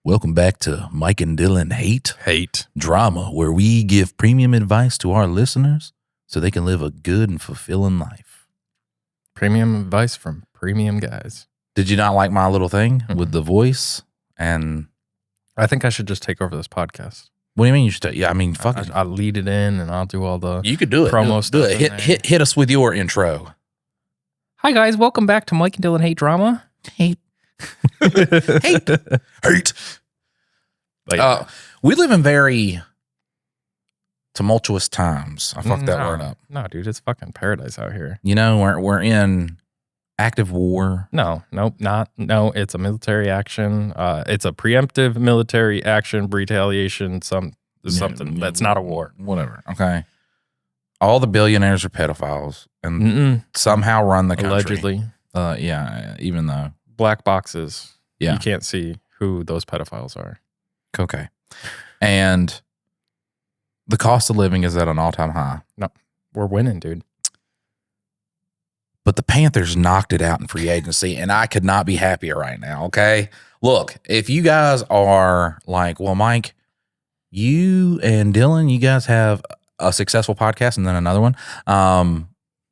Welcome back to Mike and Dylan Hate Drama, where we give premium advice to our listeners so they can live a good and fulfilling life. Premium advice from premium guys. Did you not like my little thing with the voice? And I think I should just take over this podcast. what do you mean you should? Yeah, I mean, fuck it. I'll lead it in and I'll do all the You could do it. promo Do stuff. it. Hit us with your intro. Hi guys, welcome back to Mike and Dylan Hate Drama. Hate. Like, We live in very tumultuous times. I fucked that word up. No, dude, it's fucking paradise out here. You know, we're in active war. No, it's a military action. It's a preemptive military action, retaliation, something that's not a war. Whatever. Okay. All the billionaires are pedophiles and somehow run the country. Allegedly. Yeah, even though. Black boxes. Yeah. You can't see who those pedophiles are. Okay. And the cost of living is at an all-time high. No, we're winning, dude. But the Panthers knocked it out in free agency, and I could not be happier right now, okay? Look, if you guys are like, well, Mike, you and Dylan, you guys have a successful podcast and then another one.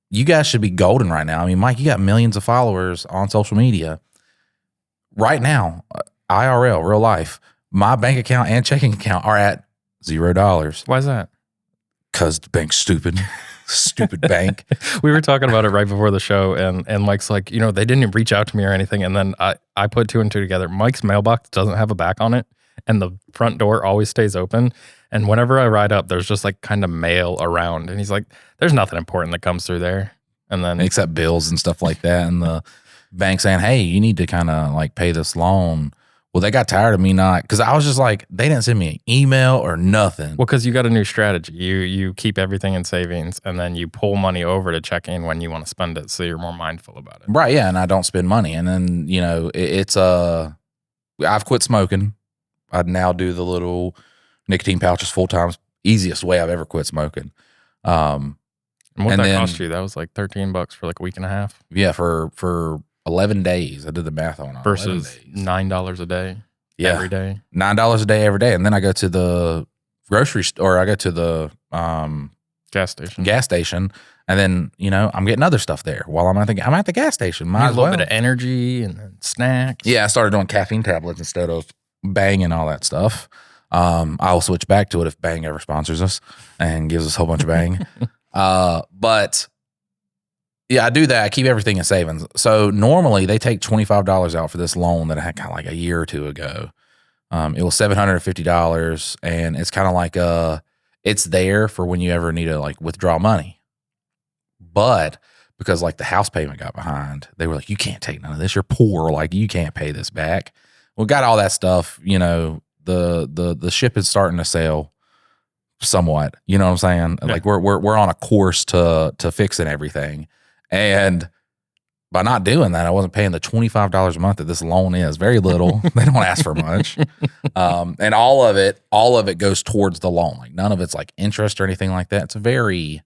You guys should be golden right now. I mean, Mike, you got millions of followers on social media. Right now, IRL, real life, my bank account and checking account are at $0. Why is that? Because the bank's stupid. Stupid bank. We were talking about it right before the show, and Mike's like, they didn't even reach out to me or anything. And then I put two and two together. Mike's mailbox doesn't have a back on it, and the front door always stays open. And whenever I ride up, there's just like kind of mail around. And he's like, there's nothing important that comes through there. And then except bills and stuff like that. And the bank saying, hey, you need to kind of like pay this loan. Well, they got tired of me not, because I was just like, they didn't send me an email or nothing. Well, because you got a new strategy. You keep everything in savings, and then you pull money over to check in when you want to spend it, so you're more mindful about it. Right, yeah, and I don't spend money. And then, I've quit smoking. I now do the little nicotine pouches full time. Easiest way I've ever quit smoking. And what that cost you? That was like $13 for like a week and a half? Yeah, for 11 days. I did the math on it. Versus $9 a day every day. $9 a day every day. And then I go to the grocery store, or I go to the gas station. And then, I'm getting other stuff there while I'm at the gas station. Might a little bit of energy and then snacks. Yeah, I started doing caffeine tablets instead of Bang and all that stuff. I'll switch back to it if Bang ever sponsors us and gives us a whole bunch of Bang. But yeah, I do that. I keep everything in savings. So normally they take $25 out for this loan that I had kind of like a year or two ago. It was $750, and it's kind of like it's there for when you ever need to like withdraw money. But because like the house payment got behind, they were like, you can't take none of this. You're poor. Like you can't pay this back. We got all that stuff. The ship is starting to sail somewhat. You know what I'm saying? Yeah. Like we're on a course to fixing everything. And by not doing that, I wasn't paying the $25 a month that this loan is. Very little. They don't ask for much. And all of it goes towards the loan. Like none of it's like interest or anything like that. It's a very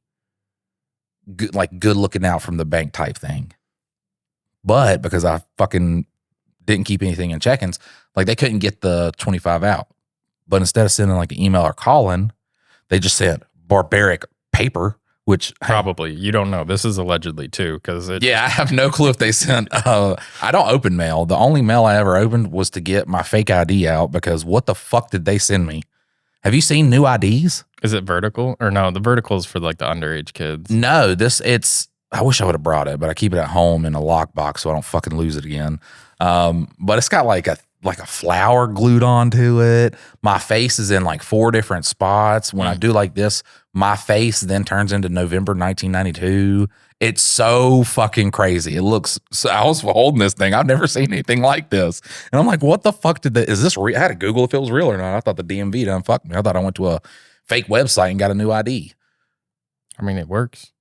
good, like good looking out from the bank type thing. But because I fucking didn't keep anything in check-ins, like they couldn't get the 25 out. But instead of sending like an email or calling, they just sent barbaric paper. Which probably you don't know. This is allegedly too, because I have no clue if they sent. I don't open mail. The only mail I ever opened was to get my fake ID out, because what the fuck did they send me? Have you seen new IDs? Is it vertical or no? The vertical is for like the underage kids. No, I wish I would have brought it, but I keep it at home in a lockbox so I don't fucking lose it again. But it's got like a flower glued onto it. My face is in like 4 different spots. When I do like this, my face then turns into November 1992. It's so fucking crazy. It looks so, I was holding this thing. I've never seen anything like this. And I'm like, what the fuck is this real? I had to Google if it was real or not. I thought the DMV done fucked me. I thought I went to a fake website and got a new ID. I mean, it works.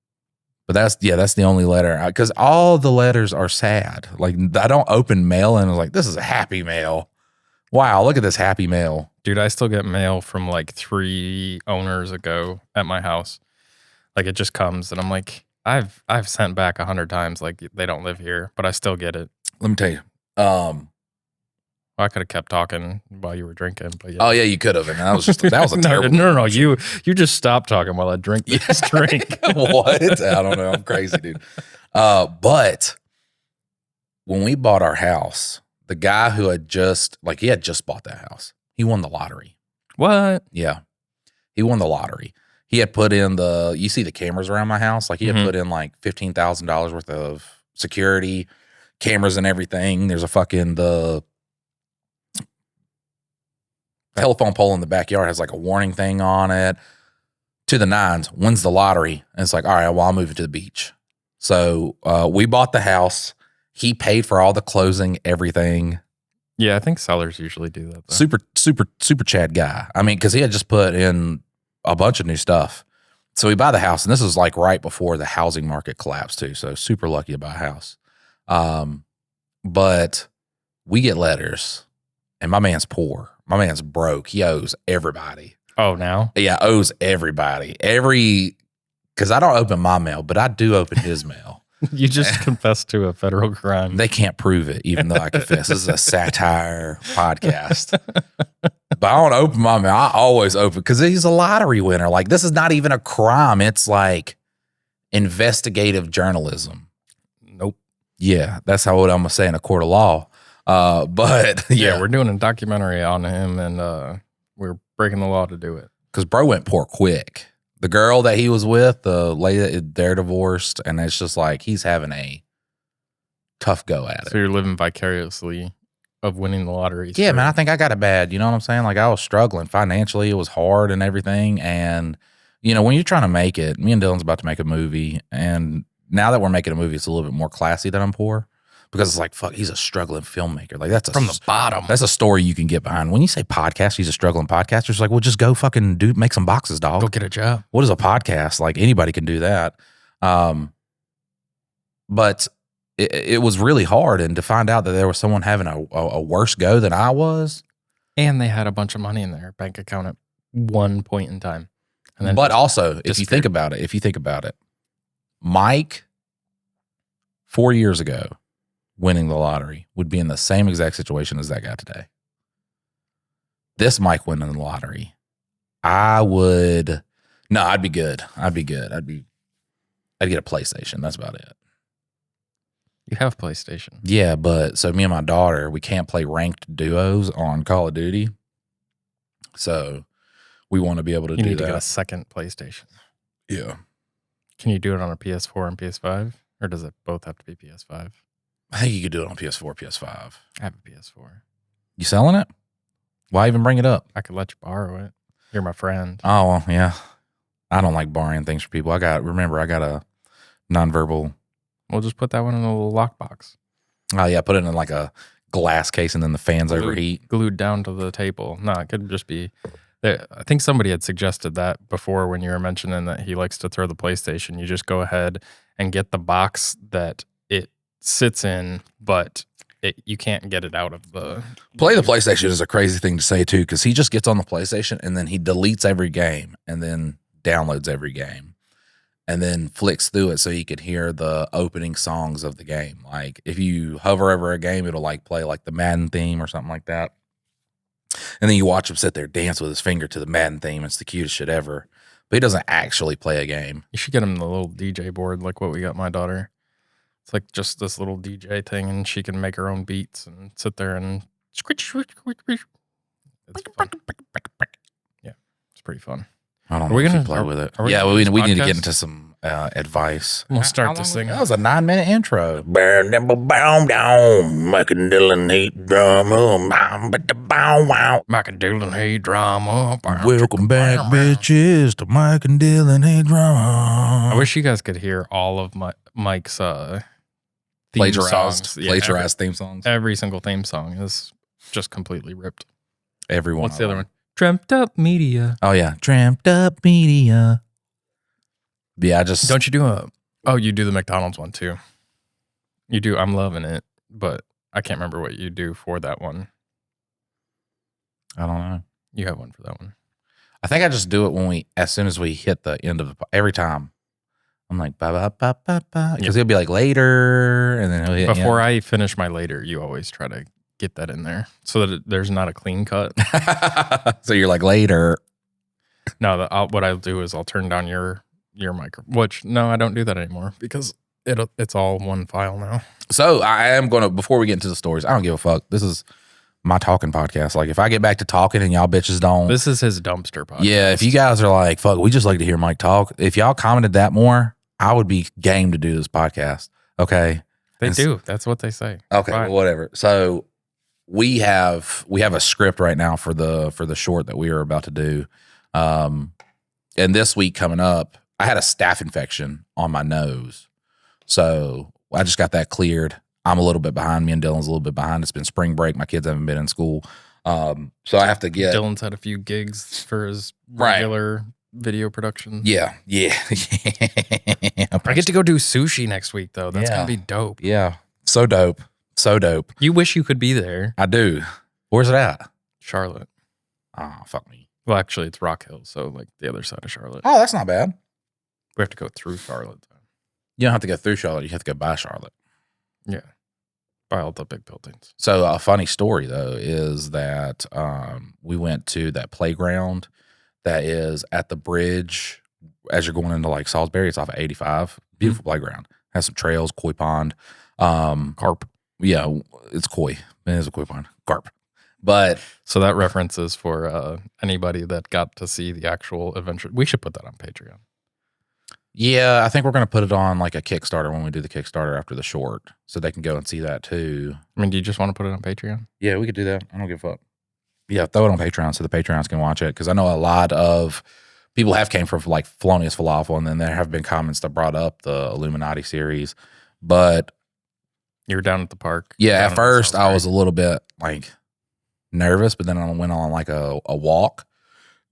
But that's the only letter, because all the letters are sad. Like I don't open mail and I was like, this is a happy mail. Wow, look at this happy mail. Dude, I still get mail from like 3 owners ago at my house. Like it just comes and I'm like, I've sent back 100 times, like they don't live here, but I still get it. Let me tell you, Well, I could have kept talking while you were drinking, but yeah. Oh yeah, you could have, and that was a terrible. No. You just stopped talking while I drink this drink. What? I don't know. I'm crazy, dude. But when we bought our house, the guy who had just bought that house. He won the lottery. What? Yeah, he won the lottery. He had put in you see the cameras around my house. Like he had put in like $15,000 worth of security cameras and everything. There's the telephone pole in the backyard has like a warning thing on it. To the nines, wins the lottery. And it's like, all right, well, I'll move it to the beach. So we bought the house. He paid for all the closing, everything. Yeah, I think sellers usually do that, though. Super Chad guy. I mean, because he had just put in a bunch of new stuff. So we buy the house, and this is like right before the housing market collapsed too. So super lucky to buy a house. But we get letters, and my man's poor. My man's broke. He owes everybody. Oh, now? Yeah, owes everybody. Because I don't open my mail, but I do open his mail. You just confessed to a federal crime. They can't prove it, even though I confess. This is a satire podcast. But I don't open my mail. I always open because he's a lottery winner. Like, this is not even a crime. It's like investigative journalism. Nope. Yeah, that's what I'm going to say in a court of law. But yeah, we're doing a documentary on him, and we're breaking the law to do it. Because bro went poor quick. The girl that he was with, the lady, they're divorced, and it's just like he's having a tough go at it. So you're living vicariously of winning the lottery. Yeah, man, I think I got it bad. You know what I'm saying? Like, I was struggling financially. It was hard and everything. And, you know, when you're trying to make it, me and Dylan's about to make a movie. And now that we're making a movie, it's a little bit more classy that I'm poor. Because it's like, fuck, he's a struggling filmmaker. Like, that's from the bottom. That's a story you can get behind. When you say podcast, he's a struggling podcaster. It's like, well, just go fucking make some boxes, dog. Go get a job. What is a podcast? Like, anybody can do that. But it was really hard. And to find out that there was someone having a worse go than I was. And they had a bunch of money in their bank account at one point in time. And then but also, if you think about it, Mike, 4 years ago, winning the lottery would be in the same exact situation as that guy today. This Mike winning the lottery, I'd be good. I'd get a PlayStation. That's about it. You have PlayStation. Yeah, but so me and my daughter, we can't play ranked duos on Call of Duty. So we want to be able to do that. You need to get a second PlayStation. Yeah. Can you do it on a PS4 and PS5? Or does it both have to be PS5? I think you could do it on PS4, PS5. I have a PS4. You selling it? Why even bring it up? I could let you borrow it. You're my friend. Oh, well, yeah. I don't like borrowing things from people. I got a nonverbal. We'll just put that one in a little lockbox. Oh, yeah. Put it in like a glass case and then the fans overheat. Glued down to the table. No, it could just be. I think somebody had suggested that before when you were mentioning that he likes to throw the PlayStation. You just go ahead and get the box that it sits in, but you can't get it out of the... Play the PlayStation is a crazy thing to say, too, because he just gets on the PlayStation and then he deletes every game and then downloads every game and then flicks through it so you could hear the opening songs of the game. Like, if you hover over a game, it'll like play like the Madden theme or something like that. And then you watch him sit there dance with his finger to the Madden theme. It's the cutest shit ever. But he doesn't actually play a game. You should get him the little DJ board like what we got my daughter. It's like just this little DJ thing, and she can make her own beats and sit there and scritch. It's fun. Yeah, it's pretty fun. I don't know if you play with it. Yeah, we need to get into some advice. We'll start this thing. That was a 9-minute intro. Mike and Dylan hate drama. Welcome back, bitches, to Mike and Dylan hate drama. I wish you guys could hear all of Mike's plagiarized theme songs. Every single theme song is just completely ripped. Everyone. What's the other one? Tramped Up Media. Oh yeah, Tramped Up Media. Yeah, don't you do you do the McDonald's one too. You do I'm Loving It, but I can't remember what you do for that one. I don't know. You have one for that one. I think I just do it as soon as we hit the end of every time. I'm like, ba ba ba ba ba, because he'll be like later, and then he'll hit before I finish my later. You always try to get that in there so that there's not a clean cut. So you're like later. No, what I'll do is I'll turn down your microphone. Which no, I don't do that anymore because it's all one file now. So I am gonna, before we get into the stories, I don't give a fuck. This is my talking podcast. Like if I get back to talking and y'all bitches don't, this is his dumpster podcast. Yeah, if you guys are like, fuck, we just like to hear Mike talk. If y'all commented that more, I would be game to do this podcast. Okay. They do. That's what they say. Okay, well, whatever. So we have a script right now for the short that we are about to do. And this week coming up, I had a staph infection on my nose. So I just got that cleared. I'm a little bit behind. Me and Dylan's a little bit behind. It's been spring break. My kids haven't been in school. So I have to get. Dylan's had a few gigs for his regular video production. Yeah. I get to go do sushi next week, though. That's going to be dope. Yeah. So dope. You wish you could be there. I do. Where's it at? Charlotte. Oh, fuck me. Well, actually, it's Rock Hill, so like the other side of Charlotte. Oh, that's not bad. We have to go through Charlotte, though. You don't have to go through Charlotte. You have to go by Charlotte. Yeah. By all the big buildings. So a funny story, though, is that we went to that playground that is at the bridge as you're going into like Salisbury. It's off of 85. Beautiful playground. Has some trails, koi pond. Carp. Yeah, it's koi. It is a koi pond. Carp. But so that reference is for anybody that got to see the actual adventure. We should put that on Patreon. Yeah, I think we're going to put it on like a Kickstarter when we do the Kickstarter after the short, so they can go and see that too. I mean, do you just want to put it on Patreon? Yeah, we could do that. I don't give a fuck. Yeah, throw it on Patreon so the Patreons can watch it, because I know a lot of people have came from like Felonious Falafel, and then there have been comments that brought up the Illuminati series. But you were down at the park. Yeah, at first I was a little bit like nervous, but then I went on like a walk.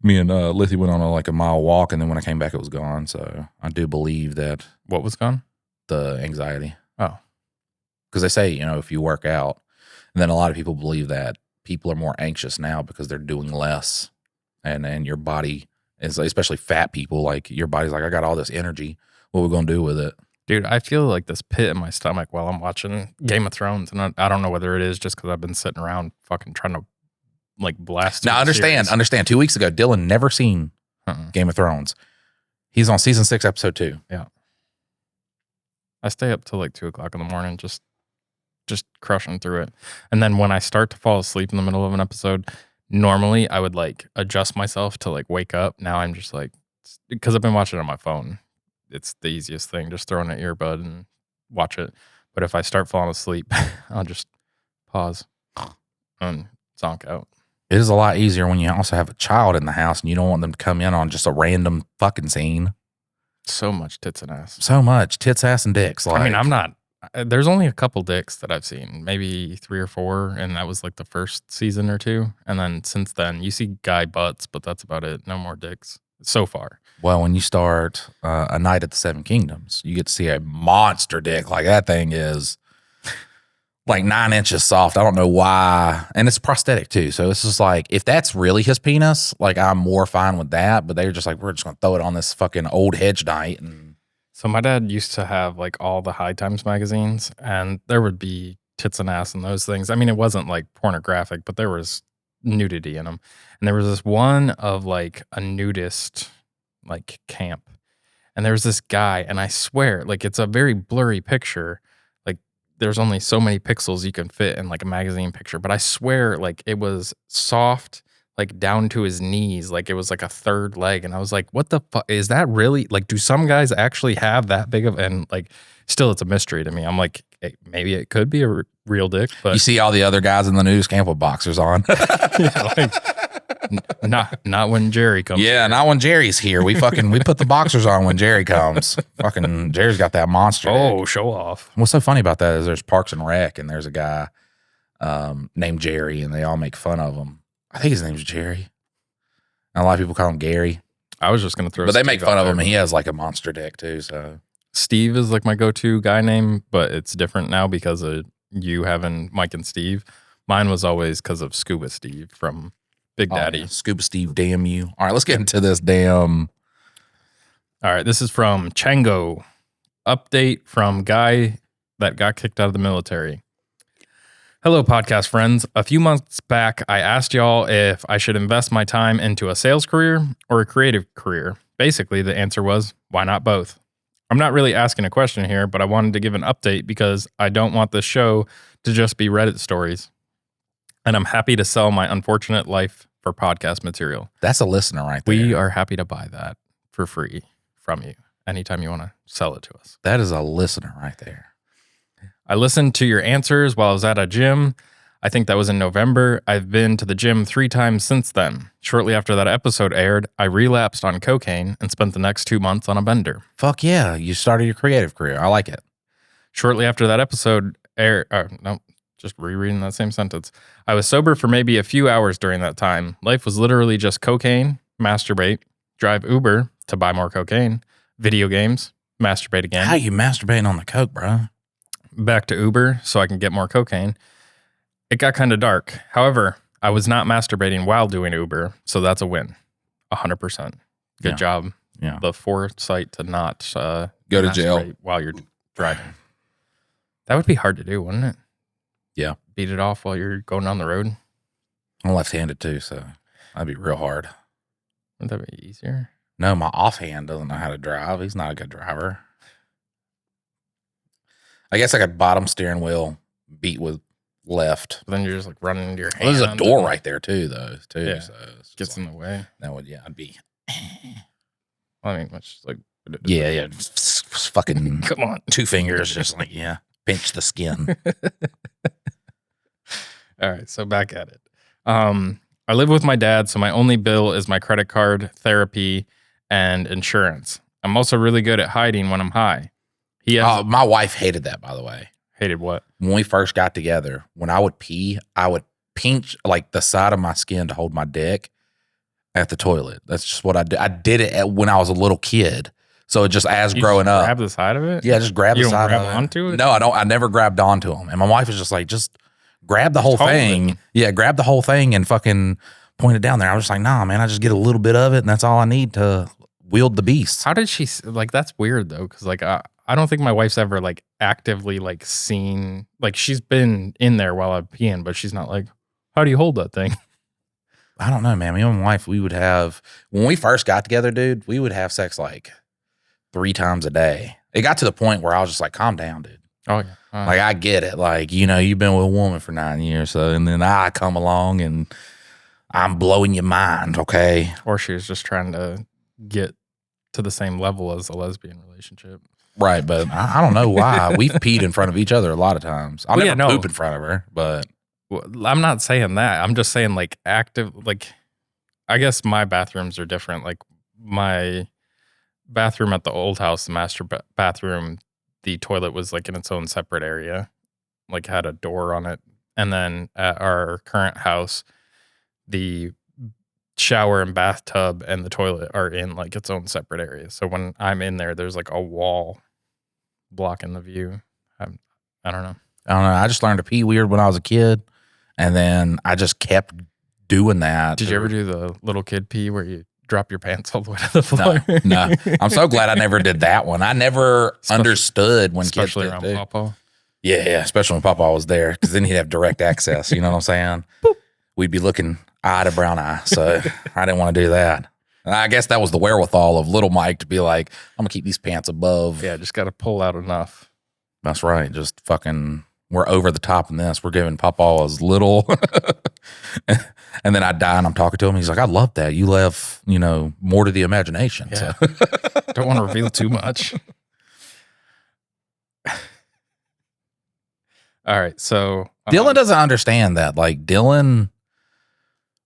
Me and Lizzie went on a mile walk, and then when I came back, it was gone. So I do believe that. What was gone? The anxiety. Oh. Because they say, if you work out, and then a lot of people believe that people are more anxious now because they're doing less, and your body is, especially fat people, like your body's like, I got all this energy. What are we going to do with it? Dude, I feel like this pit in my stomach while I'm watching Game of Thrones, and I don't know whether it is just because I've been sitting around fucking trying to like blast. Now, understand. 2 weeks ago, Dylan never seen Game of Thrones. He's on season 6, episode 2. Yeah. I stay up till like 2 o'clock in the morning, just crushing through it. And then when I start to fall asleep in the middle of an episode, normally I would like adjust myself to like wake up. Now I'm just like, because I've been watching it on my phone. It's the easiest thing, just throw in an earbud and watch it. But if I start falling asleep, I'll just pause and zonk out. It is a lot easier when you also have a child in the house and you don't want them to come in on just a random fucking scene. So much tits and ass. So much tits, ass, and dicks. Like, I mean, I'm not. There's only a couple dicks that I've seen, maybe 3 or 4, and that was like the first season or 2. And then since then, you see guy butts, but that's about it. No more dicks so far. Well, when you start A Night at the Seven Kingdoms, you get to see a monster dick. Like that thing is like 9 inches soft. I don't know why. And it's prosthetic too. So it's just like, if that's really his penis, like I'm more fine with that. But they're just like, we're just going to throw it on this fucking old hedge knight. And so my dad used to have like all the High Times magazines, and there would be tits and ass and those things. I mean, it wasn't like pornographic, but there was nudity in them. And there was this one of like a nudist like camp. And there was this guy, and I swear, like it's a very blurry picture. There's only so many pixels you can fit in like a magazine picture, but I swear like it was soft, like down to his knees, like it was like a third leg. And I was like, what the fuck is that really? Like, do some guys actually have that big of, and like still it's a mystery to me. I'm like, hey, maybe it could be a real dick, but you see all the other guys in the news camp with boxers on. Yeah, like, not when Jerry comes. Yeah, here. Not when Jerry's here. We put the boxers on when Jerry comes. Fucking Jerry's got that monster. Oh, show off. What's so funny about that is there's Parks and Rec, and there's a guy named Jerry, and they all make fun of him. I think his name's Jerry. And a lot of people call him Gary. I was just gonna throw, but they make fun of him, and he has like a monster dick too. So Steve is like my go-to guy name, but it's different now because of you having Mike and Steve. Mine was always because of Scuba Steve from Big Daddy. Yeah. Scuba Steve, damn you. All right, let's get into this damn. All right, this is from Chango. Update from guy that got kicked out of the military. Hello, podcast friends. A few months back, I asked y'all if I should invest my time into a sales career or a creative career. Basically, the answer was, why not both? I'm not really asking a question here, but I wanted to give an update because I don't want this show to just be Reddit stories. And I'm happy to sell my unfortunate life for podcast material. That's a listener right there. We are happy to buy that for free from you anytime you want to sell it to us. That is a listener right there. I listened to your answers while I was at a gym. I think that was in November. I've been to the gym 3 times since then. Shortly after that episode aired, I relapsed on cocaine and spent the next 2 months on a bender. Fuck yeah. You started your creative career. I like it. Shortly after that episode aired, just rereading that same sentence. I was sober for maybe a few hours during that time. Life was literally just cocaine, masturbate, drive Uber to buy more cocaine, video games, masturbate again. How you masturbating on the coke, bro? Back to Uber so I can get more cocaine. It got kind of dark. However, I was not masturbating while doing Uber, so that's a win. 100%. Good job. Yeah. The foresight to not go to jail while you're driving. That would be hard to do, wouldn't it? Yeah. Beat it off while you're going down the road. I'm left-handed too, so that'd be real hard. Wouldn't that be easier? No, my offhand doesn't know how to drive. He's not a good driver. I guess I could bottom steering wheel beat with left. But then you're just like running into your hand. Well, there's a door right there too, though. Yeah. So it's Gets like, in the way. That would, yeah, I'd be. I mean, it's like. Yeah. Fucking Come on. 2 fingers, just like, yeah, pinch the skin. All right, so back at it. I live with my dad, so my only bill is my credit card, therapy, and insurance. I'm also really good at hiding when I'm high. My wife hated that, by the way. Hated what? When we first got together, when I would pee, I would pinch like the side of my skin to hold my dick at the toilet. That's just what I did. I did it when I was a little kid. So it just growing up. Grab the side of it? Yeah, just grab the side of it. Grab onto it? No, I don't. I never grabbed onto them. And my wife was just like, just grab the whole thing. Yeah, grab the whole thing and fucking point it down there. I was just like, nah, man, I just get a little bit of it and that's all I need to wield the beast. How did she, like, that's weird though. Cause like, I don't think my wife's ever like actively like seen, like she's been in there while I'm peeing, but she's not like, how do you hold that thing? I don't know, man. Me and my wife, we would have, when we first got together, dude, we would have sex like 3 times a day. It got to the point where I was just like, calm down, dude. Oh, yeah. Like, I get it. Like, you know, you've been with a woman for 9 years. So, and then I come along and I'm blowing your mind, okay? Or she was just trying to get to the same level as a lesbian relationship. Right, but I don't know why. We've peed in front of each other a lot of times. I'll never poop in front of her, but. Well, I'm not saying that. I'm just saying like active, like, I guess my bathrooms are different. Like my bathroom at the old house, the master bathroom, the toilet was like in its own separate area, like had a door on it. And then at our current house, the shower and bathtub and the toilet are in like its own separate area. So when I'm in there, there's like a wall blocking the view. I don't know. I just learned to pee weird when I was a kid. And then I just kept doing that. Did you ever do the little kid pee where you drop your pants all the way to the floor? No. I'm so glad I never did that one. I never understood when kids did. Especially around Papa. Yeah, especially when Papa was there, because then he'd have direct access. You know what I'm saying? Boop. We'd be looking eye to brown eye. So I didn't want to do that. And I guess that was the wherewithal of little Mike to be like, I'm going to keep these pants above. Yeah, just got to pull out enough. That's right. Just fucking, we're over the top in this. We're giving Papa as little. And then I die and I'm talking to him. He's like, I love that. You left, you know, more to the imagination. Yeah. So. Don't want to reveal too much. All right. So Dylan doesn't understand that. Like Dylan,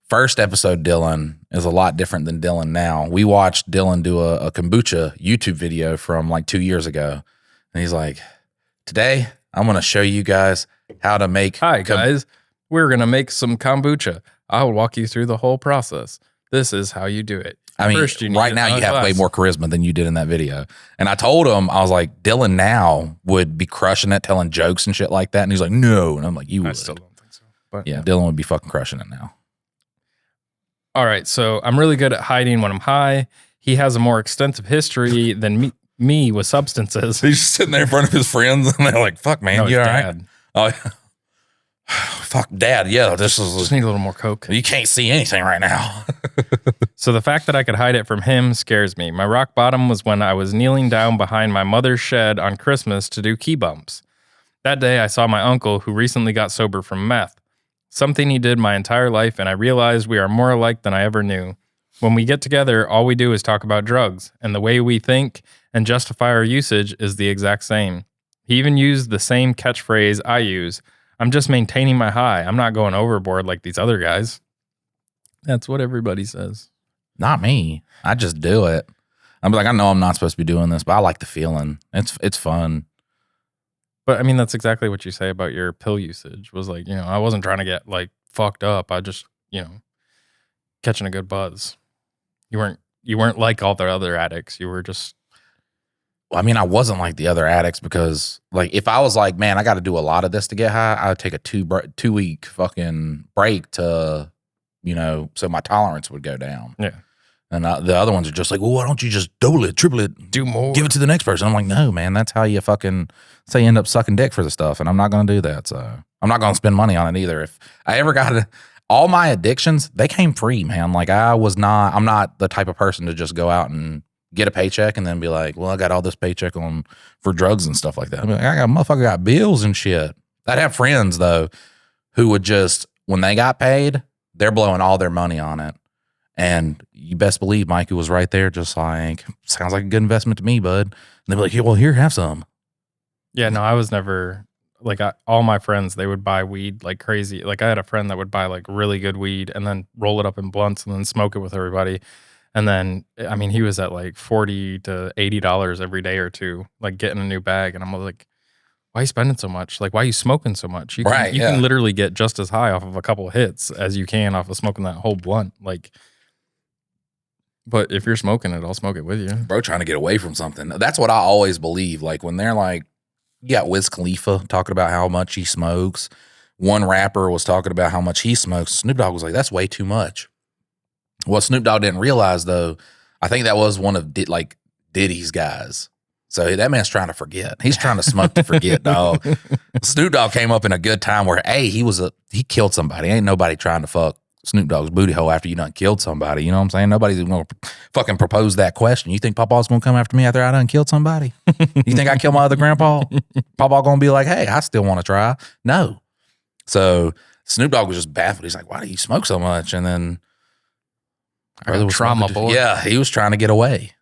first episode Dylan is a lot different than Dylan now. We watched Dylan do a kombucha YouTube video from like 2 years ago. And he's like, today I'm going to show you guys how to make. Hi guys, we're going to make some kombucha. I'll walk you through the whole process. This is how you do it. I mean, first, right now you have way more charisma than you did in that video. And I told him, I was like, Dylan now would be crushing it, telling jokes and shit like that. And he's like, no. And I'm like, you would. I still don't think so. But yeah, Dylan would be fucking crushing it now. All right. So I'm really good at hiding when I'm high. He has a more extensive history than me with substances. He's just sitting there in front of his friends and they're like, fuck, man, no, you all right? Oh, Fuck, Dad. Yeah, this is. Just need a little more Coke. You can't see anything right now. So the fact that I could hide it from him scares me. My rock bottom was when I was kneeling down behind my mother's shed on Christmas to do key bumps. That day, I saw my uncle, who recently got sober from meth. Something he did my entire life, and I realized we are more alike than I ever knew. When we get together, all we do is talk about drugs, and the way we think and justify our usage is the exact same. He even used the same catchphrase I use. I'm just maintaining my high. I'm not going overboard like these other guys. That's what everybody says. Not me. I just do it. I'm like, I know I'm not supposed to be doing this, but I like the feeling. It's fun. But I mean, that's exactly what you say about your pill usage. Was like, I wasn't trying to get like fucked up. I just, catching a good buzz. You weren't like all the other addicts. You were just. Well, I mean, I wasn't like the other addicts because, like, if I was like, man, I got to do a lot of this to get high, I would take a 2 week fucking break to, so my tolerance would go down. Yeah. And the other ones are just like, well, why don't you just double it, triple it, do more, give it to the next person? I'm like, no, man, that's how you end up sucking dick for the stuff, and I'm not going to do that. So I'm not going to spend money on it either. If I ever got all my addictions, they came free, man. Like I'm not the type of person to just go out and get a paycheck and then be like, well, I got all this paycheck for drugs and stuff like that. I mean, motherfucker got bills and shit. I'd have friends though who would just, when they got paid, they're blowing all their money on it. And you best believe Mikey was right there, just like, sounds like a good investment to me, bud. And they'd be like, yeah, well, here, have some. Yeah, no, I was never, like, all my friends, they would buy weed like crazy. Like, I had a friend that would buy, like, really good weed and then roll it up in blunts and then smoke it with everybody. And then, I mean, he was at, like, $40 to $80 every day or two, like, getting a new bag. And I'm like, why are you spending so much? Like, why are you smoking so much? You can literally get just as high off of a couple of hits as you can off of smoking that whole blunt. Like, but if you're smoking it, I'll smoke it with you. Bro, trying to get away from something. That's what I always believe. Like when they're like, you got Wiz Khalifa talking about how much he smokes. One rapper was talking about how much he smokes. Snoop Dogg was like, that's way too much. What Snoop Dogg didn't realize though, I think that was one of Diddy's guys. So that man's trying to forget. He's trying to smoke to forget, dog. Snoop Dogg came up in a good time where, he killed somebody. Ain't nobody trying to fuck Snoop Dogg's booty hole after you done killed somebody. You know what I'm saying? Nobody's going to fucking propose that question. You think Papa's going to come after me after I done killed somebody? You think I killed my other grandpa? Papa going to be like, hey, I still want to try. No. So Snoop Dogg was just baffled. He's like, why do you smoke so much? And then trauma boy. Yeah, he was trying to get away.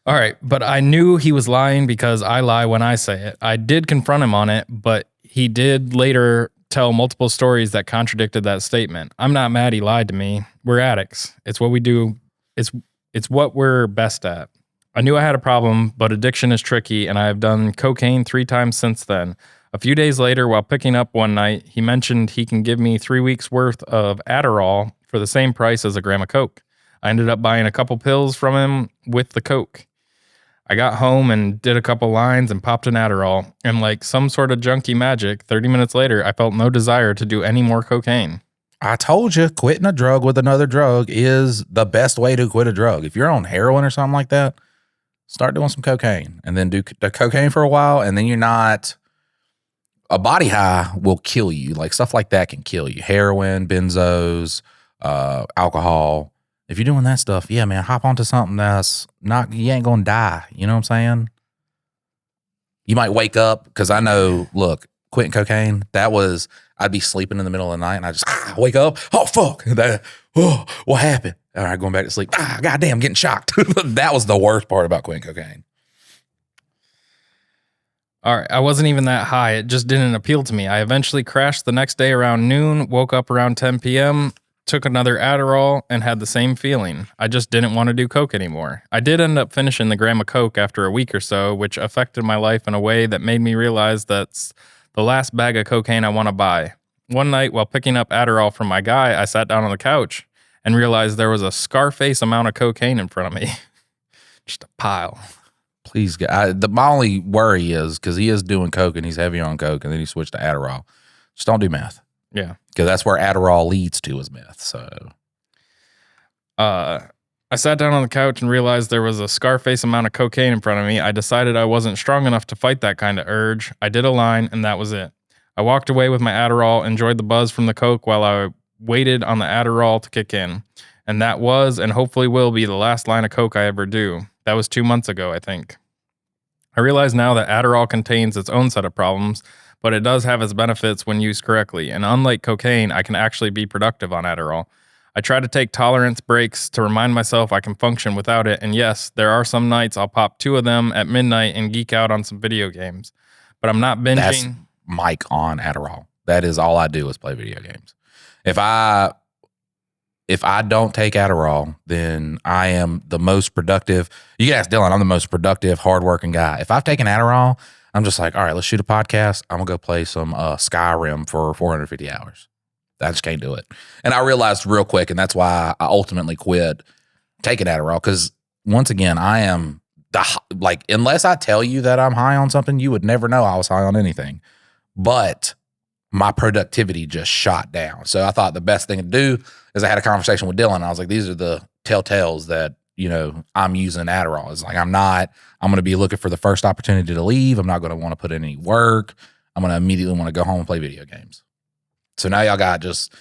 All right, but I knew he was lying because I lie when I say it. I did confront him on it, but he did later tell multiple stories that contradicted that statement. I'm not mad he lied to me. We're addicts. It's what we do. It's what we're best at. I knew I had a problem, but addiction is tricky, and I have done cocaine 3 times since then. A few days later, while picking up one night, he mentioned he can give me 3 weeks worth of Adderall for the same price as a gram of Coke. I ended up buying a couple pills from him with the Coke. I got home and did a couple lines and popped an Adderall. And like some sort of junkie magic, 30 minutes later, I felt no desire to do any more cocaine. I told you, quitting a drug with another drug is the best way to quit a drug. If you're on heroin or something like that, start doing some cocaine and then do the cocaine for a while. And then you're not, a body high will kill you. Like stuff like that can kill you. Heroin, benzos, alcohol. If you're doing that stuff, yeah, man, hop onto something that's not, you ain't going to die. You know what I'm saying? You might wake up, because I know, look, quitting cocaine, I'd be sleeping in the middle of the night and I just wake up. Oh, fuck. What happened? All right, going back to sleep. Goddamn, getting shocked. That was the worst part about quitting cocaine. All right, I wasn't even that high. It just didn't appeal to me. I eventually crashed the next day around noon, woke up around 10 p.m., took another Adderall, and had the same feeling. I just didn't want to do coke anymore. I did end up finishing the gram of coke after a week or so, which affected my life in a way that made me realize that's the last bag of cocaine I want to buy. One night, while picking up Adderall from my guy, I sat down on the couch and realized there was a Scarface amount of cocaine in front of me. Just a pile. Please, my only worry is, because he is doing coke and he's heavier on coke, and then he switched to Adderall. Just don't do meth. Yeah. Because that's where Adderall leads to, is meth. So, I sat down on the couch and realized there was a Scarface amount of cocaine in front of me. I decided I wasn't strong enough to fight that kind of urge. I did a line, and that was it. I walked away with my Adderall, enjoyed the buzz from the coke while I waited on the Adderall to kick in. And that was and hopefully will be the last line of coke I ever do. That was 2 months ago, I think. I realize now that Adderall contains its own set of problems, but it does have its benefits when used correctly. And unlike cocaine, I can actually be productive on Adderall. I try to take tolerance breaks to remind myself I can function without it. And yes, there are some nights I'll pop 2 of them at midnight and geek out on some video games. But I'm not binging. That's Mike on Adderall. That is all I do is play video games. If I don't take Adderall, then I am the most productive. You can ask Dylan, I'm the most productive, hardworking guy. If I've taken Adderall, I'm just like, all right, let's shoot a podcast. I'm going to go play some Skyrim for 450 hours. I just can't do it. And I realized real quick, and that's why I ultimately quit taking Adderall, because once again, I am, unless I tell you that I'm high on something, you would never know I was high on anything. But my productivity just shot down. So I thought the best thing to do is I had a conversation with Dylan. I was like, these are the telltales that, I'm using Adderall. It's like, I'm going to be looking for the first opportunity to leave. I'm not going to want to put in any work. I'm going to immediately want to go home and play video games. So now y'all got just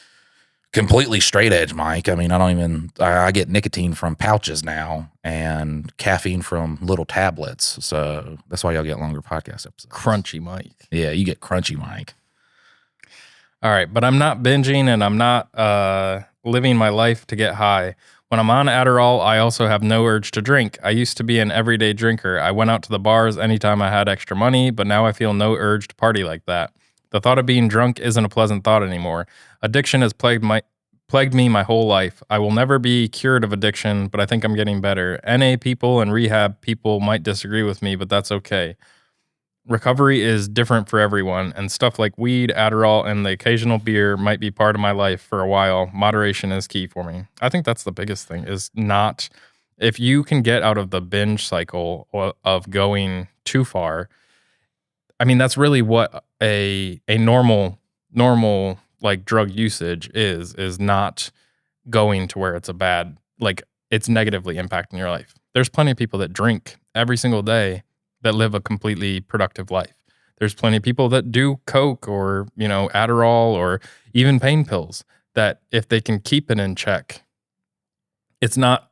completely straight edge, Mike. I mean, I get nicotine from pouches now and caffeine from little tablets. So that's why y'all get longer podcast episodes. Crunchy Mike. Yeah, you get crunchy Mike. All right, but I'm not binging and I'm not living my life to get high. When I'm on Adderall, I also have no urge to drink. I used to be an everyday drinker. I went out to the bars anytime I had extra money, but now I feel no urge to party like that. The thought of being drunk isn't a pleasant thought anymore. Addiction has plagued me my whole life. I will never be cured of addiction, but I think I'm getting better. NA people and rehab people might disagree with me, but that's okay. Recovery is different for everyone, and stuff like weed, Adderall, and the occasional beer might be part of my life for a while. Moderation is key for me. I think that's the biggest thing, is not, if you can get out of the binge cycle of going too far, I mean, that's really what a normal like drug usage is not going to where it's a bad, like it's negatively impacting your life. There's plenty of people that drink every single day that live a completely productive life. There's plenty of people that do coke or, Adderall or even pain pills that if they can keep it in check, it's not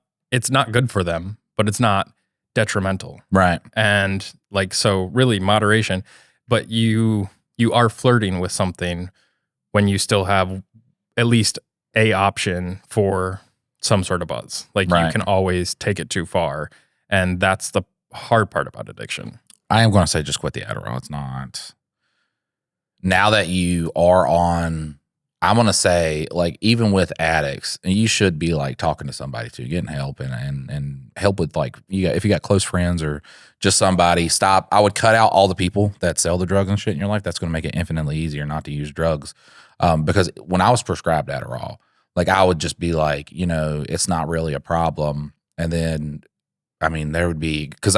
good for them, but it's not detrimental. Right. And so really moderation, but you are flirting with something when you still have at least a option for some sort of buzz. Right. You can always take it too far. And that's the hard part about addiction. I am going to say just quit the Adderall. It's not. Now that you are on, I'm going to say, even with addicts, and you should be talking to somebody too, getting help and help with if you got close friends or just somebody, stop. I would cut out all the people that sell the drugs and shit in your life. That's going to make it infinitely easier not to use drugs. Because when I was prescribed Adderall, I would just be it's not really a problem. And then, I mean, there would be, because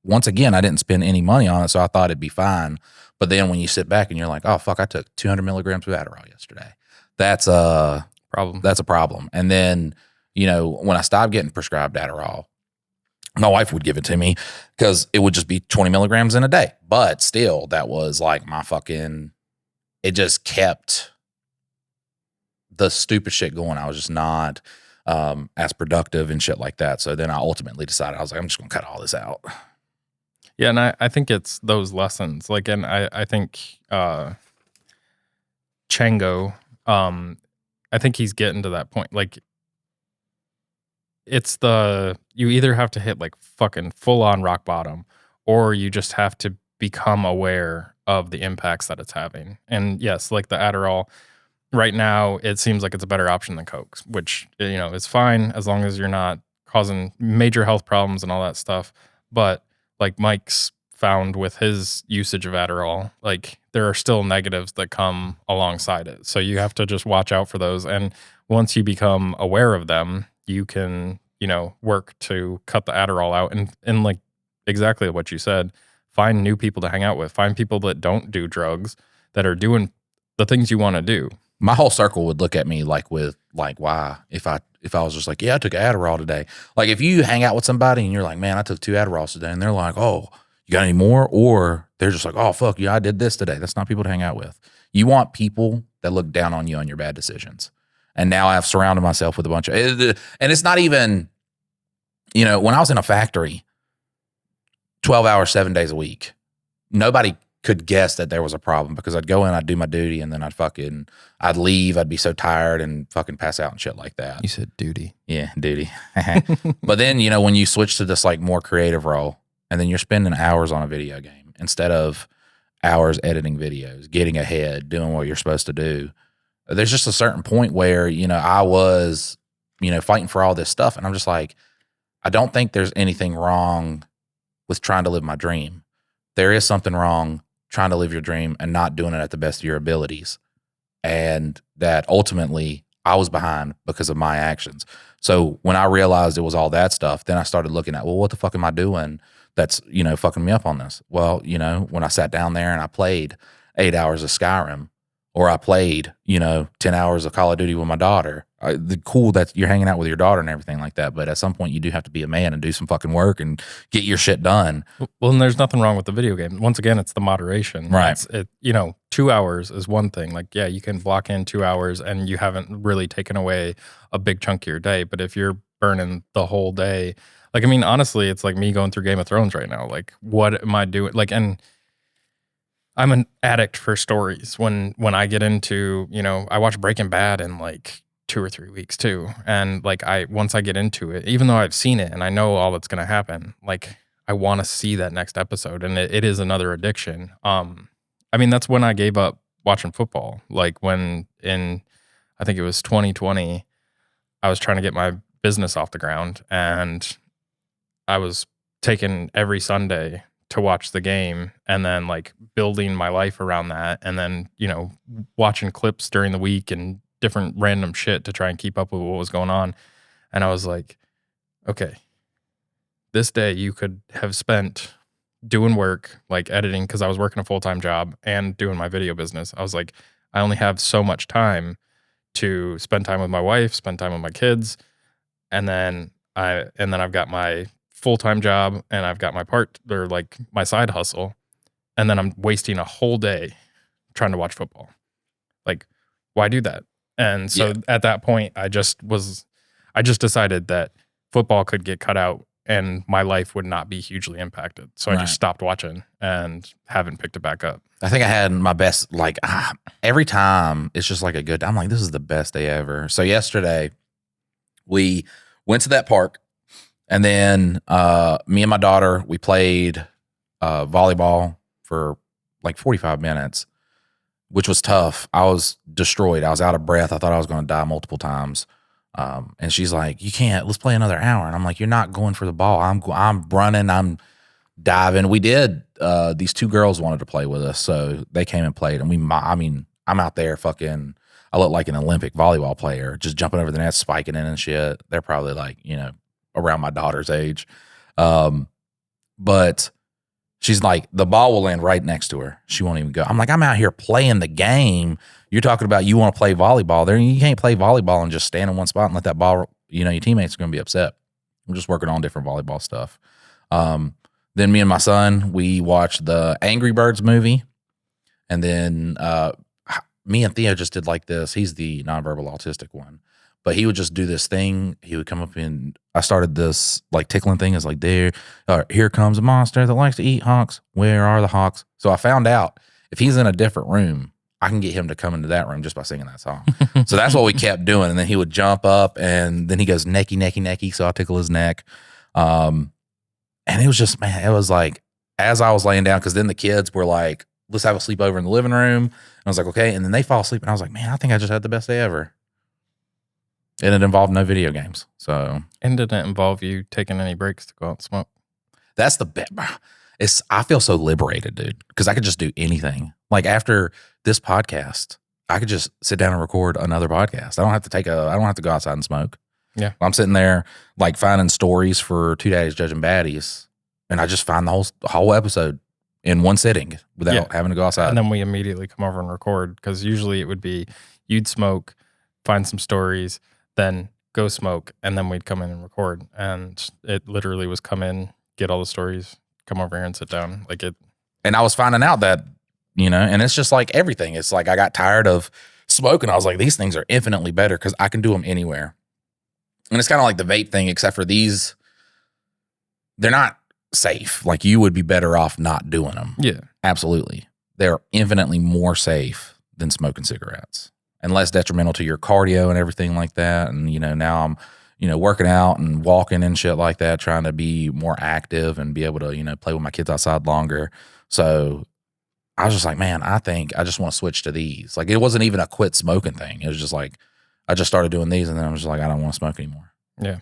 once again, I didn't spend any money on it, so I thought it'd be fine. But then when you sit back and you're like, oh, fuck, I took 200 milligrams of Adderall yesterday. That's a problem. That's a problem. And then, when I stopped getting prescribed Adderall, my wife would give it to me because it would just be 20 milligrams in a day. But still, that was my fucking, it just kept the stupid shit going. I was just not as productive and shit like that. So then I ultimately decided, I was like, I'm just going to cut all this out. Yeah, and I think it's those lessons. And I think Chango, I think he's getting to that point. It's you either have to hit fucking full on rock bottom, or you just have to become aware of the impacts that it's having. And yes, the Adderall, right now, it seems like it's a better option than Coke, which, is fine as long as you're not causing major health problems and all that stuff. But Mike's found with his usage of Adderall, there are still negatives that come alongside it. So you have to just watch out for those. And once you become aware of them, you can, work to cut the Adderall out and exactly what you said, find new people to hang out with, find people that don't do drugs, that are doing the things you want to do. My whole circle would look at me why, if I was just yeah, I took Adderall today. If you hang out with somebody and you're like, man, I took 2 Adderalls today, and they're like, oh, You got any more? Or they're just like, oh, fuck yeah, I did this today. That's not people to hang out with. You want people that look down on you on your bad decisions. And now I've surrounded myself with a bunch of, and it's not even, when I was in a factory, 12 hours, 7 days a week, nobody could guess that there was a problem because I'd go in, I'd do my duty, and then I'd leave. I'd be so tired and fucking pass out and shit like that. You said duty. Yeah, duty. But then, when you switch to this like more creative role and then you're spending hours on a video game instead of hours editing videos, getting ahead, doing what you're supposed to do, there's just a certain point where, I was, fighting for all this stuff. And I'm just like, I don't think there's anything wrong with trying to live my dream. There is something wrong trying to live your dream and not doing it at the best of your abilities. And that ultimately I was behind because of my actions. So when I realized it was all that stuff, then I started looking at, well, what the fuck am I doing that's, fucking me up on this? Well, when I sat down there and I played 8 hours of Skyrim, or I played, 10 hours of Call of Duty with my daughter. The cool that you're hanging out with your daughter and everything like that. But at some point you do have to be a man and do some fucking work and get your shit done. Well, and there's nothing wrong with the video game. Once again, it's the moderation. Right. 2 hours is one thing. Like, yeah, you can block in 2 hours and you haven't really taken away a big chunk of your day. But if you're burning the whole day, honestly, it's like me going through Game of Thrones right now. Like, what am I doing? Like, and I'm an addict for stories. When I get into, I watch Breaking Bad in like 2 or 3 weeks too. And like once I get into it, even though I've seen it and I know all that's gonna happen, like I want to see that next episode. And it is another addiction. That's when I gave up watching football. Like when I think it was 2020, I was trying to get my business off the ground and I was taking every Sunday to watch the game and then like building my life around that and then, watching clips during the week and different random shit to try and keep up with what was going on. And I was like, okay, this day you could have spent doing work, like editing, because I was working a full-time job and doing my video business. I was like, I only have so much time to spend time with my wife, spend time with my kids. And then I've got my full-time job and I've got my side hustle. And then I'm wasting a whole day trying to watch football. Like, why do that? And so At that point, I just decided that football could get cut out and my life would not be hugely impacted. So I just stopped watching and haven't picked it back up. I think I had my best, every time it's just like I'm like, this is the best day ever. So yesterday we went to that park and then me and my daughter, we played volleyball for like 45 minutes, which was tough. I was destroyed. I was out of breath. I thought I was going to die multiple times. And she's like, you can't, let's play another hour. And I'm like, you're not going for the ball. I'm running, I'm diving. We did, these 2 girls wanted to play with us. So they came and played and I'm out there fucking, I look like an Olympic volleyball player, just jumping over the net, spiking in and shit. They're probably like, around my daughter's age. But she's like, the ball will land right next to her. She won't even go. I'm like, I'm out here playing the game. You're talking about you want to play volleyball. There, you can't play volleyball and just stand in one spot and let that ball, your teammates are going to be upset. I'm just working on different volleyball stuff. Then me and my son, we watched the Angry Birds movie. And then me and Theo just did like this. He's the nonverbal autistic one. But he would just do this thing. He would come up and I started this like tickling thing. It's like, here comes a monster that likes to eat hawks. Where are the hawks? So I found out if he's in a different room, I can get him to come into that room just by singing that song. So that's what we kept doing. And then he would jump up and then he goes, necky, necky, necky. So I tickle his neck. And it was just, man, it was like, as I was laying down, because then the kids were like, let's have a sleepover in the living room. And I was like, okay. And then they fall asleep. And I was like, man, I think I just had the best day ever. And it involved no video games. So, and did it involve you taking any breaks to go out and smoke? That's the best. I feel so liberated, dude, because I could just do anything. Like after this podcast, I could just sit down and record another podcast. I don't have to go outside and smoke. Yeah. I'm sitting there like finding stories for 2 days judging baddies, and I just find the whole episode in one sitting without having to go outside. And then we immediately come over and record, because usually it would be you'd smoke, find some stories, then go smoke, and then we'd come in and record. And it literally was come in, get all the stories, come over here and sit down. Like it. And I was finding out that, you know, and it's just like everything. It's like I got tired of smoking. I was like, these things are infinitely better because I can do them anywhere. And it's kind of like the vape thing, except for these, they're not safe. Like you would be better off not doing them. Yeah. Absolutely. They're infinitely more safe than smoking cigarettes and less detrimental to your cardio and everything like that. And, you know, now I'm, you know, working out and walking and shit like that, trying to be more active and be able to, you know, play with my kids outside longer. So I was just like, man, I think I just want to switch to these. Like it wasn't even a quit smoking thing. It was just like, I just started doing these and then I was just like, I don't want to smoke anymore. Yeah.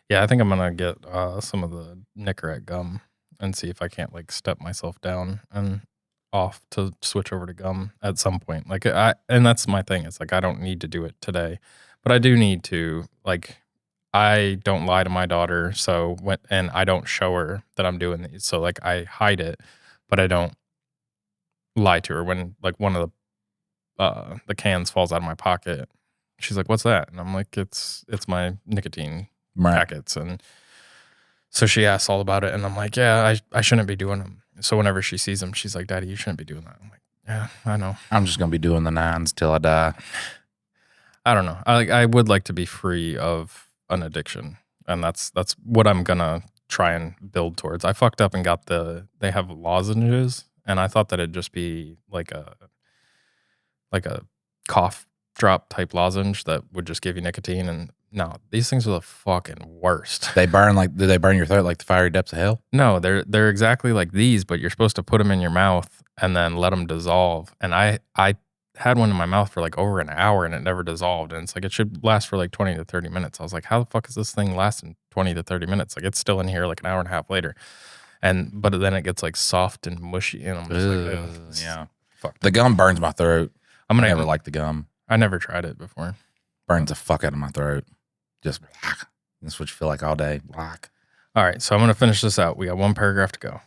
Yeah, I think I'm gonna get some of the Nicorette gum and see if I can't like step myself down and off to switch over to gum at some point. Like and that's my thing. It's like I don't need to do it today, but I do need to. Like I don't lie to my daughter, and I don't show her that I'm doing these. So like I hide it, but I don't lie to her when like one of the cans falls out of my pocket. She's like, "What's that?" And I'm like, "It's my nicotine." Packets. And so she asks all about it and I'm like, yeah, I shouldn't be doing them. So whenever she sees them, she's like, Daddy, you shouldn't be doing that. I'm like, yeah, I know. I'm just gonna be doing the 9s till I die. I don't know. I would like to be free of an addiction, and that's what I'm gonna try and build towards. I fucked up and got they have lozenges, and I thought that it'd just be like a cough drop type lozenge that would just give you nicotine. And no, these things are the fucking worst. They burn do they burn your throat like the fiery depths of hell? No, they're exactly like these, but you're supposed to put them in your mouth and then let them dissolve. And I had one in my mouth for like over an hour and it never dissolved. And it's like, it should last for like 20 to 30 minutes. I was like, how the fuck is this thing lasting 20 to 30 minutes? Like it's still in here like an hour and a half later. But then it gets like soft and mushy. And I'm just like, ugh, yeah. Fuck. The gum burns my throat. I never liked the gum. I never tried it before. Burns the fuck out of my throat. Just that's what you feel like all day. All right, so I'm going to finish this out. We got one paragraph to go.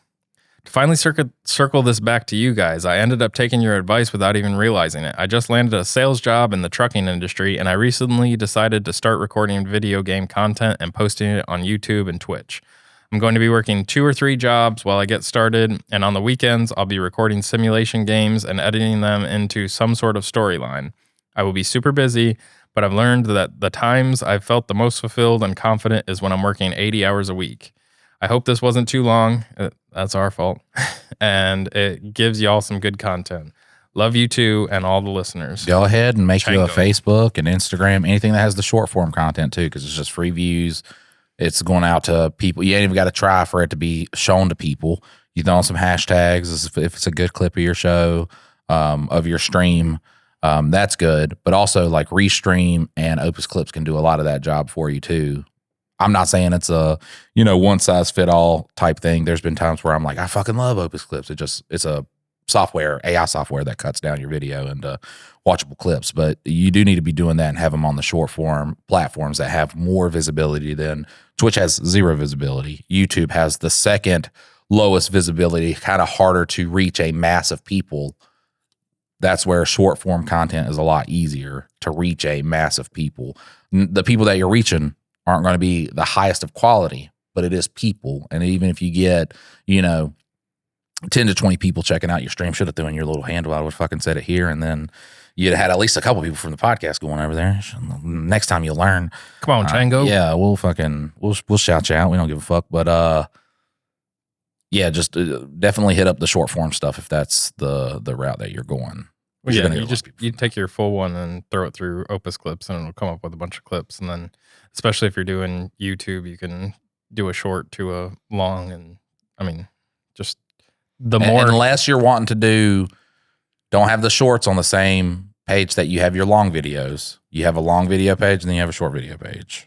To finally circle this back to you guys, I ended up taking your advice without even realizing it. I just landed a sales job in the trucking industry, and I recently decided to start recording video game content and posting it on YouTube and Twitch. I'm going to be working 2 or 3 jobs while I get started, and on the weekends, I'll be recording simulation games and editing them into some sort of storyline. I will be super busy, but I've learned that the times I've felt the most fulfilled and confident is when I'm working 80 hours a week. I hope this wasn't too long. That's our fault. And it gives y'all some good content. Love you too and all the listeners. Go ahead and make you a Facebook and Instagram, anything that has the short form content too, because it's just free views. It's going out to people. You ain't even got to try for it to be shown to people. You throw on some hashtags if it's a good clip of your show, of your stream. That's good, but also like Restream and Opus Clips can do a lot of that job for you too. I'm not saying it's a, you know, one size fit all type thing. There's been times where I'm like, I fucking love Opus Clips. It's a software, AI software that cuts down your video into watchable clips, but you do need to be doing that and have them on the short form platforms that have more visibility than Twitch has 0 visibility. YouTube has the second lowest visibility, kind of harder to reach a mass of people. That's where short form content is a lot easier to reach a mass of people. The people that you're reaching aren't going to be the highest of quality, but it is people. And even if you get, you know, 10 to 20 people checking out your stream, should have thrown your little handle. I would fucking said it here. And then you'd had at least a couple people from the podcast going over there. Next time you'll learn. Come on, Tango. Yeah, we'll shout you out. We don't give a fuck. But yeah, just definitely hit up the short form stuff if that's the route that you're going. Well, yeah, you take your full one and throw it through Opus Clips, and it'll come up with a bunch of clips. And then, especially if you're doing YouTube, you can do a short to a long. And I mean, just more. Unless you're wanting to don't have the shorts on the same page that you have your long videos. You have a long video page, and then you have a short video page.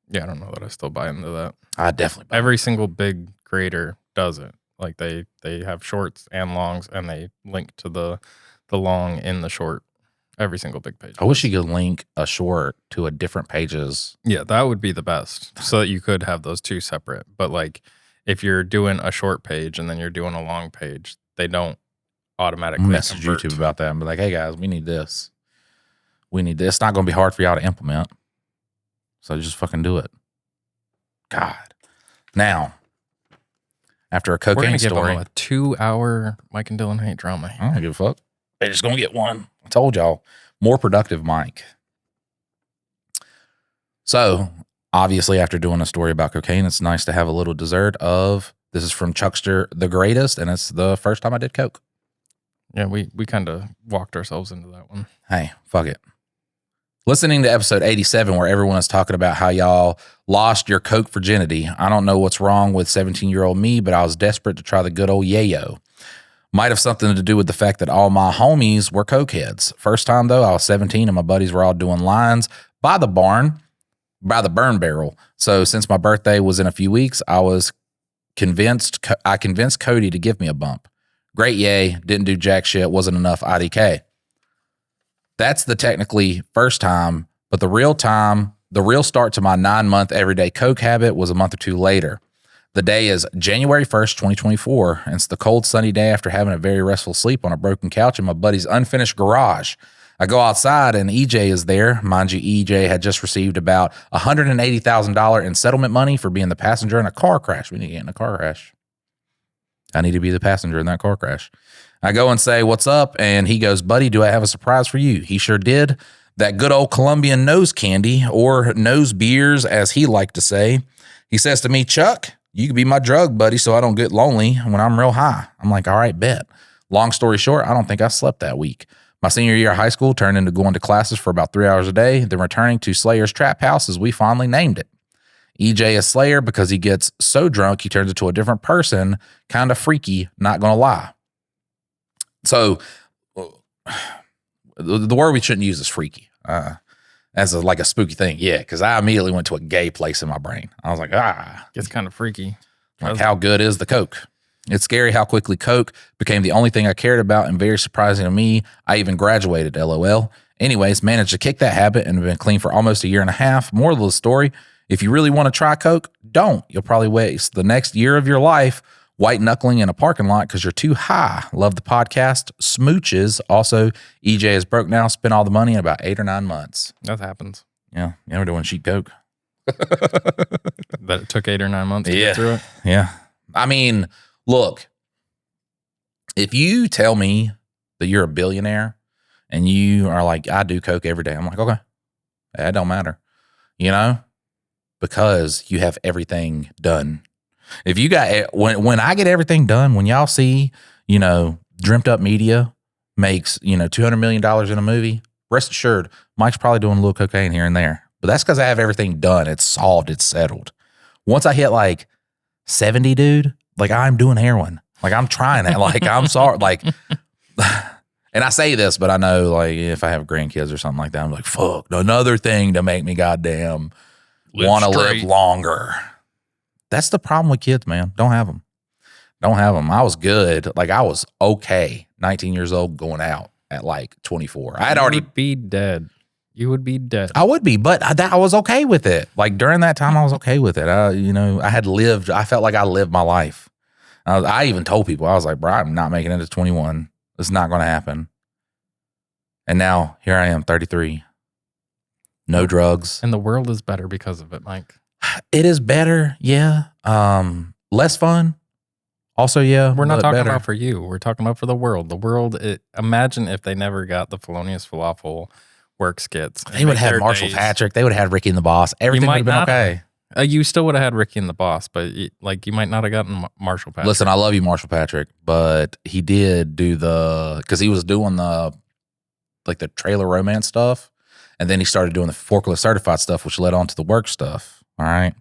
Yeah, I don't know that I still buy into that. I definitely buy Every single big creator does it. Like they have shorts and longs, and they link to the long in the short. Every single big page. I wish you could link a short to a different pages. Yeah, that would be the best, so that you could have those two separate. But like, if you're doing a short page and then you're doing a long page, they don't automatically message convert. YouTube about that and be like, hey guys, we need this. We need this. It's not going to be hard for y'all to implement. So just fucking do it. God. Now, after a We're cocaine gonna give story. them a 2-hour Mike and Dylan hate drama. I don't give a fuck. They're just gonna get one. I told y'all, more productive Mike. So obviously, after doing a story about cocaine, it's nice to have a little dessert of. This is from Chuckster the Greatest, and it's the first time I did coke. Yeah, we kind of walked ourselves into that one. Hey, fuck it. Listening to episode 87 where everyone is talking about how y'all lost your coke virginity. I don't know what's wrong with 17-year-old me, but I was desperate to try the good old yayo. Might have something to do with the fact that all my homies were coke heads. First time, though, I was 17 and my buddies were all doing lines by the burn barrel. So since my birthday was in a few weeks, I convinced Cody to give me a bump. Great yay, didn't do jack shit, wasn't enough IDK. That's the technically first time, but the real start to my 9-month everyday coke habit was a month or two later. The day is January 1st, 2024, and it's the cold, sunny day after having a very restful sleep on a broken couch in my buddy's unfinished garage. I go outside and EJ is there. Mind you, EJ had just received about $180,000 in settlement money for being the passenger in a car crash. We need to get in a car crash. I need to be the passenger in that car crash. I go and say, what's up? And he goes, buddy, do I have a surprise for you? He sure did. That good old Colombian nose candy, or nose beers, as he liked to say. He says to me, Chuck, you can be my drug buddy so I don't get lonely when I'm real high. I'm like, all right, bet. Long story short, I don't think I slept that week. My senior year of high school turned into going to classes for about 3 hours a day, then returning to Slayer's Trap House, as we fondly named it. EJ is Slayer because he gets so drunk he turns into a different person, kind of freaky, not gonna lie. So the word we shouldn't use is freaky as like a spooky thing. Yeah, because I immediately went to a gay place in my brain. I was like, It's kind of freaky. Like, how good is the coke? It's scary how quickly coke became the only thing I cared about, and very surprising to me, I even graduated, LOL. Anyways, managed to kick that habit and have been clean for almost a year and a half. Moral of the story, if you really want to try coke, don't. You'll probably waste the next year of your life white knuckling in a parking lot because you're too high. Love the podcast. Smooches. Also, EJ is broke now. Spent all the money in about 8 or 9 months. That happens. Yeah. We're doing cheap coke. That it took 8 or 9 months to get through it? Yeah. I mean, look, if you tell me that you're a billionaire and you are like, I do coke every day, I'm like, okay, that don't matter, because you have everything done. If you got, when I get everything done, when y'all see, Dreamt Up Media makes, $200 million in a movie, rest assured, Mike's probably doing a little cocaine here and there. But that's because I have everything done. It's solved. It's settled. Once I hit like 70, dude, like I'm doing heroin. Like I'm trying that. Like I'm sorry. Like, and I say this, but I know like if I have grandkids or something like that, I'm like, fuck, another thing to make me goddamn want to live longer. That's the problem with kids, man. Don't have them. I was good. Like I was okay. 19 years old going out at like 24. I had already be dead. You would be dead. I would be, but I was okay with it. Like during that time, I was okay with it. I felt like I lived my life. I even told people, I was like, bro, I'm not making it to 21. It's not going to happen. And now here I am, 33. No drugs. And the world is better because of it, Mike. It is better. Yeah. Less fun. Also, yeah. We're not talking better. about for you. We're talking about for the world. The world, imagine if they never got the Felonious Falafel work skits. They would have had Marshall Patrick. They would have had Ricky and the Boss. Everything would have been okay. You still would have had Ricky and the Boss, but you might not have gotten Marshall Patrick. Listen, I love you, Marshall Patrick, but he did do because he was doing the trailer romance stuff, and then he started doing the Forklift certified stuff, which led on to the work stuff. All right.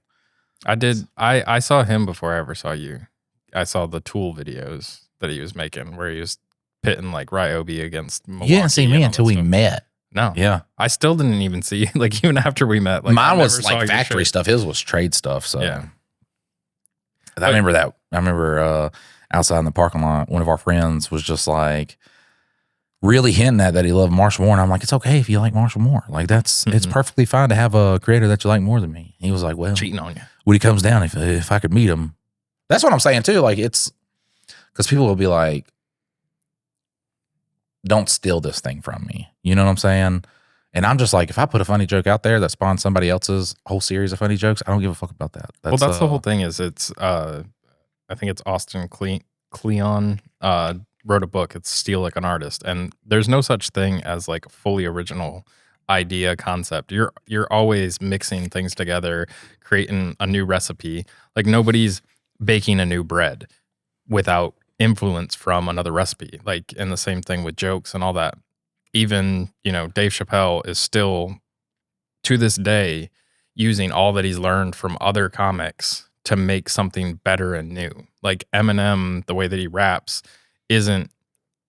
I saw him before I ever saw you. I saw the Tool videos that he was making where he was pitting like Ryobi against Milwaukee. You didn't see me until we met. No. Yeah. I still didn't even see you, like even after we met. Like, mine was like factory stuff. His was trade stuff. So yeah. I remember that. I remember outside in the parking lot, one of our friends was just like really hinting at that he loved Marshall Moore. And I'm like, it's okay if you like Marshall Moore. Like it's perfectly fine to have a creator that you like more than me. He was like, well, cheating on you. When he comes down, if I could meet him. That's what I'm saying too. Like it's because people will be like, don't steal this thing from me. You know what I'm saying? And I'm just like, if I put a funny joke out there that spawns somebody else's whole series of funny jokes, I don't give a fuck about that. That's the whole thing is it's I think it's Austin Kleon, wrote a book. It's Steal Like an Artist, and there's no such thing as like a fully original idea concept. You're always mixing things together, creating a new recipe. Like nobody's baking a new bread without influence from another recipe. Like, and the same thing with jokes and all that. Even, Dave Chappelle is still to this day using all that he's learned from other comics to make something better and new. Like Eminem, the way that he raps isn't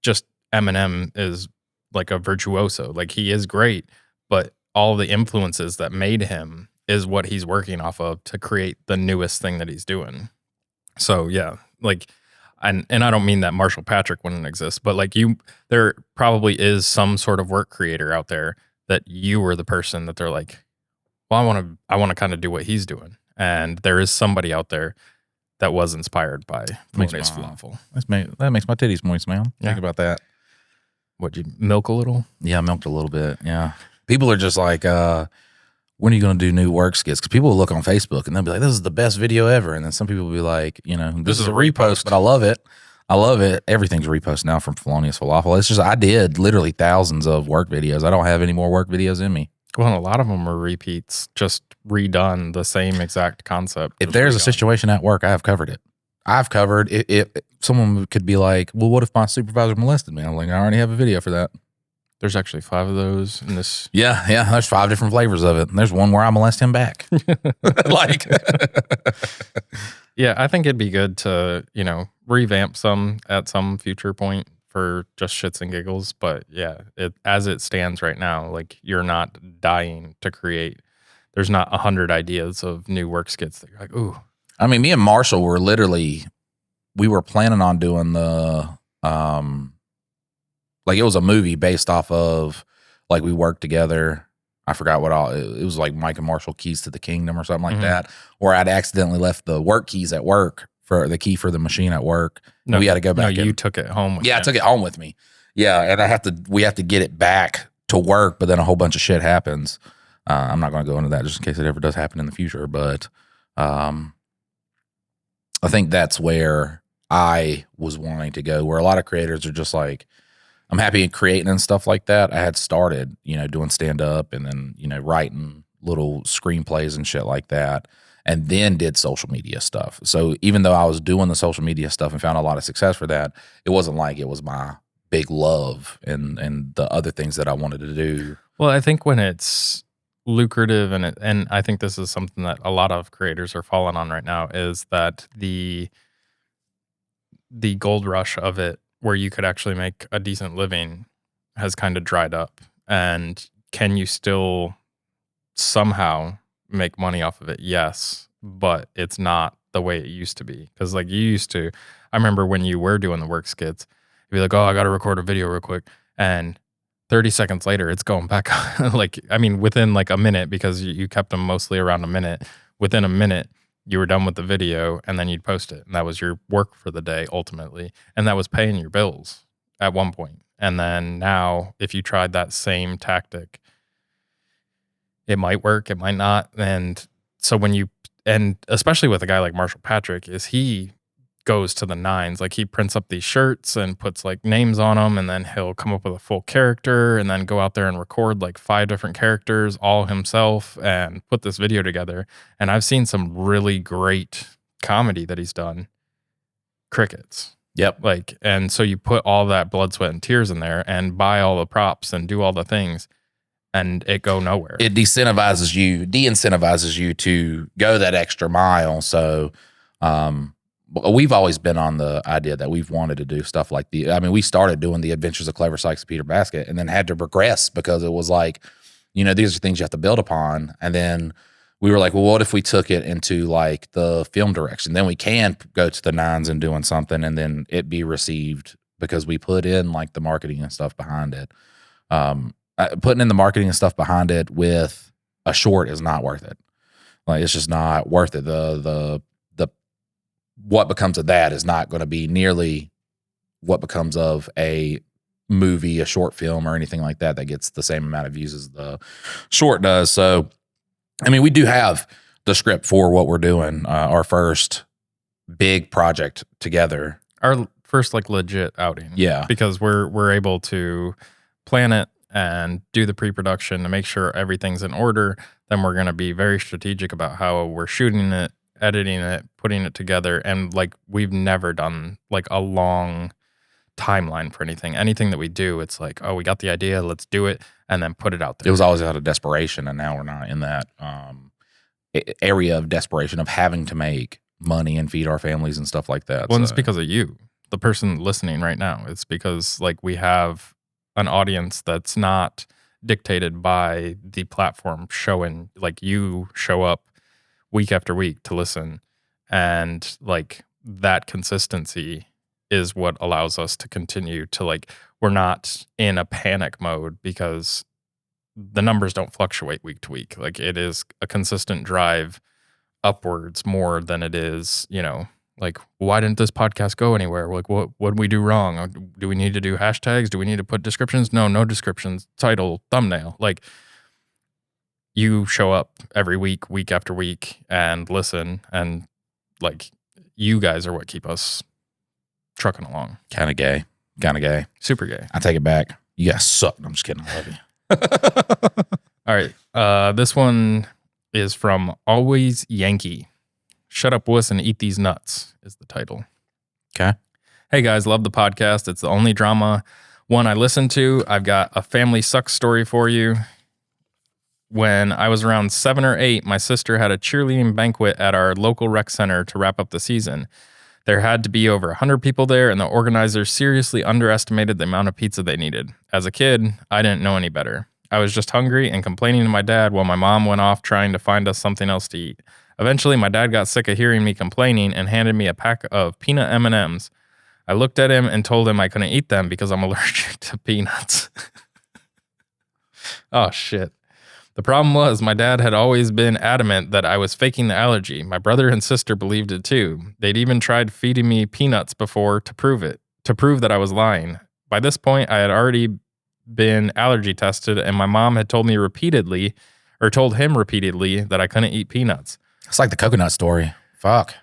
just Eminem is like a virtuoso. Like he is great, but all the influences that made him is what he's working off of to create the newest thing that he's doing. So yeah, like, and I don't mean that Marshall Patrick wouldn't exist, but like there probably is some sort of work creator out there that you were the person that they're like, well, I want to kind of do what he's doing. And there is somebody out there that was inspired by Flonase Falafel. That makes my titties moist, man. Yeah. Think about that. What, you milk a little? Yeah, I milked a little bit. Yeah. People are just like, when are you going to do new work skits? Because people will look on Facebook and they'll be like, this is the best video ever. And then some people will be like, this is a repost, but I love it. I love it. Everything's a repost now from Felonious Falafel. It's just, I did literally thousands of work videos. I don't have any more work videos in me. Well, a lot of them are repeats, just redone, the same exact concept. If there's a situation at work, I have covered it. I've covered it. If someone could be like, well, what if my supervisor molested me? I'm like, I already have a video for that. There's actually 5 of those in this. Yeah. There's 5 different flavors of it. And there's one where I molest him back. Like, yeah, I think it'd be good to, revamp some at some future point for just shits and giggles. But yeah, as it stands right now, like you're not dying to create. There's not 100 ideas of new work skits that you're like, ooh. I mean, me and Marshall were we were planning on doing the, like it was a movie based off of like we worked together. I forgot it was like Mike and Marshall Keys to the Kingdom or something like that. Or I'd accidentally left the work keys at work for the key for the machine at work. No, we had to go back. No, you took it home with you. I took it home with me. Yeah. And we have to get it back to work, but then a whole bunch of shit happens. I'm not going to go into that just in case it ever does happen in the future. But I think that's where I was wanting to go, where a lot of creators are just like, I'm happy in creating and stuff like that. I had started, doing stand up and then, writing little screenplays and shit like that, and then did social media stuff. So even though I was doing the social media stuff and found a lot of success for that, it wasn't like it was my big love and the other things that I wanted to do. Well, I think when it's lucrative and I think this is something that a lot of creators are falling on right now, is that the gold rush of it, where you could actually make a decent living, has kind of dried up. And can you still somehow make money off of it? Yes, but it's not the way it used to be. Because like you used to, I remember when you were doing the work skits, you'd be like, oh, I got to record a video real quick. And 30 seconds later, it's going back. Within like a minute, because you kept them mostly around a minute. Within a minute, you were done with the video, and then you'd post it. And that was your work for the day, ultimately. And that was paying your bills at one point. And then now, if you tried that same tactic, it might work, it might not. And so and especially with a guy like Marshall Patrick, is he goes to the nines. Like he prints up these shirts and puts like names on them, and then he'll come up with a full character and then go out there and record like 5 different characters all himself and put this video together. And I've seen some really great comedy that he's done. Crickets. Yep. And so you put all that blood, sweat, and tears in there and buy all the props and do all the things, and it go nowhere. It de-incentivizes you to go that extra mile. So, we've always been on the idea that we've wanted to do stuff like we started doing the Adventures of Clever Sykes and Peter Basket, and then had to regress because it was like, these are things you have to build upon. And then we were like, well, what if we took it into like the film direction? Then we can go to the nines and doing something, and then it be received because we put in like the marketing and stuff behind it. Putting in the marketing and stuff behind it with a short is not worth it. Like, it's just not worth it. The what becomes of that is not going to be nearly what becomes of a movie, a short film, or anything like that gets the same amount of views as the short does. So, we do have the script for what we're doing. Our first big project together. Our first like legit outing. Yeah. Because we're able to plan it and do the pre-production to make sure everything's in order. Then we're going to be very strategic about how we're shooting it, editing it, putting it together. And like, we've never done like a long timeline for anything. Anything that we do, it's like, oh, we got the idea, let's do it, and then put it out there. It was always out of desperation, and now we're not in that area of desperation of having to make money and feed our families and stuff like that. Well, it's because of you, the person listening right now. It's because like we have an audience that's not dictated by the platform showing, like you show up week after week to listen, and like that consistency is what allows us to continue to like, we're not in a panic mode because the numbers don't fluctuate week to week. Like it is a consistent drive upwards more than it is, you know, like, why didn't this podcast go anywhere? Like, what did we do wrong? Do we need to do hashtags? Do we need to put descriptions? No descriptions, title, thumbnail. Like, you show up every week after week, and listen, and like, you guys are what keep us trucking along. Kind of gay. Super gay. I take it back. You guys suck. I'm just kidding. I love you. All right. This one is from Always Yankee. Shut up, wuss, and eat these nuts is the title. Okay. Hey guys, love the podcast. It's the only drama one I listen to. I've got a family sucks story for you. When I was around 7 or 8, my sister had a cheerleading banquet at our local rec center to wrap up the season. There had to be over 100 people there, and the organizers seriously underestimated the amount of pizza they needed. As a kid, I didn't know any better. I was just hungry and complaining to my dad while my mom went off trying to find us something else to eat. Eventually, my dad got sick of hearing me complaining and handed me a pack of peanut M&Ms. I looked at him and told him I couldn't eat them because I'm allergic to peanuts. Oh, shit. The problem was my dad had always been adamant that I was faking the allergy. My brother and sister believed it too. They'd even tried feeding me peanuts before to prove that I was lying. By this point, I had already been allergy tested, and my mom had told him repeatedly that I couldn't eat peanuts. It's like the coconut story. Fuck.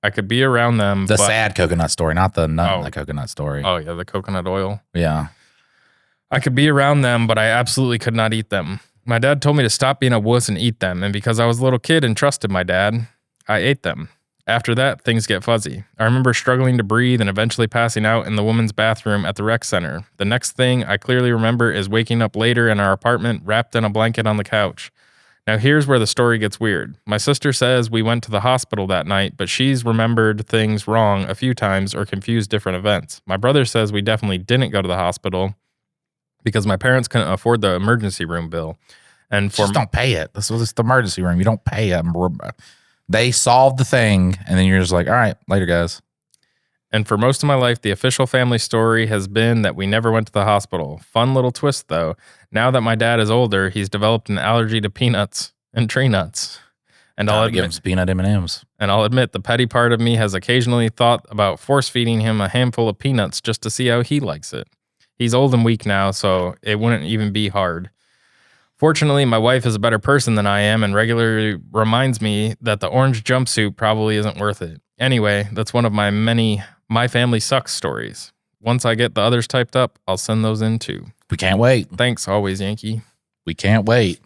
I could be around them. The sad coconut story, not the nut in the coconut story. Oh, yeah, the coconut oil. Yeah. I could be around them, but I absolutely could not eat them. My dad told me to stop being a wuss and eat them, and because I was a little kid and trusted my dad, I ate them. After that, things get fuzzy. I remember struggling to breathe and eventually passing out in the women's bathroom at the rec center. The next thing I clearly remember is waking up later in our apartment wrapped in a blanket on the couch. Now here's where the story gets weird. My sister says we went to the hospital that night, but she's remembered things wrong a few times or confused different events. My brother says we definitely didn't go to the hospital because my parents couldn't afford the emergency room bill. And Just don't pay it. This was the emergency room. You don't pay it. They solved the thing, and then you're just like, all right, later, guys. And for most of my life, the official family story has been that we never went to the hospital. Fun little twist, though. Now that my dad is older, he's developed an allergy to peanuts and tree nuts. And I'll give him some peanut M&Ms. And I'll admit, the petty part of me has occasionally thought about force-feeding him a handful of peanuts just to see how he likes it. He's old and weak now, so it wouldn't even be hard. Fortunately, my wife is a better person than I am and regularly reminds me that the orange jumpsuit probably isn't worth it. Anyway, that's one of my many My Family Sucks stories. Once I get the others typed up, I'll send those in too. We can't wait. Thanks, Always Yankee. We can't wait.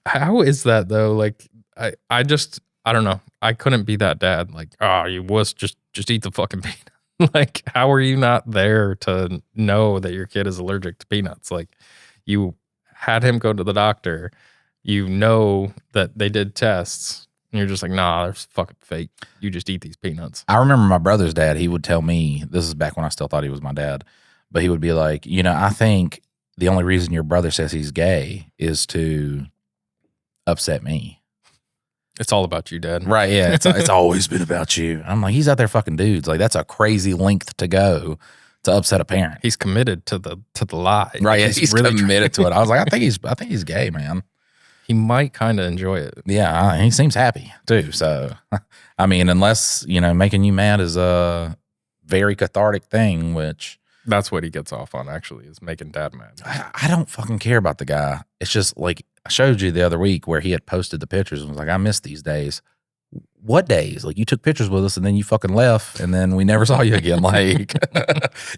How is that though? Like, I don't know. I couldn't be that dad. Like, oh, you wuss, just eat the fucking peanut. Like, how are you not there to know that your kid is allergic to peanuts? Like, you had him go to the doctor. You know that they did tests. And you're just like, nah, they're fucking fake. You just eat these peanuts. I remember my brother's dad, he would tell me, this is back when I still thought he was my dad, but he would be like, you know, I think the only reason your brother says he's gay is to upset me. It's all about you, Dad. Right, yeah. It's always been about you. I'm like, he's out there fucking dudes. Like, that's a crazy length to go to upset a parent. He's committed to the lie. Right, yeah, he's really committed to it. I was like, I think he's gay, man. He might kind of enjoy it. Yeah, he seems happy too. So, I mean, unless, you know, making you mad is a very cathartic thing, which... That's what he gets off on, actually, is making Dad mad. I don't fucking care about the guy. It's just like, I showed you the other week where he had posted the pictures and was like, I miss these days. what days? Like, you took pictures with us and then you fucking left and then we never saw you again. Like,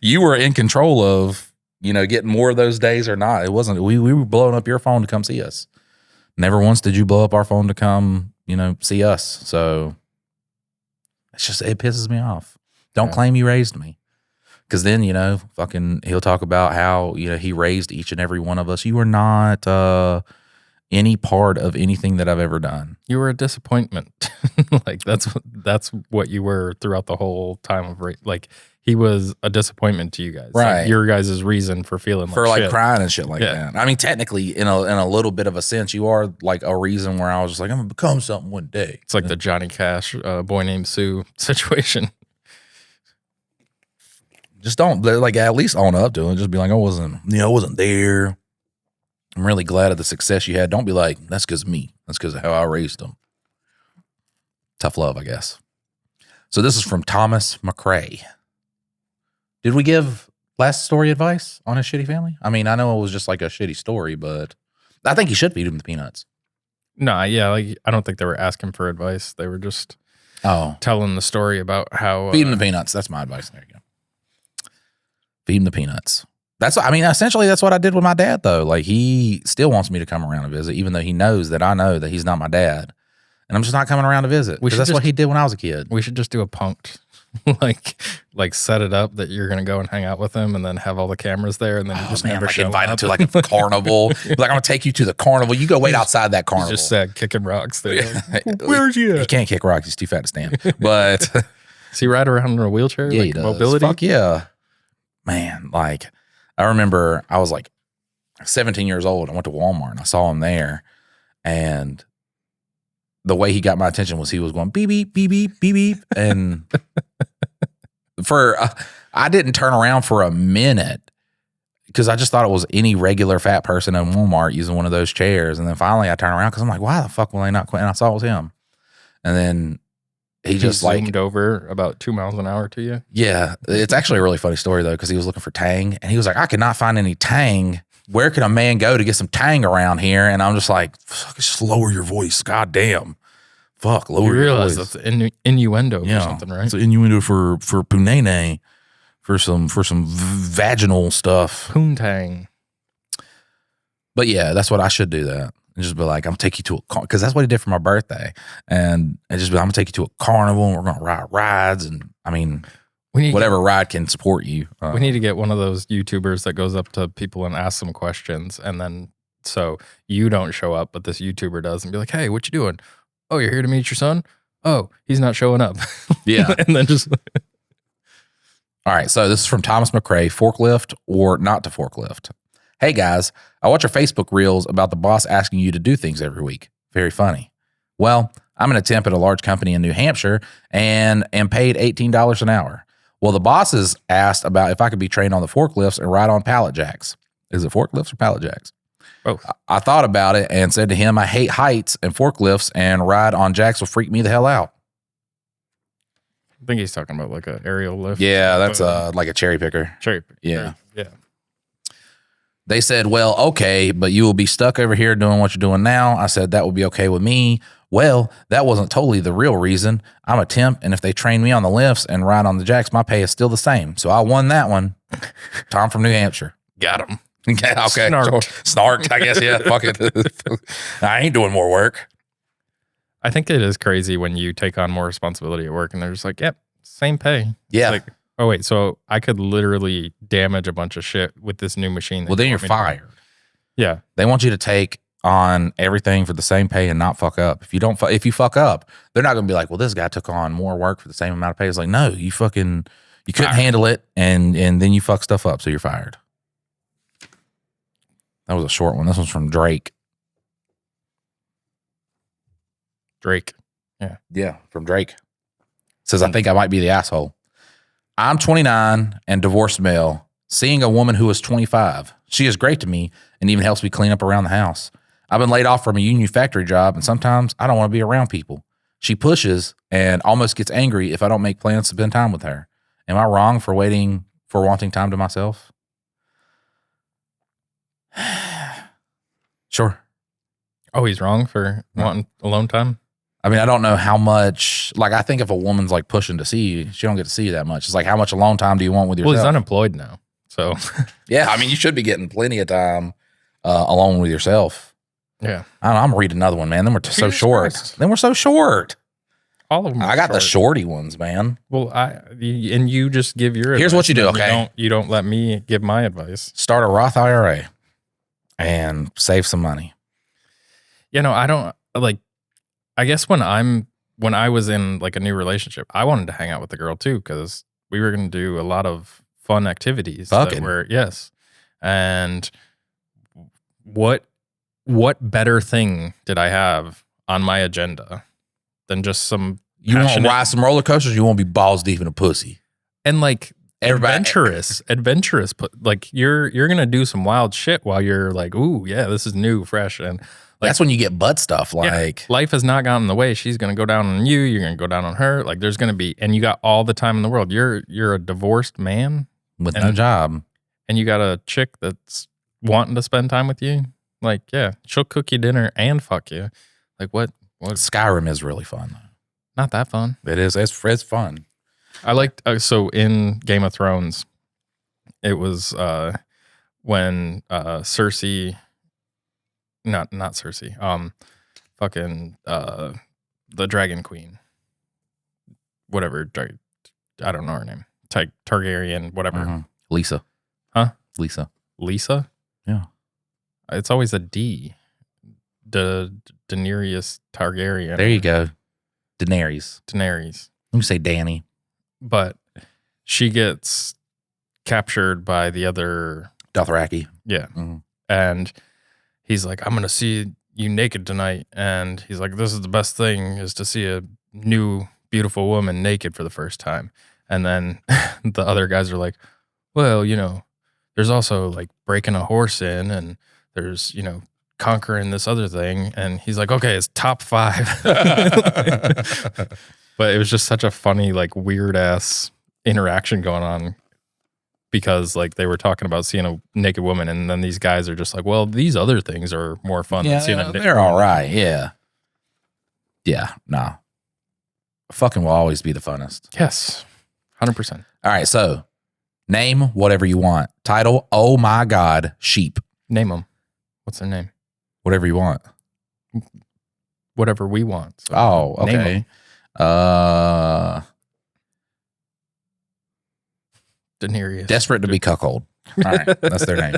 you were in control of, getting more of those days or not. It wasn't, we were blowing up your phone to come see us. Never once did you blow up our phone to come, see us. So it's just, it pisses me off. Don't claim you raised me. Because then, fucking, he'll talk about how, he raised each and every one of us. You were not any part of anything that I've ever done. You were a disappointment. Like, that's what you were throughout the whole time of like, he was a disappointment to you guys. Right. Like, your guys' reason for feeling like for like shit. crying and shit like that. I mean, technically, in a little bit of a sense, you are like a reason where I was just like, I'm gonna become something one day. It's like the Johnny Cash, Boy Named Sue situation. Just don't, like, at least own up to it. Just be like, I wasn't there. I'm really glad of the success you had. Don't be like, that's because of me. That's because of how I raised them. Tough love, I guess. So this is from Thomas McCrae. Did we give last story advice on his shitty family? I mean, I know it was just like a shitty story, but I think he should feed him the peanuts. No, yeah, like, I don't think they were asking for advice. They were just telling the story about how feed him the peanuts. That's my advice. There you go. Feed him the peanuts. Essentially that's what I did with my dad, though. Like, he still wants me to come around and visit, even though he knows that I know that he's not my dad. And I'm just not coming around to visit. Because that's what he did when I was a kid. We should just do a punked. like set it up that you're gonna go and hang out with him, and then have all the cameras there, and then you just never show invite him up. to like a carnival. Like, I'm gonna take you to the carnival. You go wait outside that carnival. He's just sad kicking rocks there. Where's he at? He can't kick rocks. He's too fat to stand. But does he ride around in a wheelchair? Yeah, like, he does. Mobility? Fuck yeah. Man, like, I remember I was like 17 years old. I went to Walmart and I saw him there, and the way he got my attention was he was going beep, beep, beep, beep, beep, beep. And I didn't turn around for a minute because I just thought it was any regular fat person in Walmart using one of those chairs. And then finally I turned around because I'm like, why the fuck will they not quit? And I saw it was him. And then he just zoomed over about 2 miles an hour to you. Yeah. It's actually a really funny story, though, because he was looking for Tang. And he was like, I could not find any Tang. Where can a man go to get some Tang around here? And I'm just like, fuck, just lower your voice. God damn. Fuck, lower your voice. You realize that's innuendo or something, right? It's an innuendo for punene, for some vaginal stuff. Poontang. But yeah, that's what I should do that. And just be like, I'm gonna take you to a, because that's what he did for my birthday. And just be like, I'm gonna take you to a carnival and we're gonna ride rides. And I mean, whatever ride can support you. We need to get one of those YouTubers that goes up to people and asks them questions. And then, so you don't show up, but this YouTuber does, and be like, hey, what you doing? Oh, you're here to meet your son? Oh, he's not showing up. Yeah. And then just. All right. So this is from Thomas McCrae, forklift or not to forklift. Hey guys, I watch your Facebook reels about the boss asking you to do things every week. Very funny. Well, I'm an temp at a large company in New Hampshire and am paid $18 an hour. Well, the bosses asked about if I could be trained on the forklifts and ride on pallet jacks. Is it forklifts or pallet jacks? Both. I thought about it and said to him, I hate heights and forklifts, and ride on jacks will freak me the hell out. I think he's talking about like an aerial lift. Yeah, that's like a cherry picker. Cherry picker. Yeah. Yeah. They said, well, okay, but you will be stuck over here doing what you're doing now. I said, that would be okay with me. Well, that wasn't totally the real reason. I'm a temp, and if they train me on the lifts and ride on the jacks, my pay is still the same. So I won that one. Tom from New Hampshire. Got him. Okay. Snarked, I guess. Yeah, fuck it. I ain't doing more work. I think it is crazy when you take on more responsibility at work and they're just like, yep, same pay. Yeah. It's like, oh, wait, so I could literally damage a bunch of shit with this new machine. Well, then you're fired. Yeah. They want you to take on everything for the same pay and not fuck up. If you fuck up, they're not going to be like, well, this guy took on more work for the same amount of pay. It's like, no, you couldn't handle it, and then you fuck stuff up, so you're fired. That was a short one. This one's from Drake. Yeah. Yeah, from Drake. Says, I think I might be the asshole. I'm 29 and divorced male, seeing a woman who is 25. She is great to me and even helps me clean up around the house. I've been laid off from a union factory job, and sometimes I don't want to be around people. She pushes and almost gets angry if I don't make plans to spend time with her. Am I wrong for wanting time to myself? Sure. Oh, he's wrong for wanting alone time? I mean, I don't know how much. Like, I think if a woman's like pushing to see you, she don't get to see you that much. It's like, how much alone time do you want with yourself? Well, he's unemployed now, so yeah. I mean, you should be getting plenty of time alone with yourself. Yeah, I don't know, I'm gonna read another one, man. Them were so Jesus short. Christ. Them were so short. All of them. I got the shorty ones, man. Well, and you just give your. Here's what you do. advice, and Okay, you don't let me give my advice. start a Roth IRA and save some money. I don't like. I guess when I was in like a new relationship, I wanted to hang out with the girl too because we were going to do a lot of fun activities. Fucking. Yes. And what better thing did I have on my agenda than just some You want to ride some roller coasters? You won't be balls deep in a pussy. and like Everybody- adventurous. Like you're gonna do some wild shit while you're like, ooh, yeah, this is new, fresh, and like, that's when you get butt stuff. Like, life has not gotten in the way. She's gonna go down on you. You're gonna go down on her. Like there's gonna be, and you got all the time in the world. You're a divorced man with no job. and you got a chick that's wanting to spend time with you. Like, yeah, she'll cook you dinner and fuck you. Like what? Skyrim is really fun, though. Not that fun. It is. It's fun. I liked so in Game of Thrones, it was when Cersei, not Cersei, fucking the Dragon Queen, whatever. I don't know her name. Targaryen, whatever. Mhm. Lisa. Huh? Lisa. Lisa? Yeah. It's always a D. Daenerys Targaryen. There you go. Daenerys. Daenerys. You say Danny. But she gets captured by the other. Dothraki. Yeah. Mhm. And he's like, I'm going to see you naked tonight. And he's like, this is the best thing is to see a new, beautiful woman naked for the first time. And then the other guys are like, well, there's also like breaking a horse in and there's, conquering this other thing. And he's like, okay, it's top 5. But it was just such a funny, like weird ass interaction going on because like they were talking about seeing a naked woman. And then these guys are just like, well, these other things are more fun than seeing a naked they're woman. all right. Yeah. Yeah. Nah. Fucking will always be the funnest. Yes. 100%. All right. So name whatever you want. Title, oh my God, sheep. Name them. What's their name? Whatever you want. Whatever we want. So Oh, name okay. 'em. Daenerys. Desperate to be cuckold. All right. That's their name.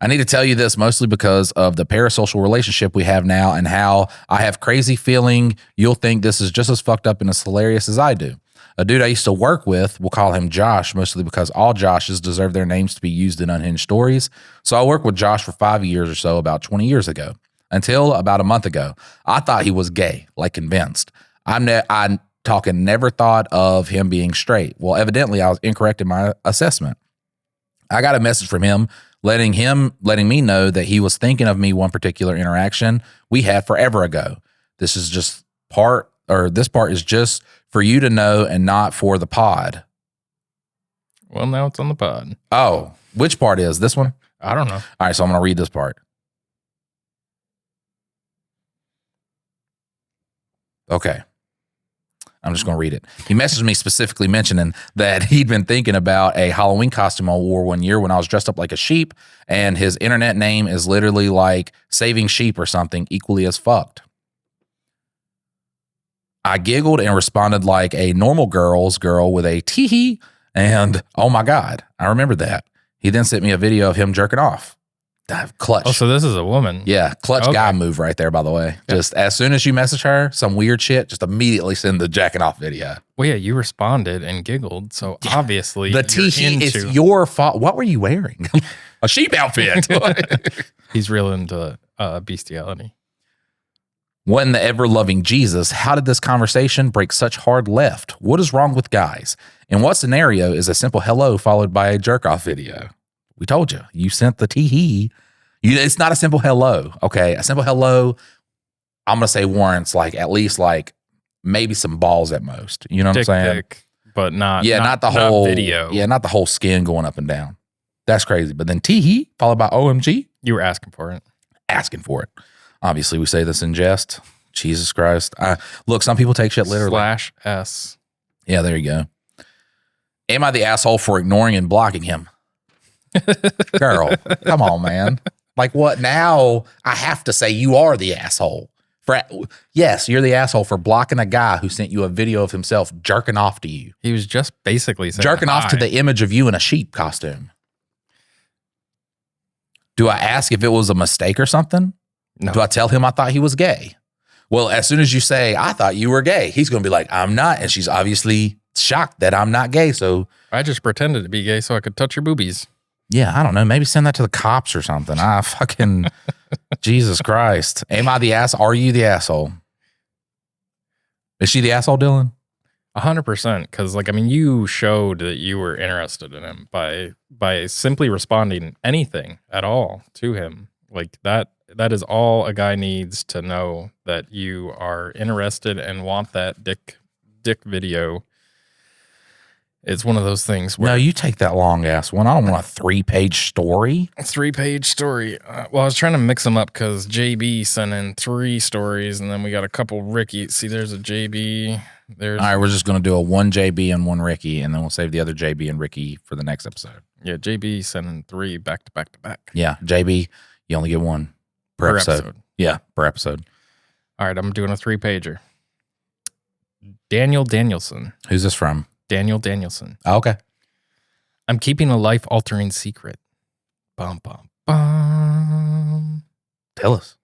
I need to tell you this mostly because of the parasocial relationship we have now and how I have crazy feeling you'll think this is just as fucked up and as hilarious as I do. A dude I used to work with, we'll call him Josh, mostly because all Joshes deserve their names to be used in unhinged stories. So I worked with Josh for 5 years or so, about 20 years ago, until about a month ago. I thought he was gay, like convinced. I'm talking never thought of him being straight. Well, evidently I was incorrect in my assessment. I got a message from him letting me know that he was thinking of me one particular interaction we had forever ago. This part is just for you to know and not for the pod. Well, now it's on the pod. Oh, which part is this one? I don't know. All right, so I'm going to read this part. Okay. I'm just going to read it. He messaged me specifically mentioning that he'd been thinking about a Halloween costume I wore one year when I was dressed up like a sheep, and his internet name is literally like Saving Sheep or something equally as fucked. I giggled and responded like a normal girl with a tee-hee, and oh my God, I remember that. He then sent me a video of him jerking off. Clutch. Oh, so this is a woman. Yeah, clutch Okay. guy move right there, by the way. Yeah. Just as soon as you message her, some weird shit, just immediately send the jacking off video. Well, yeah, you responded and giggled. So obviously, The you're tee, it's into- your fault. What were you wearing? A sheep outfit. He's real into bestiality. When the ever-loving Jesus, how did this conversation break such hard left? What is wrong with guys? In what scenario is a simple hello followed by a jerk-off video? We told you. You sent the tee-hee. It's not a simple hello, okay? A simple hello, I'm going to say warrants like at least like maybe some balls at most. You know what I'm saying? Pic, but not the whole video. Yeah, not the whole skin going up and down. That's crazy. But then tee-hee followed by OMG, You were asking for it. asking for it. Obviously, we say this in jest. Jesus Christ. Look, some people take shit literally. /S. Yeah, there you go. Am I the asshole for ignoring and blocking him? Girl, come on, man. Like what? Now I have to say you are the asshole. Yes, you're the asshole for blocking a guy who sent you a video of himself jerking off to you. He was just basically saying jerking off to the image of you in a sheep costume. Do I ask if it was a mistake or something? No. Do I tell him I thought he was gay? Well, as soon as you say, I thought you were gay, he's going to be like, I'm not. And she's obviously shocked that I'm not gay. So I just pretended to be gay so I could touch your boobies. Yeah, I don't know. Maybe send that to the cops or something. Jesus Christ. Am I the ass? Are you the asshole? Is she the asshole, Dylan? 100%. Because, you showed that you were interested in him by simply responding anything at all to him. Like that is all a guy needs to know, that you are interested and want that dick video. It's one of those things where... No, you take that long ass one. I don't want a 3-page story. A 3-page story. Well, I was trying to mix them up because JB sent in 3 stories, and then we got a couple Ricky. See, there's a JB. All right, we're just going to do a 1 JB and 1 Ricky, and then we'll save the other JB and Ricky for the next episode. Yeah, JB sent in 3 back to back to back. Yeah, JB, you only get 1 per episode. Yeah, per episode. All right, I'm doing a 3-pager. Daniel Danielson. Who's this from? Daniel Danielson. Oh, okay. I'm keeping a life-altering secret. Bum, bum, bum. Tell us.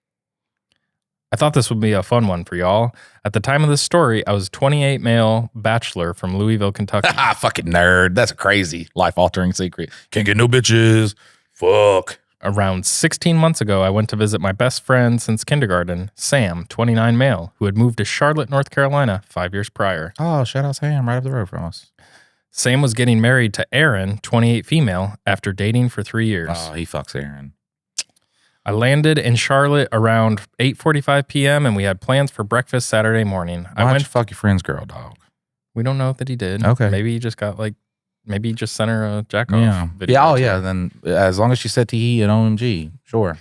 I thought this would be a fun one for y'all. At the time of this story, I was a 28 male bachelor from Louisville, Kentucky. Fucking nerd. That's a crazy life-altering secret. Can't get no bitches. Fuck. Around 16 months ago, I went to visit my best friend since kindergarten, Sam, 29 male, who had moved to Charlotte, North Carolina 5 years prior. Oh, shout out Sam, right up the road from us. Sam was getting married to Erin, 28 female, after dating for 3 years. Oh, he fucks Erin. I landed in Charlotte around 8:45 p.m. and we had plans for breakfast Saturday morning. Why'd you fuck your friend's girl, dog? We don't know that he did. Okay. Maybe he just got maybe he just sent her a jack-off video. Yeah, yeah. Then as long as she said tee and OMG, sure.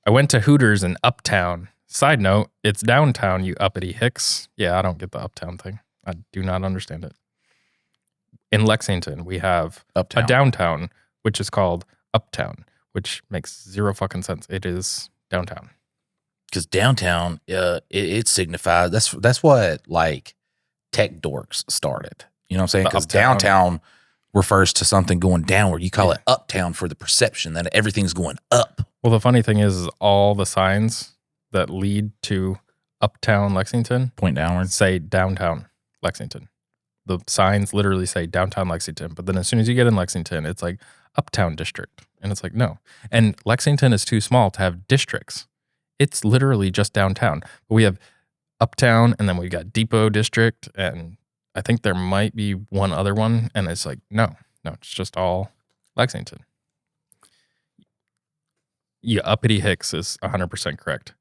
I went to Hooters in Uptown. Side note, it's downtown, you uppity hicks. Yeah, I don't get the uptown thing. I do not understand it. In Lexington, we have Uptown. a downtown, which is called Uptown, which makes zero fucking sense. It is downtown. Because downtown, it signifies, that's what tech dorks started. You know what I'm saying? Because downtown refers to something going downward. You call it uptown for the perception that everything's going up. Well, the funny thing is all the signs that lead to Uptown Lexington point downward say downtown Lexington. The signs literally say downtown Lexington, but then as soon as you get in Lexington, it's like Uptown District. And it's like, no. And Lexington is too small to have districts. It's literally just downtown. But we have Uptown, and then we've got Depot District, and I think there might be one other one, and it's like, no, it's just all Lexington. Yeah, uppity hicks is 100% correct.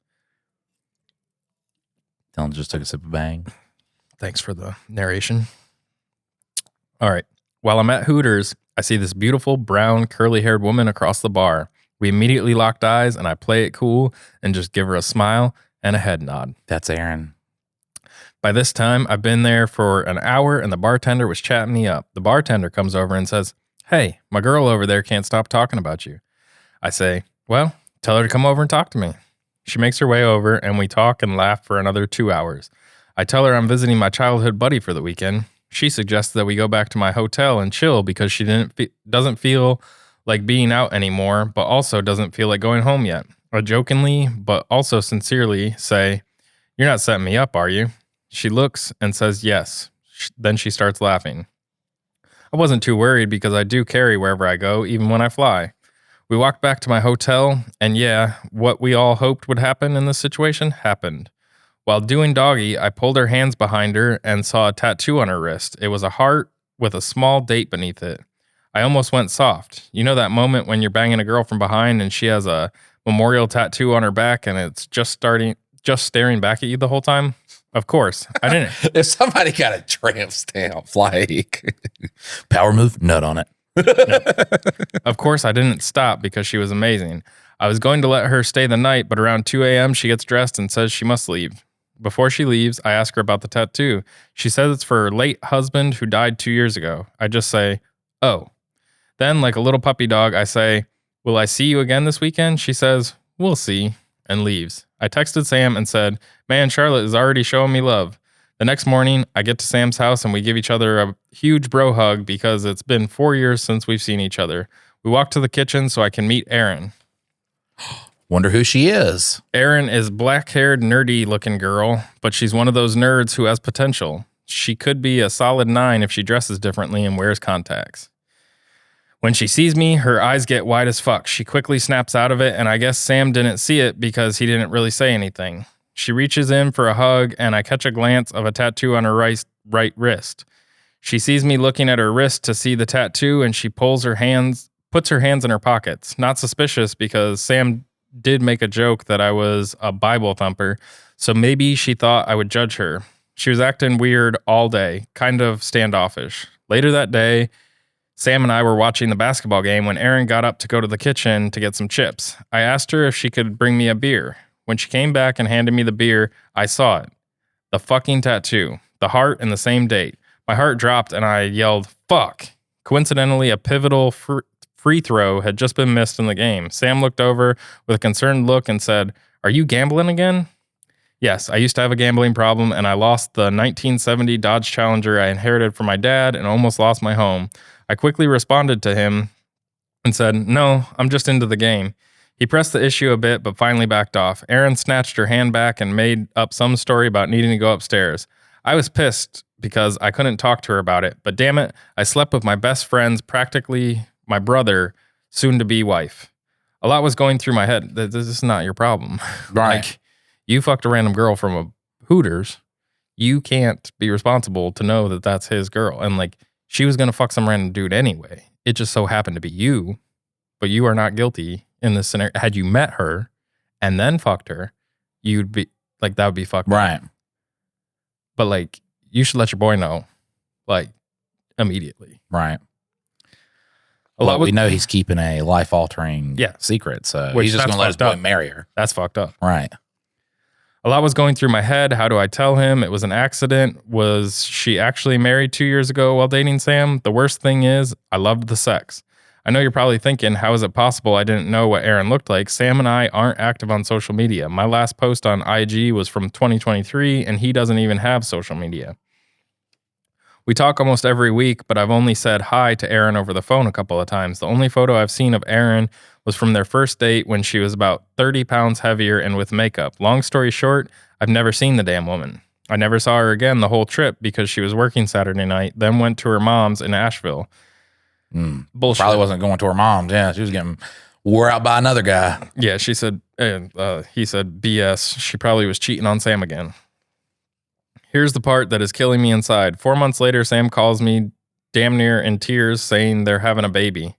Dylan just took a sip of Bang. Thanks for the narration. All right. While I'm at Hooters, I see this beautiful brown curly-haired woman across the bar. We immediately locked eyes, and I play it cool and just give her a smile and a head nod. That's Erin. By this time, I've been there for an hour, and the bartender was chatting me up. The bartender comes over and says, "Hey, my girl over there can't stop talking about you." I say, "Well, tell her to come over and talk to me." She makes her way over, and we talk and laugh for another 2 hours. I tell her I'm visiting my childhood buddy for the weekend. She suggests that we go back to my hotel and chill because she doesn't feel like being out anymore, but also doesn't feel like going home yet. I jokingly, but also sincerely say, "You're not setting me up, are you?" She looks and says yes. Then she starts laughing. I wasn't too worried because I do carry wherever I go, even when I fly. We walked back to my hotel, and yeah, what we all hoped would happen in this situation happened. While doing doggy, I pulled her hands behind her and saw a tattoo on her wrist. It was a heart with a small date beneath it. I almost went soft. You know that moment when you're banging a girl from behind and she has a memorial tattoo on her back and it's just staring back at you the whole time? Of course, I didn't. If somebody got a tramp stamp, power move, nut on it. Of course, I didn't stop because she was amazing. I was going to let her stay the night, but around 2 a.m. she gets dressed and says she must leave. Before she leaves, I ask her about the tattoo. She says it's for her late husband who died 2 years ago. I just say, oh. Then, like a little puppy dog, I say, will I see you again this weekend? She says, we'll see, and leaves. I texted Sam and said, man, Charlotte is already showing me love. The next morning, I get to Sam's house and we give each other a huge bro hug because it's been 4 years since we've seen each other. We walk to the kitchen so I can meet Erin. Wonder who she is. Erin is black-haired, nerdy-looking girl, but she's one of those nerds who has potential. She could be a solid 9 if she dresses differently and wears contacts. When she sees me, her eyes get wide as fuck. She quickly snaps out of it, and I guess Sam didn't see it because he didn't really say anything. She reaches in for a hug, and I catch a glance of a tattoo on her right wrist. She sees me looking at her wrist to see the tattoo, and she puts her hands in her pockets. Not suspicious because Sam did make a joke that I was a Bible thumper, so maybe she thought I would judge her. She was acting weird all day, kind of standoffish. Later that day, Sam and I were watching the basketball game when Erin got up to go to the kitchen to get some chips. I asked her if she could bring me a beer. When she came back and handed me the beer, I saw it. The fucking tattoo. The heart and the same date. My heart dropped and I yelled, fuck. Coincidentally, a pivotal free throw had just been missed in the game. Sam looked over with a concerned look and said, are you gambling again? Yes, I used to have a gambling problem and I lost the 1970 Dodge Challenger I inherited from my dad and almost lost my home. I quickly responded to him and said, no, I'm just into the game. He pressed the issue a bit, but finally backed off. Erin snatched her hand back and made up some story about needing to go upstairs. I was pissed because I couldn't talk to her about it, but damn it, I slept with my best friend's, practically my brother, soon-to-be wife. A lot was going through my head. This is not your problem. Right. Like, you fucked a random girl from a Hooters. You can't be responsible to know that that's his girl. And like, she was going to fuck some random dude anyway. It just so happened to be you, but you are not guilty in this scenario. Had you met her and then fucked her, you'd be like, that would be fucked Right. up. But like, you should let your boy know, like, immediately. Right. Well, we know he's keeping a life-altering secret, so he's just going to let his boy marry her. That's fucked up. Right. A lot was going through my head. How do I tell him it was an accident? Was she actually married 2 years ago while dating Sam? The worst thing is, I loved the sex. I know you're probably thinking, how is it possible I didn't know what Erin looked like? Sam and I aren't active on social media. My last post on IG was from 2023, and he doesn't even have social media. We talk almost every week, but I've only said hi to Erin over the phone a couple of times. The only photo I've seen of Erin was from their first date when she was about 30 pounds heavier and with makeup. Long story short, I've never seen the damn woman. I never saw her again the whole trip because she was working Saturday night, then went to her mom's in Asheville. Bullshit. Probably wasn't going to her mom's. Yeah, she was getting wore out by another guy. Yeah, she said, he said, BS. She probably was cheating on Sam again. Here's the part that is killing me inside. 4 months later, Sam calls me damn near in tears saying they're having a baby.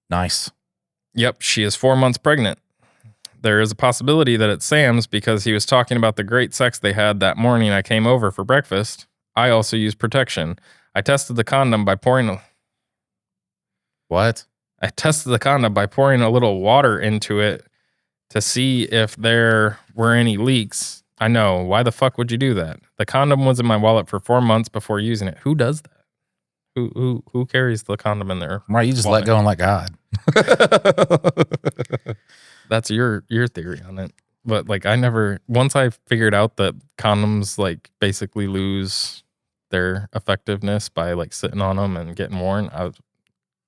Nice. Yep, she is 4 months pregnant. There is a possibility that it's Sam's because he was talking about the great sex they had that morning I came over for breakfast. I also used protection. I tested the condom by pouring What? I tested the condom by pouring a little water into it to see if there were any leaks. I know. Why the fuck would you do that? The condom was in my wallet for 4 months before using it. Who does that? Who carries the condom in there? Right, you just let go and let God. That's your theory on it. But like, once I figured out that condoms like basically lose their effectiveness by like sitting on them and getting worn,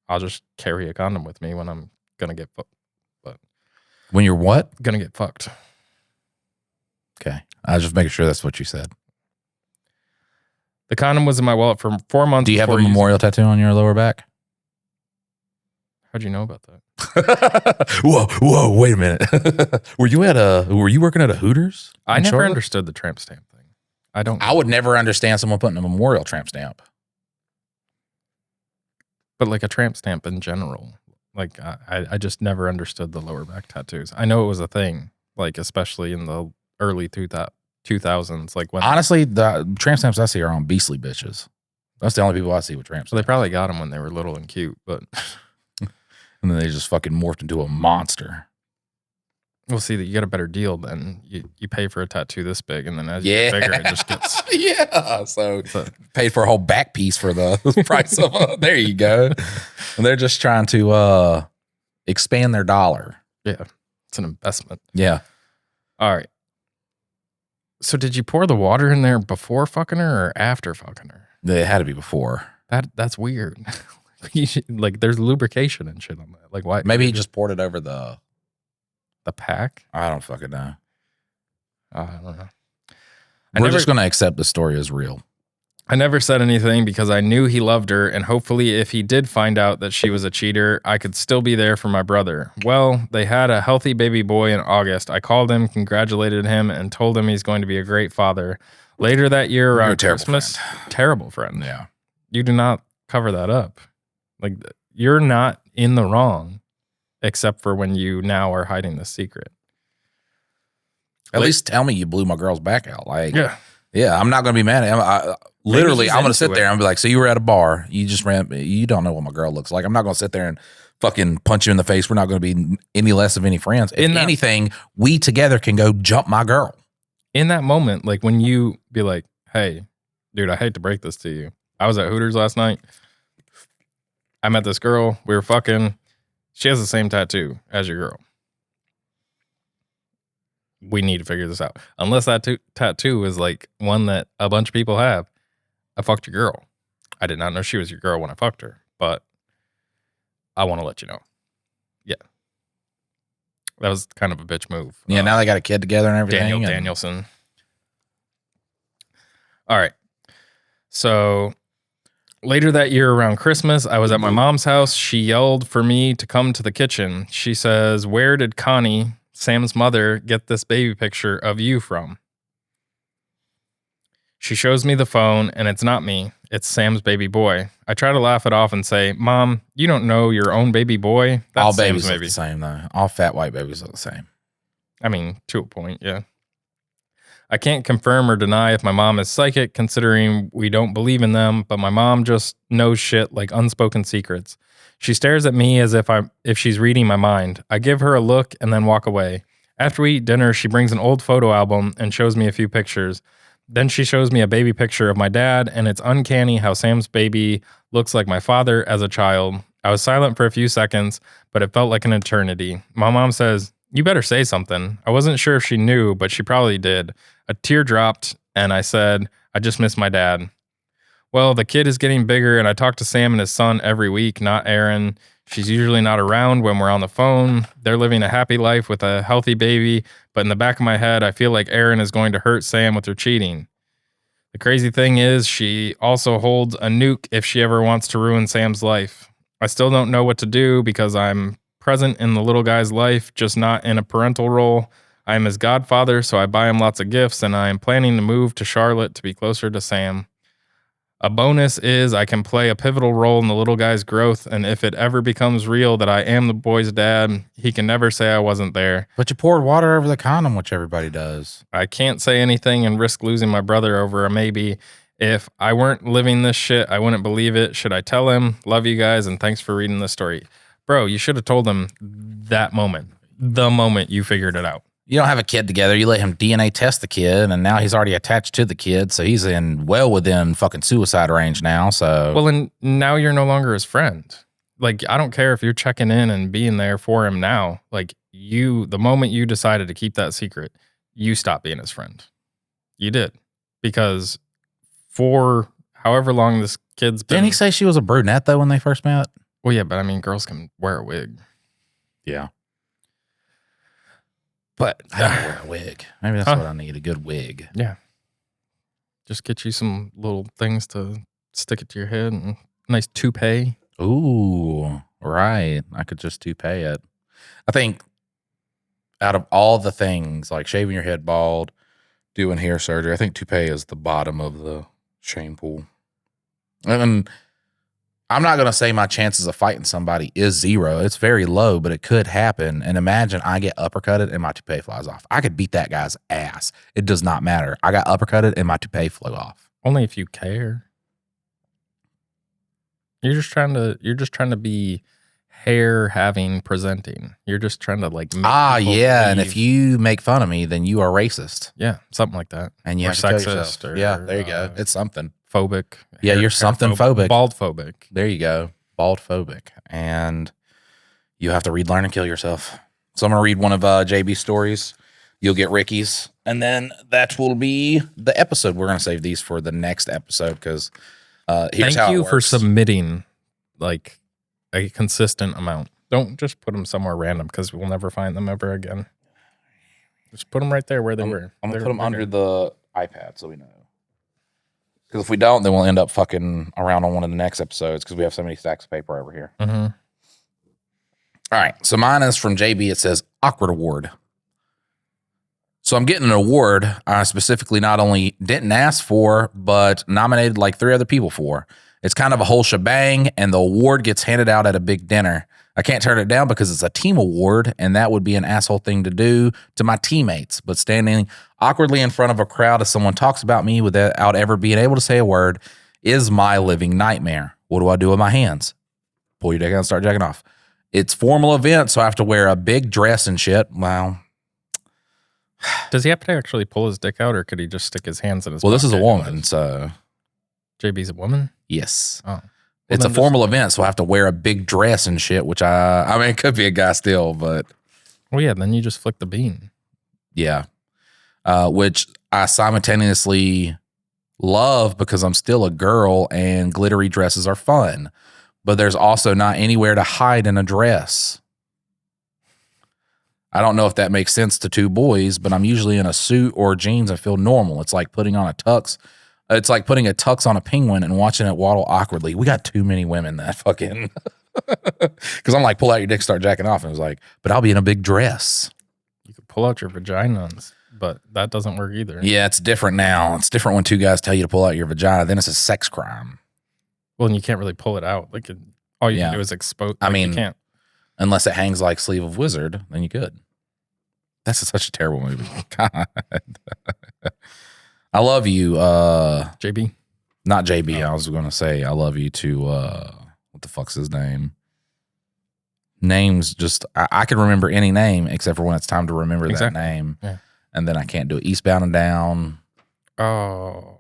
I'll just carry a condom with me when I'm gonna get fucked. But when you're what? Gonna get fucked. Okay. I was just making sure that's what you said. The condom was in my wallet for 4 months. Do you have a memorial tattoo on your lower back? How'd you know about that? Whoa, wait a minute. Were you working at a Hooters? I never understood the tramp stamp thing. I would never understand someone putting a memorial tramp stamp. But like a tramp stamp in general. Like I just never understood the lower back tattoos. I know it was a thing, like especially in the early 2000s. Like when honestly, the tramp stamps I see are on beastly bitches. That's the only people I see with tramp stamps. So they probably got them when they were little and cute, but And then they just fucking morphed into a monster. We'll see that you get a better deal then. You pay for a tattoo this big, and then as you get bigger, it just gets... So paid for a whole back piece for the price of there you go. And they're just trying to expand their dollar. Yeah, it's an investment. Yeah. All right. So did you pour the water in there before fucking her or after fucking her? It had to be before. That's weird. Like there's lubrication and shit on that. Like why? Maybe he just poured it over the pack. I don't fucking know. I don't know. We're just gonna accept the story as real. I never said anything because I knew he loved her, and hopefully if he did find out that she was a cheater, I could still be there for my brother. Well, they had a healthy baby boy in August. I called him, congratulated him, and told him he's going to be a great father. Later that year around Christmas, terrible friend. Yeah. You do not cover that up. Like, you're not in the wrong, except for when you now are hiding the secret. At least tell me you blew my girl's back out. Like, yeah, I'm not going to be mad at him. Literally, I'm going to sit there and be like, so you were at a bar. You just ran. You don't know what my girl looks like. I'm not going to sit there and fucking punch you in the face. We're not going to be any less of any friends. If anything, we together can go jump my girl. In that moment, like when you be like, hey, dude, I hate to break this to you. I was at Hooters last night. I met this girl. We were fucking. She has the same tattoo as your girl. We need to figure this out. Unless that tattoo is like one that a bunch of people have. I fucked your girl. I did not know she was your girl when I fucked her, but I want to let you know. Yeah. That was kind of a bitch move. Yeah, now they got a kid together and everything. Danielson. All right. So later that year around Christmas, I was at my mom's house. She yelled for me to come to the kitchen. She says, "Where did Connie, Sam's mother, get this baby picture of you from?" She shows me the phone, and it's not me. It's Sam's baby boy. I try to laugh it off and say, "Mom, you don't know your own baby boy? That's all babies Sam's look the same, though. All fat white babies look the same." I mean, to a point, yeah. I can't confirm or deny if my mom is psychic, considering we don't believe in them, but my mom just knows shit like unspoken secrets. She stares at me as if she's reading my mind. I give her a look and then walk away. After we eat dinner, she brings an old photo album and shows me a few pictures. Then she shows me a baby picture of my dad, and it's uncanny how Sam's baby looks like my father as a child. I was silent for a few seconds, but it felt like an eternity. My mom says, "You better say something." I wasn't sure if she knew, but she probably did. A tear dropped, and I said, "I just miss my dad." Well, the kid is getting bigger, and I talk to Sam and his son every week, not Erin. She's usually not around when we're on the phone. They're living a happy life with a healthy baby, but in the back of my head, I feel like Erin is going to hurt Sam with her cheating. The crazy thing is, she also holds a nuke if she ever wants to ruin Sam's life. I still don't know what to do because I'm present in the little guy's life, just not in a parental role. I am his godfather, so I buy him lots of gifts, and I am planning to move to Charlotte to be closer to Sam. A bonus is I can play a pivotal role in the little guy's growth, and if it ever becomes real that I am the boy's dad, he can never say I wasn't there. But you poured water over the condom, which everybody does. I can't say anything and risk losing my brother over a maybe. If I weren't living this shit, I wouldn't believe it. Should I tell him? Love you guys, and thanks for reading this story. Bro, you should have told him that moment, the moment you figured it out. You don't have a kid together. You let him DNA test the kid, and now he's already attached to the kid, so he's within fucking suicide range now. So well, and now you're no longer his friend. Like, I don't care if you're checking in and being there for him now. Like, the moment you decided to keep that secret, you stopped being his friend. You did, because for however long this kid's been. Didn't he say she was a brunette though when they first met? Well, yeah, but I mean, girls can wear a wig. Yeah. But I don't wear a wig. Maybe that's what I need, a good wig. Yeah. Just get you some little things to stick it to your head and a nice toupee. Ooh, right. I could just toupee it. I think out of all the things, like shaving your head bald, doing hair surgery, I think toupee is the bottom of the shame pool. And I'm not going to say my chances of fighting somebody is zero. It's very low, but it could happen. And imagine I get uppercutted and my toupee flies off. I could beat that guy's ass. It does not matter. I got uppercutted and my toupee flew off. Only if you care. You're just trying to be hair having presenting. You're just trying to like make people yeah, and believe- if you make fun of me, then you are racist. yeah, something like that. And you Or have to kill sexist yourself. or- Yeah, there you go. It's something. Phobic. Yeah, you're something phobic. Bald phobic. There you go. Bald phobic. And you have to read, learn, and kill yourself. So I'm going to read one of JB's stories. You'll get Ricky's. And then that will be the episode. We're going to save these for the next episode because here's how Thank it you works. for submitting like a consistent amount. Don't just put them somewhere random because we'll never find them ever again. Just put them right there where they were. I'm going to put them under the iPad so we know. Because if we don't, then we'll end up fucking around on one of the next episodes because we have so many stacks of paper over here. Mm-hmm. All right. So mine is from JB. It says Awkward Award. So I'm getting an award I specifically not only didn't ask for, but nominated like 3 other people for. It's kind of a whole shebang, and the award gets handed out at a big dinner. I can't turn it down because it's a team award, and that would be an asshole thing to do to my teammates. But standing awkwardly in front of a crowd as someone talks about me without ever being able to say a word is my living nightmare. What do I do with my hands? Pull your dick out and start jacking off. It's formal event, so I have to wear a big dress and shit. Wow. Does he have to actually pull his dick out, or could he just stick his hands in his Well, this is a pocket? woman, so JB's a woman? yes. Oh. It's a then formal event, so I have to wear a big dress and shit, which I mean, it could be a guy still, but Well, yeah, then you just flick the bean. yeah. Which I simultaneously love because I'm still a girl and glittery dresses are fun, but there's also not anywhere to hide in a dress. I don't know if that makes sense to 2 boys, but I'm usually in a suit or jeans and feel normal. It's like putting on a tux. It's like putting a tux on a penguin and watching it waddle awkwardly. We got too many women that fucking, because I'm like, pull out your dick, start jacking off. And it was like, but I'll be in a big dress. You could pull out your vaginas, but that doesn't work either. Yeah, it's different now. It's different when 2 guys tell you to pull out your vagina. Then it's a sex crime. Well, and you can't really pull it out. Like all you Yeah. can do is expose. I mean, you can't. Unless it hangs like Sleeve of Wizard, then you could. That's such a terrible movie. God. I love you. JB. Not JB. I was going to say I love you to, what the fuck's his name? Names just, I can remember any name except for when it's time to remember that name. Yeah. And then I can't do it. Eastbound and Down. Oh.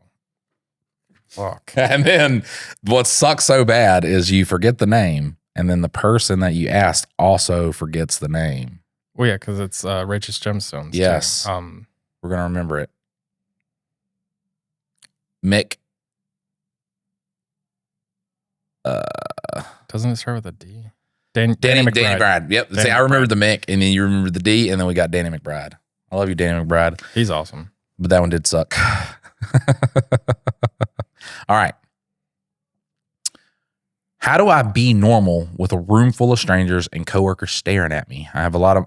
Fuck. And then what sucks so bad is you forget the name. And then the person that you asked also forgets the name. Well, yeah, because it's Righteous Gemstones. Yes. Too. We're going to remember it. Mick. Doesn't it start with a D? Danny Danny McBride. McBride. Yep. Danny See, I remember the Mick, and then you remember the D, and then we got Danny McBride. I love you, Danny McBride. He's awesome. But that one did suck. All right. How do I be normal with a room full of strangers and coworkers staring at me? I have a lot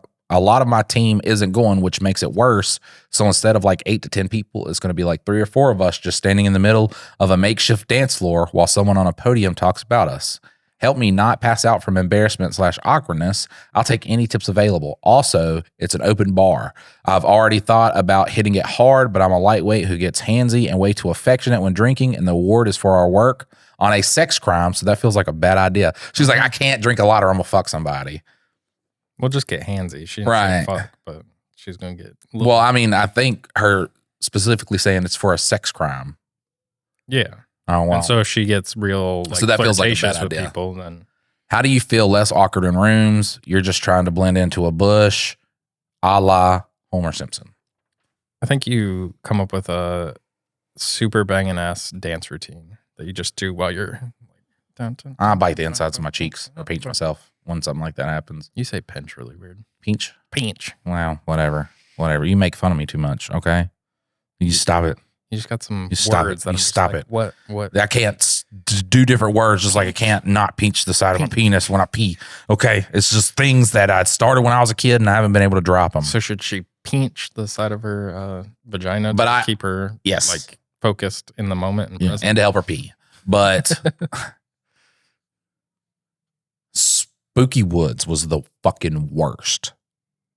of my team isn't going, which makes it worse. So instead of like 8 to 10 people, it's going to be like 3 or 4 of us just standing in the middle of a makeshift dance floor while someone on a podium talks about us. Help me not pass out from embarrassment / awkwardness. I'll take any tips available. Also, it's an open bar. I've already thought about hitting it hard, but I'm a lightweight who gets handsy and way too affectionate when drinking, and the award is for our work on a sex crime, so that feels like a bad idea. She's like, I can't drink a lot or I'm going to fuck somebody. We'll just get handsy. She didn't Right. say fuck, but she's going to get... Well, I mean, I think her specifically saying it's for a sex crime. Yeah. Oh, wow. And so if she gets real like, So that feels like a bad flirtatious with idea. people, then... How do you feel less awkward in rooms? You're just trying to blend into a bush, a la Homer Simpson. I think you come up with a super banging ass dance routine that you just do while you're down. I bite the insides of my cheeks or pinch myself when something like that happens. You say pinch really weird. Pinch? Pinch. Wow, whatever. You make fun of me too much, okay? You stop it. You just got some You stop words it. that You I'm just stop like, it. What? I can't do different words just like I can't not pinch the side of my penis when I pee, okay? It's just things that I started when I was a kid and I haven't been able to drop them. So should she pinch the side of her vagina But to keep her like focused in the moment and present? And to help her pee. But Spooky Woods was the fucking worst.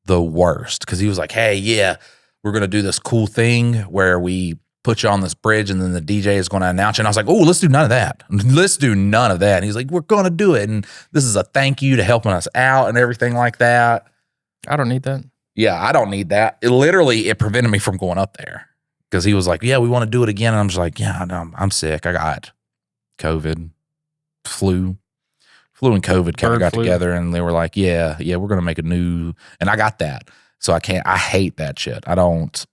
The worst. Because he was like, hey, yeah, we're going to do this cool thing where we put you on this bridge and then the DJ is going to announce you. And I was like, oh, let's do none of that. Let's do none of that. And he's like, we're going to do it. And this is a thank you to helping us out and everything like that. I don't need that. Yeah, I don't need that. It prevented me from going up there because he was like, yeah, we want to do it again. And I'm just like, yeah, no, I'm sick. I got COVID, flu and COVID kind of got together and they were like, yeah, we're going to make a new, and I got that. So I hate that shit. I don't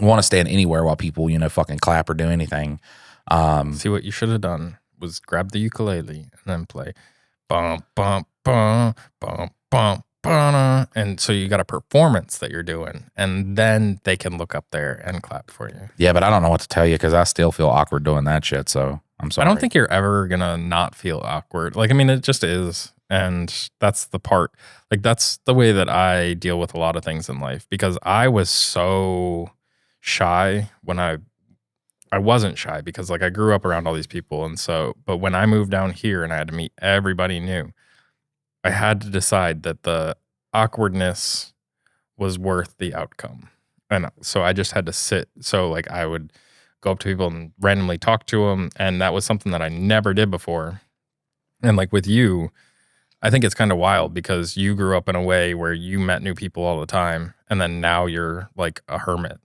want to stand anywhere while people, fucking clap or do anything. See, what you should have done was grab the ukulele and then play bum, bum, bum, bum, bum, bum. And so you got a performance that you're doing and then they can look up there and clap for you. Yeah, but I don't know what to tell you because I still feel awkward doing that shit. So I'm sorry. I don't think you're ever going to not feel awkward. Like, I mean, it just is. And that's the part, like, that's the way that I deal with a lot of things in life because I was so shy when I wasn't shy because like I grew up around all these people. And so, but when I moved down here and I had to meet everybody new, I had to decide that the awkwardness was worth the outcome. And so I just had to sit. So like I would go up to people and randomly talk to them. And that was something that I never did before. And like with you, I think it's kind of wild because you grew up in a way where you met new people all the time. And then now you're like a hermit.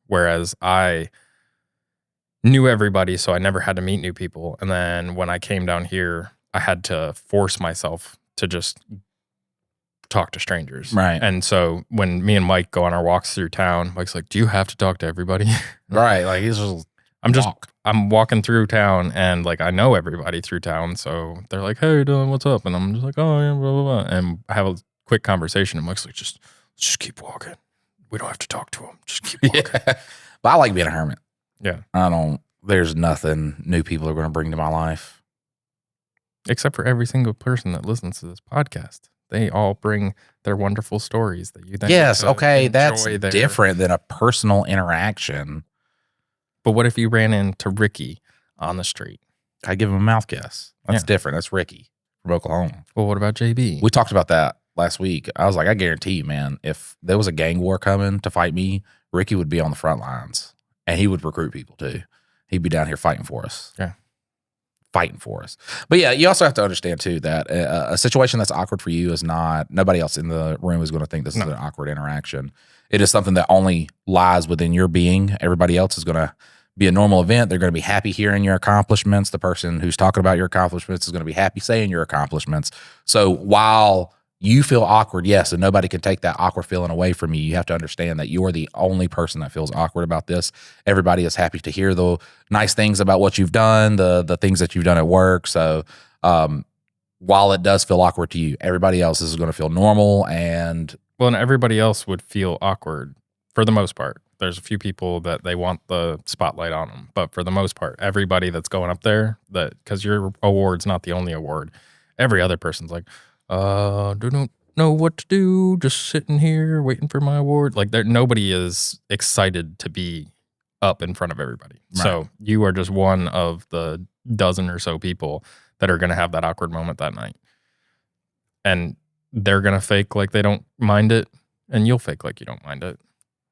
Whereas I knew everybody, so I never had to meet new people. And then when I came down here, I had to force myself to just talk to strangers. Right. And so when me and Mike go on our walks through town, Mike's like, do you have to talk to everybody? Right. Like he's just I'm walking through town and like I know everybody through town. So they're like, hey, Dylan, what's up? And I'm just like, oh, yeah, blah, blah, blah. And I have a quick conversation. And Mike's like, just keep walking. We don't have to talk to him. Just keep walking. Yeah. But I like being a hermit. Yeah. There's nothing new people are going to bring to my life. Except for every single person that listens to this podcast. They all bring their wonderful stories that you think. Yes, okay, that's different than a personal interaction. But what if you ran into Ricky on the street? I give him a mouth kiss. That's different. That's Ricky from Oklahoma. Well, what about JB? We talked about that last week. I was like, I guarantee you, man, if there was a gang war coming to fight me, Ricky would be on the front lines. And he would recruit people too. He'd be down here fighting for us. Yeah. Fighting for us. But yeah, you also have to understand too that a situation that's awkward for you is not, nobody else in the room is going to think this is an awkward interaction. It is something that only lies within your being. Everybody else is going to be a normal event. They're going to be happy hearing your accomplishments. The person who's talking about your accomplishments is going to be happy saying your accomplishments. So while you feel awkward, yes, and nobody can take that awkward feeling away from you, you have to understand that you're the only person that feels awkward about this. Everybody is happy to hear the nice things about what you've done, the things that you've done at work. So while it does feel awkward to you, everybody else is going to feel normal. And everybody else would feel awkward for the most part. There's a few people that they want the spotlight on them, but for the most part, everybody that's going up there, that because your award's not the only award, every other person's like, don't know what to do, just sitting here waiting for my award. Like nobody is excited to be up in front of everybody. Right. So you are just one of the dozen or so people that are going to have that awkward moment that night. And they're going to fake like they don't mind it, and you'll fake like you don't mind it.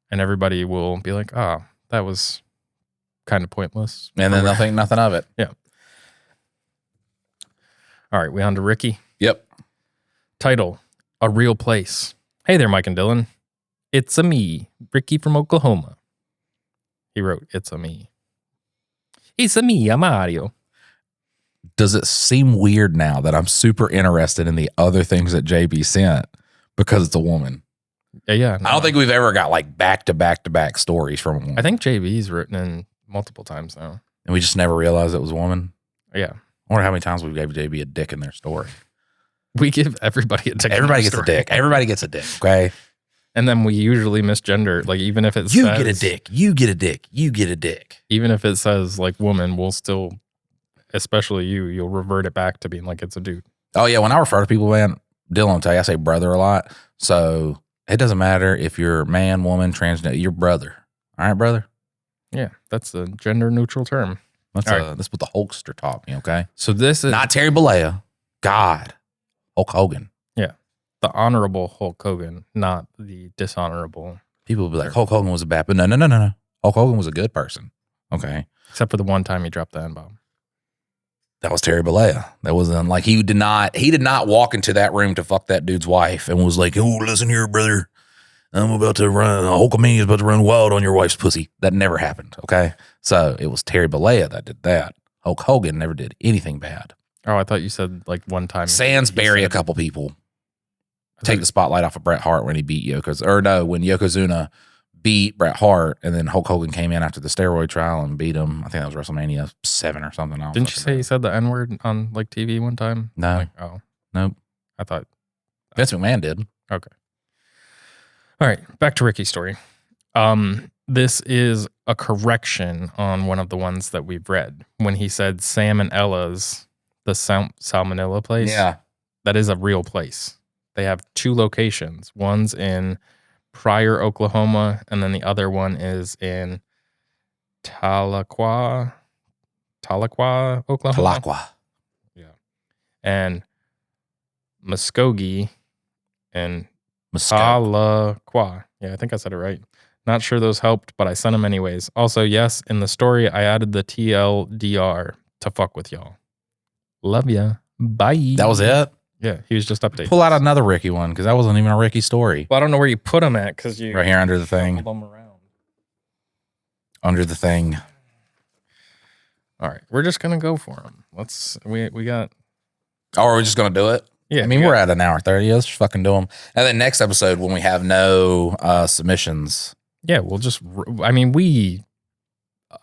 And everybody will be like, that was kind of pointless. And then they'll think nothing of it. Yeah. All right, we on to Ricky? Yep. Title, A Real Place. Hey there, Mike and Dylan. It's a me, Ricky from Oklahoma. He wrote, it's a me. It's a me, I'm Mario. Does it seem weird now that I'm super interested in the other things that JB sent because it's a woman? Yeah. No. I don't think we've ever got like back-to-back stories from a woman. I think JB's written in multiple times now. And we just never realized it was a woman? Yeah. I wonder how many times we gave JB a dick in their story. We give everybody a dick. Everybody gets a dick. Everybody gets a dick, okay? And then we usually misgender. Like even if it says... You get a dick. You get a dick. You get a dick. Even if it says like woman, we'll still, especially you'll revert it back to being like it's a dude. Oh yeah, when I refer to people, man, Dylan will tell you, I say brother a lot. So it doesn't matter if you're man, woman, transgender, you're brother. All right, brother? Yeah, that's a gender neutral term. That's what the Hulkster taught me, okay? So this is... Not Terry Bollea. God. Hulk Hogan. Yeah. The honorable Hulk Hogan, not the dishonorable. People will be like, Hulk Hogan was a bad, but no. Hulk Hogan was a good person. Okay. Except for the one time he dropped the N-bomb. That was Terry Bollea. That wasn't like he did not walk into that room to fuck that dude's wife and was like, oh, listen here, brother. I'm about to run, Hulkamania is about to run wild on your wife's pussy. That never happened, okay? So it was Terry Bollea that did that. Hulk Hogan never did anything bad. Oh, I thought you said like one time. Sans bury a couple people. Take the spotlight off of Bret Hart when he beat when Yokozuna beat Bret Hart, and then Hulk Hogan came in after the steroid trial and beat him. I think that was WrestleMania 7 or something. Didn't you say he said the N-word on like TV one time? No. Like, oh. Nope. I thought. Vince McMahon did. Okay. All right, back to Ricky's story. This is a correction on one of the ones that we've read. When he said Sam and Ella's, the Salmonella place. Yeah. That is a real place. They have 2 locations. One's in Pryor, Oklahoma, and then the other one is in Tahlequah, Oklahoma. Tahlequah. Yeah. And Muskogee and Tahlequah. Yeah, I think I said it right. Not sure those helped, but I sent them anyways. Also, yes, in the story, I added the TLDR to fuck with y'all. Love ya. Bye. That was it? Yeah, he was just updating. Pull out another Ricky one, because that wasn't even a Ricky story. Well, I don't know where you put them at, because you... Right here under the thing. Them around. Under the thing. All right, we're just going to go for them. We got... Oh, are we just going to do it? Yeah. I mean, we're at an hour 30. Let's just fucking do them. And then next episode, when we have no submissions. Yeah, we'll just...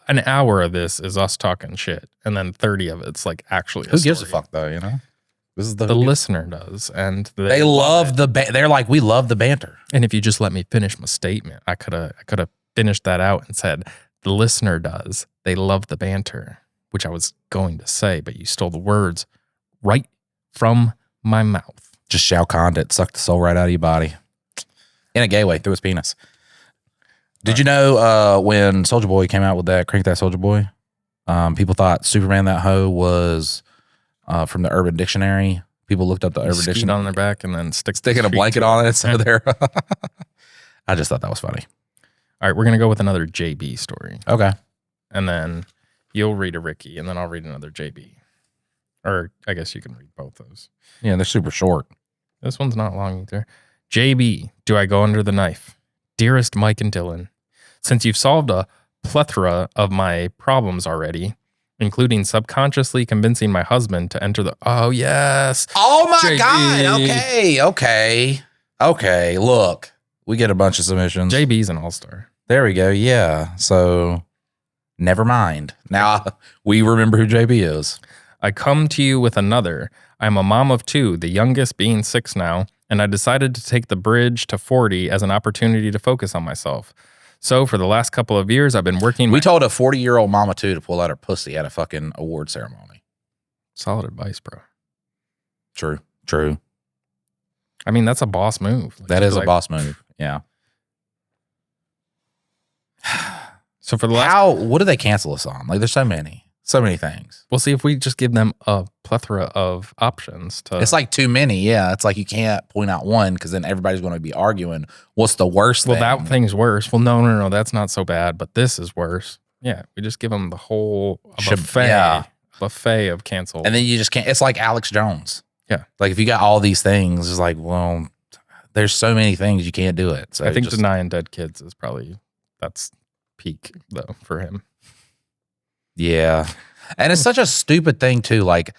An hour of this is us talking shit, and then 30 of it's like actually Who gives a fuck, though, you know? This is the listener does, and they love they're like, we love the banter. And if you just let me finish my statement, I could have finished that out and said the listener does. They love the banter, which I was going to say, but you stole the words right from my mouth. Just Shao Kahn it, sucked the soul right out of your body in a gay way through his penis. Did you know when Soulja Boy came out with that Crank That Soulja Boy? People thought Superman That Hoe was from the Urban Dictionary. People looked up the Urban Dictionary on their back and then sticking a blanket on it. So there, I just thought that was funny. All right, we're gonna go with another JB story. Okay, and then you'll read a Ricky, and then I'll read another JB. Or I guess you can read both those. Yeah, they're super short. This one's not long either. JB, do I go under the knife? Dearest Mike and Dylan, since you've solved a plethora of my problems already, including subconsciously convincing my husband to enter the... Oh, yes. Oh, my JB. God. Okay. Look, we get a bunch of submissions. JB's an all-star. There we go. Yeah. So, never mind. Now, we remember who JB is. I come to you with another. I'm a mom of 2, the youngest being 6 now, and I decided to take the bridge to 40 as an opportunity to focus on myself. So for the last couple of years, I've been working... We told a 40-year-old mama, too, to pull out her pussy at a fucking award ceremony. Solid advice, bro. True. I mean, that's a boss move. That is a boss move, yeah. So for the last... What do they cancel us on? Like, there's so many things. We'll see if we just give them a plethora of options. It's like too many, yeah. It's like you can't point out one because then everybody's going to be arguing what's the worst thing. Well, that thing's worse. Well, no, that's not so bad, but this is worse. Yeah, we just give them the whole buffet of cancel. And then you just can't. It's like Alex Jones. Yeah. Like if you got all these things, it's like, well, there's so many things you can't do it. So I think denying dead kids is that's peak though for him. Yeah. And it's such a stupid thing too. Like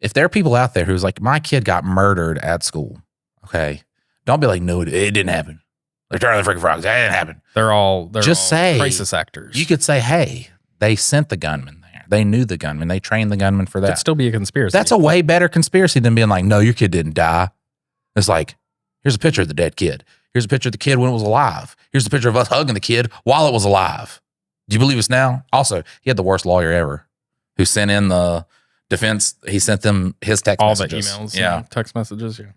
if there are people out there who's like, my kid got murdered at school. Okay. Don't be like, no, it didn't happen. They're turning the freaking frogs. That didn't happen. They're all say crisis actors. You could say, hey, they sent the gunman there. They knew the gunman. They trained the gunman for that. Could still be a conspiracy. That's a way better conspiracy than being like, no, your kid didn't die. It's like, here's a picture of the dead kid. Here's a picture of the kid when it was alive. Here's a picture of us hugging the kid while it was alive. Do you believe us now? Also, he had the worst lawyer ever who sent in the defense. He sent them his text messages. All the emails, yeah. Text messages, yeah.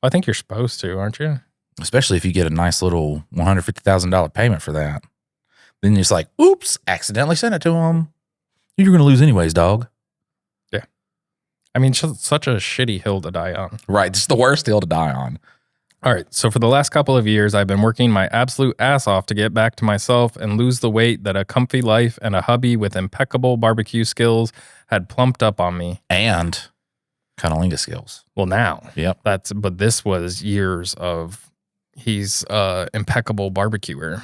I think you're supposed to, aren't you? Especially if you get a nice little $150,000 payment for that. Then you're just like, oops, accidentally sent it to him. You're going to lose anyways, dog. Yeah. I mean, such a shitty hill to die on. Right. This is the worst hill to die on. All right. So for the last couple of years, I've been working my absolute ass off to get back to myself and lose the weight that a comfy life and a hubby with impeccable barbecue skills had plumped up on me. And cunnilingus skills. Well, now. Yep. But this was years of he's impeccable barbecuer.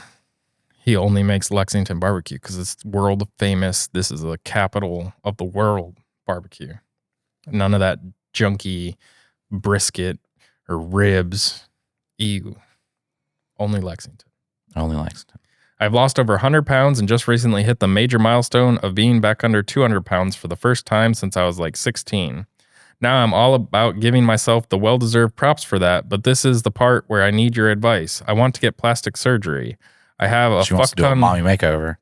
He only makes Lexington barbecue because it's world famous. This is the capital of the world barbecue. None of that junky brisket or ribs. Ew. Only Lexington. Only Lexington. I've lost over 100 pounds and just recently hit the major milestone of being back under 200 pounds for the first time since I was like 16. Now I'm all about giving myself the well-deserved props for that, but this is the part where I need your advice. I want to get plastic surgery. I have a She wants to do a mommy makeover.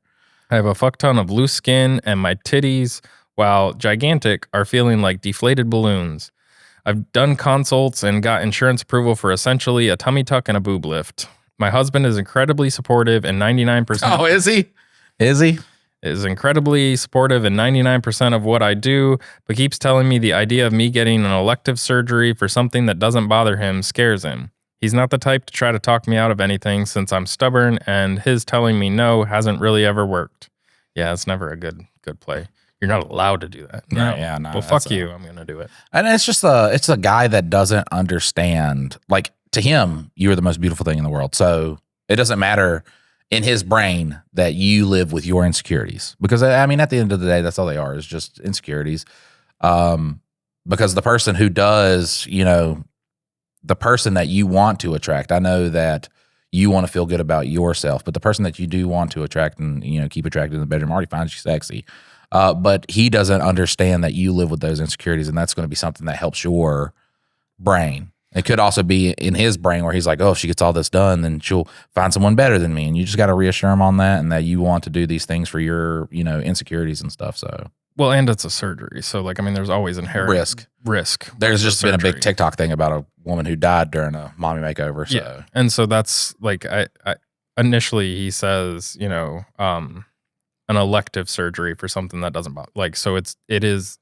I have a fuck ton of loose skin, and my titties, while gigantic, are feeling like deflated balloons. I've done consults and got insurance approval for essentially a tummy tuck and a boob lift. My husband is incredibly supportive and 99%. Oh, is he? Is he? Is incredibly supportive in 99% of what I do, but keeps telling me the idea of me getting an elective surgery for something that doesn't bother him scares him. He's not the type to try to talk me out of anything since I'm stubborn, and his telling me no hasn't really ever worked. Yeah, it's never a good play. You're not allowed to do that. No. Yeah, no. Well, fuck you. I'm going to do it. And it's just it's a guy that doesn't understand. Like, to him, you are the most beautiful thing in the world. So it doesn't matter in his brain that you live with your insecurities. Because, I mean, at the end of the day, that's all they are, is just insecurities. Because the person who does, you know, the person that you want to attract, I know that you want to feel good about yourself, but the person that you do want to attract and, you know, keep attracted in the bedroom already finds you sexy. But he doesn't understand that you live with those insecurities, and that's going to be something that helps your brain. It could also be in his brain where he's like, oh, if she gets all this done, then she'll find someone better than me. And you just got to reassure him on that, and that you want to do these things for your, you know, insecurities and stuff. So, well, and it's a surgery. So, like, I mean, there's always inherent risk. There's just been a big TikTok thing about a woman who died during a mommy makeover. So. Yeah. And so that's like, I initially he says, you know, an elective surgery for something that doesn't bother. Like, so it is,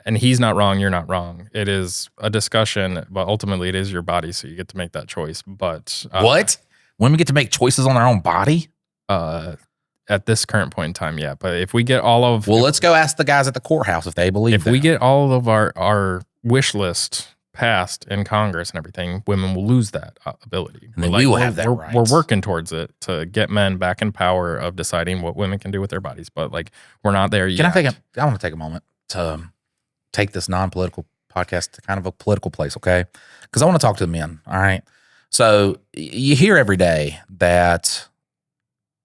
and he's not wrong, you're not wrong. It is a discussion, but ultimately it is your body, so you get to make that choice. But what? Women get to make choices on their own body? At this current point in time, yeah. But if we get all of let's go ask the guys at the courthouse if they believe. If we get all of our wish list passed in Congress and everything, women will lose that ability. And then we will have that right. We're working towards it to get men back in power of deciding what women can do with their bodies. But like, we're not there yet. I want to take a moment to take this non-political podcast to kind of a political place, okay? Because I want to talk to the men, all right? So you hear every day that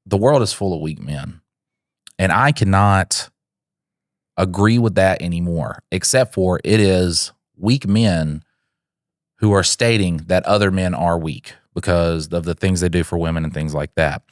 the world is full of weak men. And I cannot agree with that anymore, except for it is weak men who are stating that other men are weak because of the things they do for women and things like that.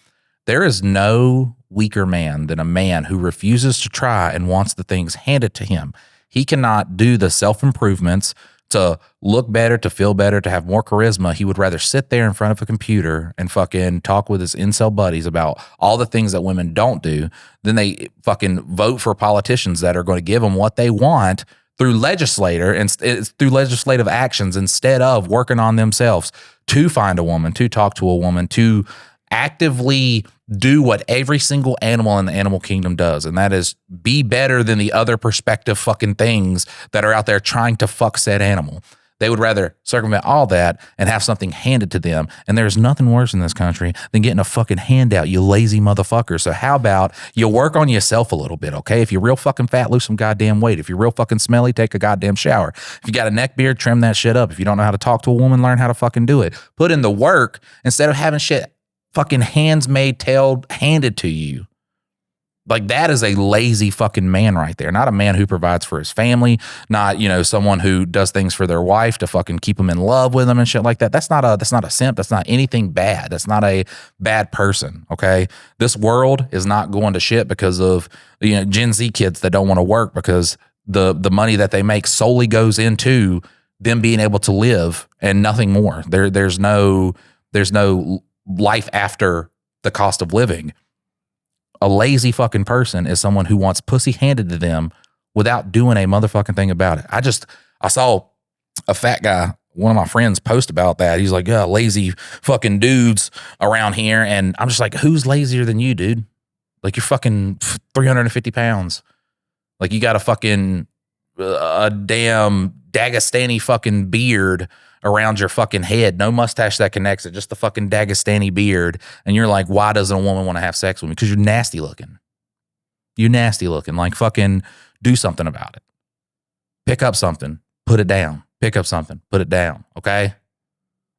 There is no weaker man than a man who refuses to try and wants the things handed to him. He cannot do the self-improvements to look better, to feel better, to have more charisma. He would rather sit there in front of a computer and fucking talk with his incel buddies about all the things that women don't do. Then they fucking vote for politicians that are going to give them what they want through through legislative actions instead of working on themselves to find a woman, to talk to a woman, to actively do what every single animal in the animal kingdom does, and that is be better than the other perspective fucking things that are out there trying to fuck said animal. They would rather circumvent all that and have something handed to them. And there's nothing worse in this country than getting a fucking handout, you lazy motherfucker. So how about you work on yourself a little bit, okay? If you're real fucking fat, lose some goddamn weight. If you're real fucking smelly, take a goddamn shower. If you got a neck beard, trim that shit up. If you don't know how to talk to a woman, learn how to fucking do it. Put in the work instead of having shit fucking hands-made, tailed, handed to you. Like, that is a lazy fucking man right there. Not a man who provides for his family, not, you know, someone who does things for their wife to fucking keep them in love with them and shit like that. That's not a simp. That's not anything bad. That's not a bad person, okay? This world is not going to shit because of, you know, Gen Z kids that don't want to work because the money that they make solely goes into them being able to live and nothing more. There's no life after the cost of living. A lazy fucking person is someone who wants pussy handed to them without doing a motherfucking thing about it. I saw a fat guy one of my friends post about that. He's like, yeah, lazy fucking dudes around here. And I'm just like, who's lazier than you, dude? Like, you're fucking 350 pounds. Like, you got a fucking a damn Dagestani fucking beard around your fucking head. No mustache that connects it. Just the fucking Dagestani beard. And you're like, why doesn't a woman want to have sex with me? Because you're nasty looking. You nasty looking. Like, fucking do something about it. Pick up something. Put it down. Pick up something. Put it down. Okay?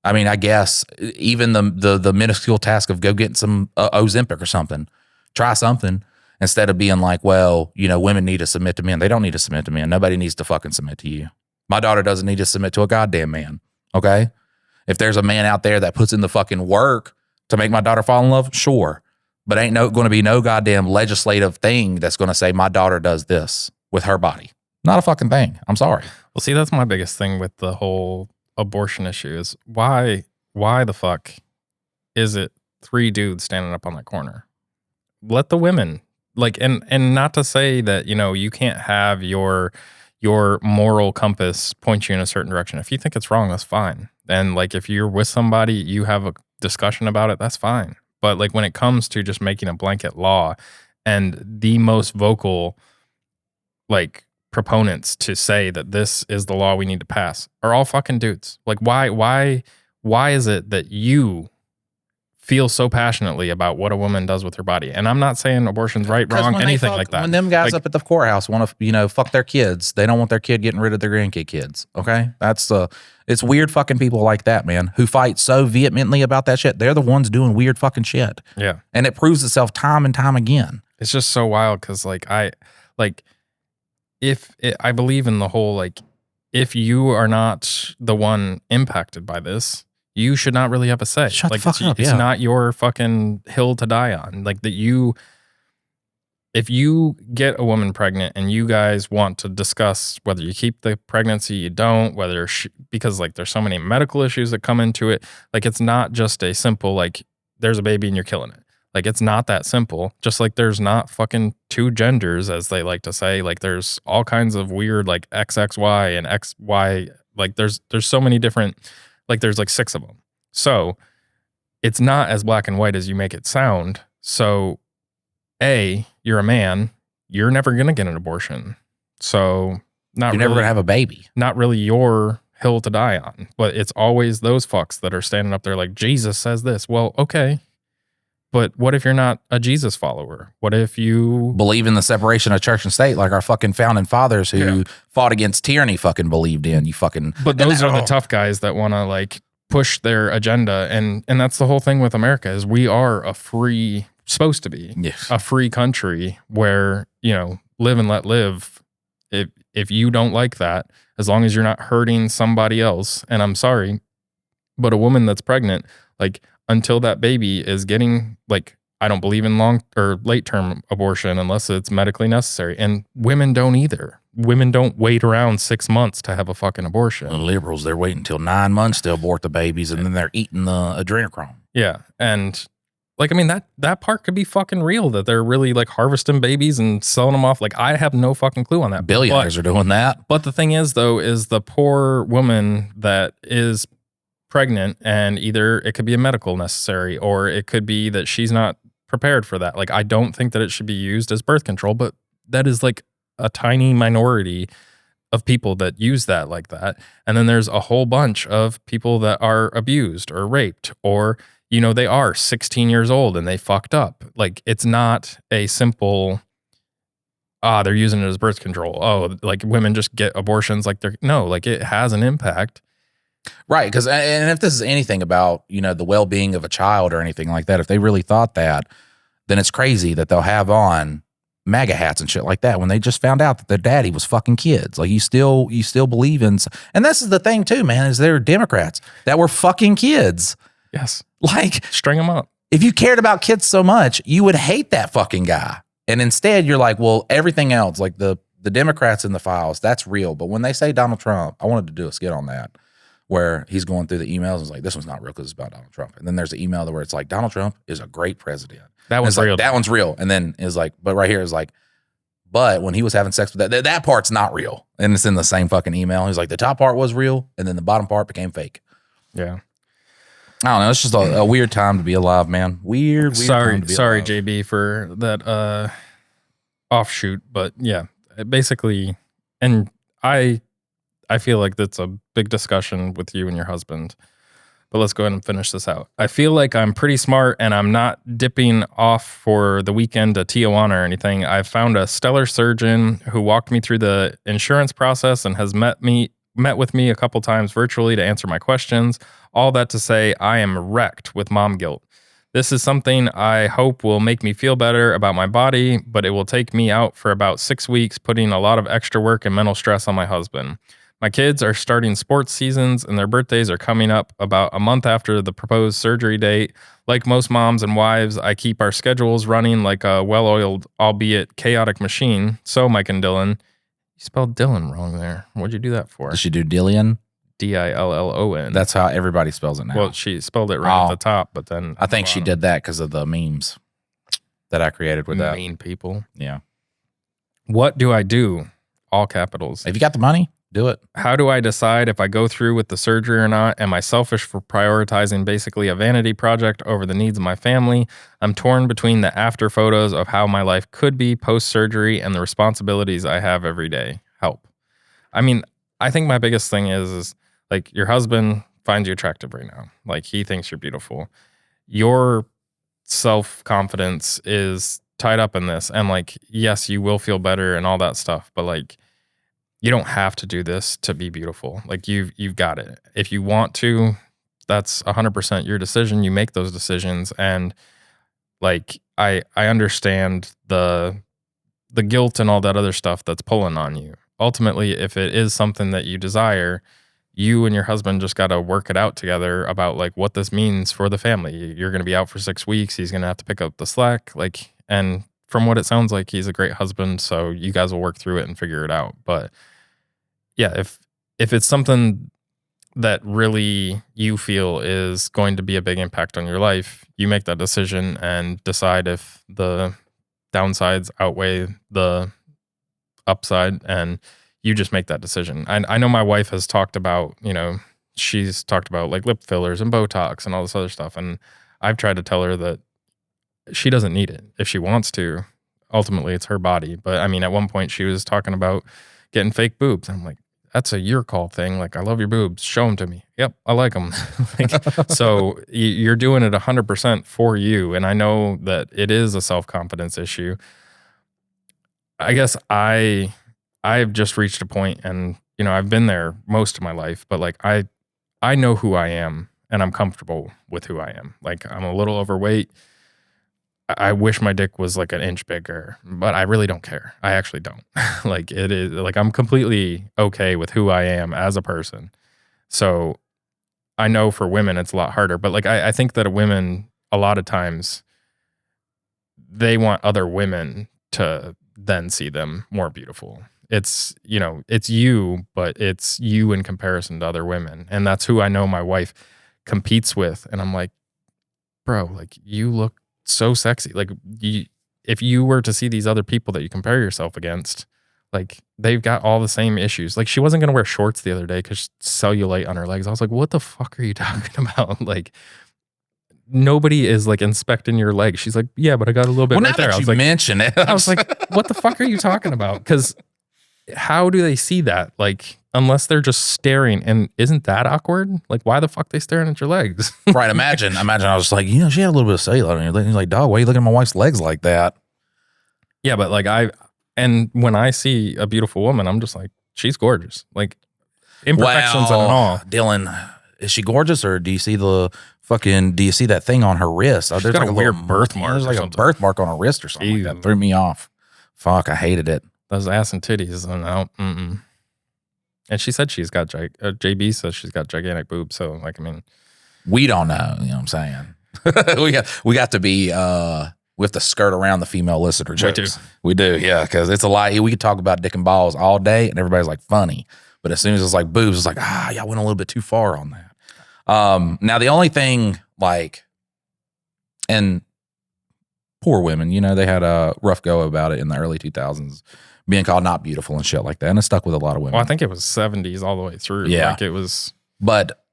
I mean, I guess even the minuscule task of go get some Ozempic or something. Try something. Instead of being like, well, you know, women need to submit to men. They don't need to submit to men. Nobody needs to fucking submit to you. My daughter doesn't need to submit to a goddamn man. Okay? If there's a man out there that puts in the fucking work to make my daughter fall in love, sure. But ain't going to be no goddamn legislative thing that's going to say my daughter does this with her body. Not a fucking thing. I'm sorry. Well, see, that's my biggest thing with the whole abortion issue is why the fuck is it 3 dudes standing up on that corner? Let the women, like, and not to say that, you know, you can't have your moral compass point you in a certain direction. If you think it's wrong, that's fine. And like, if you're with somebody, you have a discussion about it, that's fine. But like, when it comes to just making a blanket law, and the most vocal, like, proponents to say that this is the law we need to pass are all fucking dudes. Like, why is it that you feel so passionately about what a woman does with her body? And I'm not saying abortion's right, wrong, anything like that. When them guys like, up at the courthouse want to, you know, fuck their kids, they don't want their kid getting rid of their grandkid kids. Okay, that's it's weird fucking people like that, man, who fight so vehemently about that shit. They're the ones doing weird fucking shit. Yeah, and it proves itself time and time again. It's just so wild because I believe in the whole, like, if you are not the one impacted by this, you should not really have a say. Shut like, the fuck up. It's not your fucking hill to die on. Like, if you get a woman pregnant and you guys want to discuss whether you keep the pregnancy, you don't, whether because like there's so many medical issues that come into it. Like, it's not just a simple, like, there's a baby and you're killing it. Like, it's not that simple. Just like there's not fucking 2 genders, as they like to say. Like, there's all kinds of weird, like, XXY and XY. Like, there's so many different, like, there's like 6 of them. So it's not as black and white as you make it sound. So you're a man, you're never going to get an abortion. So you're never going to have a baby. Not really your hill to die on. But it's always those fucks that are standing up there like, Jesus says this. Well, okay. But what if you're not a Jesus follower? What if you believe in the separation of church and state, like our fucking founding fathers who fought against tyranny fucking believed in? You fucking. But those are the tough guys that want to, like, push their agenda, and that's the whole thing with America is we are supposed to be a free country where, you know, live and let live. If you don't like that, as long as you're not hurting somebody else, and I'm sorry, but a woman that's pregnant, like, until that baby is getting, like, I don't believe in long or late term abortion unless it's medically necessary. And women don't either. Women don't wait around 6 months to have a fucking abortion. The liberals, they're waiting until 9 months to abort the babies, and then they're eating the adrenochrome. Yeah. And like, I mean, that part could be fucking real, that they're really, like, harvesting babies and selling them off. Like, I have no fucking clue on that. Billionaires are doing that. But the thing is, though, is the poor woman that is pregnant, and either it could be a medical necessary or it could be that she's not prepared for that. Like, I don't think that it should be used as birth control, but that is like a tiny minority of people that use that like that. And then there's a whole bunch of people that are abused or raped, or, you know, they are 16 years old and they fucked up. Like, it's not a simple, they're using it as birth control. Oh, like, women just get abortions. Like, no, like, it has an impact. Right, because and if this is anything about, you know, the well-being of a child or anything like that, if they really thought that, then it's crazy that they'll have on MAGA hats and shit like that when they just found out that their daddy was fucking kids. Like, you still believe in, and this is the thing too, man, is there are Democrats that were fucking kids. Yes, like, string them up. If you cared about kids so much, you would hate that fucking guy, and instead you're like, well, everything else, like the Democrats in the files, that's real. But when they say Donald Trump, I wanted to do a skit on that, where he's going through the emails and is like, this one's not real because it's about Donald Trump. And then there's the email where it's like, Donald Trump is a great president. That one's real. Like, that one's real. And then it's like, but right here is like, But when he was having sex with that part's not real. And it's in the same fucking email. He's like, the top part was real, and then the bottom part became fake. Yeah. I don't know. It's just a weird time to be alive, man. Weird sorry, time to be sorry, alive. JB, for that offshoot. But yeah, basically, and I feel like that's a big discussion with you and your husband. But let's go ahead and finish this out. I feel like I'm pretty smart and I'm not dipping off for the weekend to Tijuana or anything. I've found a stellar surgeon who walked me through the insurance process and has met with me a couple times virtually to answer my questions. All that to say, I am wrecked with mom guilt. This is something I hope will make me feel better about my body, but it will take me out for about 6 weeks, putting a lot of extra work and mental stress on my husband. My kids are starting sports seasons and their birthdays are coming up about a month after the proposed surgery date. Like most moms and wives, I keep our schedules running like a well-oiled, albeit chaotic machine. So, Mike and Dylan, you spelled Dylan wrong there. What'd you do that for? Did she do Dillion? Dillon. That's how everybody spells it now. Well, she spelled it right at the top, but then I think she did that because of the memes that I created with that. Mean people. Yeah. What do I do? All capitals. If you got the money, do it. How do I decide if I go through with the surgery or not? Am I selfish for prioritizing basically a vanity project over the needs of my family? I'm torn between the after photos of how my life could be post-surgery and the responsibilities I have every day. Help. I mean, I think my biggest thing is like your husband finds you attractive right now. Like he thinks you're beautiful. Your self-confidence is tied up in this. And like, yes, you will feel better and all that stuff, but like, you don't have to do this to be beautiful. Like you've got it. If you want to, that's 100% your decision. You make those decisions. And like, I understand the guilt and all that other stuff that's pulling on you. Ultimately, if it is something that you desire, you and your husband just got to work it out together about like what this means for the family. You're going to be out for 6 weeks. He's going to have to pick up the slack. Like, and from what it sounds like, he's a great husband. So you guys will work through it and figure it out. But yeah, if it's something that really you feel is going to be a big impact on your life, you make that decision and decide if the downsides outweigh the upside, and you just make that decision. I know my wife has talked about, she's talked about like lip fillers and Botox and all this other stuff. And I've tried to tell her that she doesn't need it. If she wants to, ultimately it's her body. But I mean, at one point she was talking about getting fake boobs. I'm like, that's a your call thing. Like, I love your boobs. Show them to me. Yep, I like them. So you're doing it 100% for you. And I know that it is a self-confidence issue. I guess I've just reached a point, and I've been there most of my life, but like I know who I am and I'm comfortable with who I am. Like, I'm a little overweight. I wish my dick was like an inch bigger, but I really don't care. I actually don't. Like, it is like I'm completely okay with who I am as a person. So I know for women it's a lot harder, but like I think that women a lot of times they want other women to then see them more beautiful. It's it's you, but it's you in comparison to other women. And that's who I know my wife competes with. And I'm like, bro, like, you look so sexy. Like, if you were to see these other people that you compare yourself against, like, they've got all the same issues. Like, she wasn't going to wear shorts the other day because cellulite on her legs. I was like, what the fuck are you talking about? Like, nobody is like inspecting your legs. She's like, yeah, but I got a little bit right there. I was like, mention it. I was like, what the fuck are you talking about? Because how do they see that? Like, unless they're just staring, and isn't that awkward? Like, why the fuck they staring at your legs? Right. Imagine I was like, she had a little bit of cellulite on your leg. He's like, dog, why are you looking at my wife's legs like that? Yeah, but like and when I see a beautiful woman, I'm just like, she's gorgeous. Like, imperfections and all. Dylan, is she gorgeous, or do you see that thing on her wrist? There's got like a weird birthmark. There's like a birthmark on her wrist or something. Like that. Threw me off. Fuck, I hated it. Those ass and titties. And And she said she's got JB says she's got gigantic boobs. So like, I mean, we don't know. You know what I'm saying? we got to be. We have to skirt around the female listener jokes. We do, yeah, because it's a lot. We could talk about dick and balls all day, and everybody's like funny. But as soon as it's like boobs, it's like, y'all went a little bit too far on that. Now the only thing, like, and poor women. You know, they had a rough go about it in the early 2000s, being called not beautiful and shit like that. And it stuck with a lot of women. Well, I think it was 70s all the way through. Yeah. Like it was. But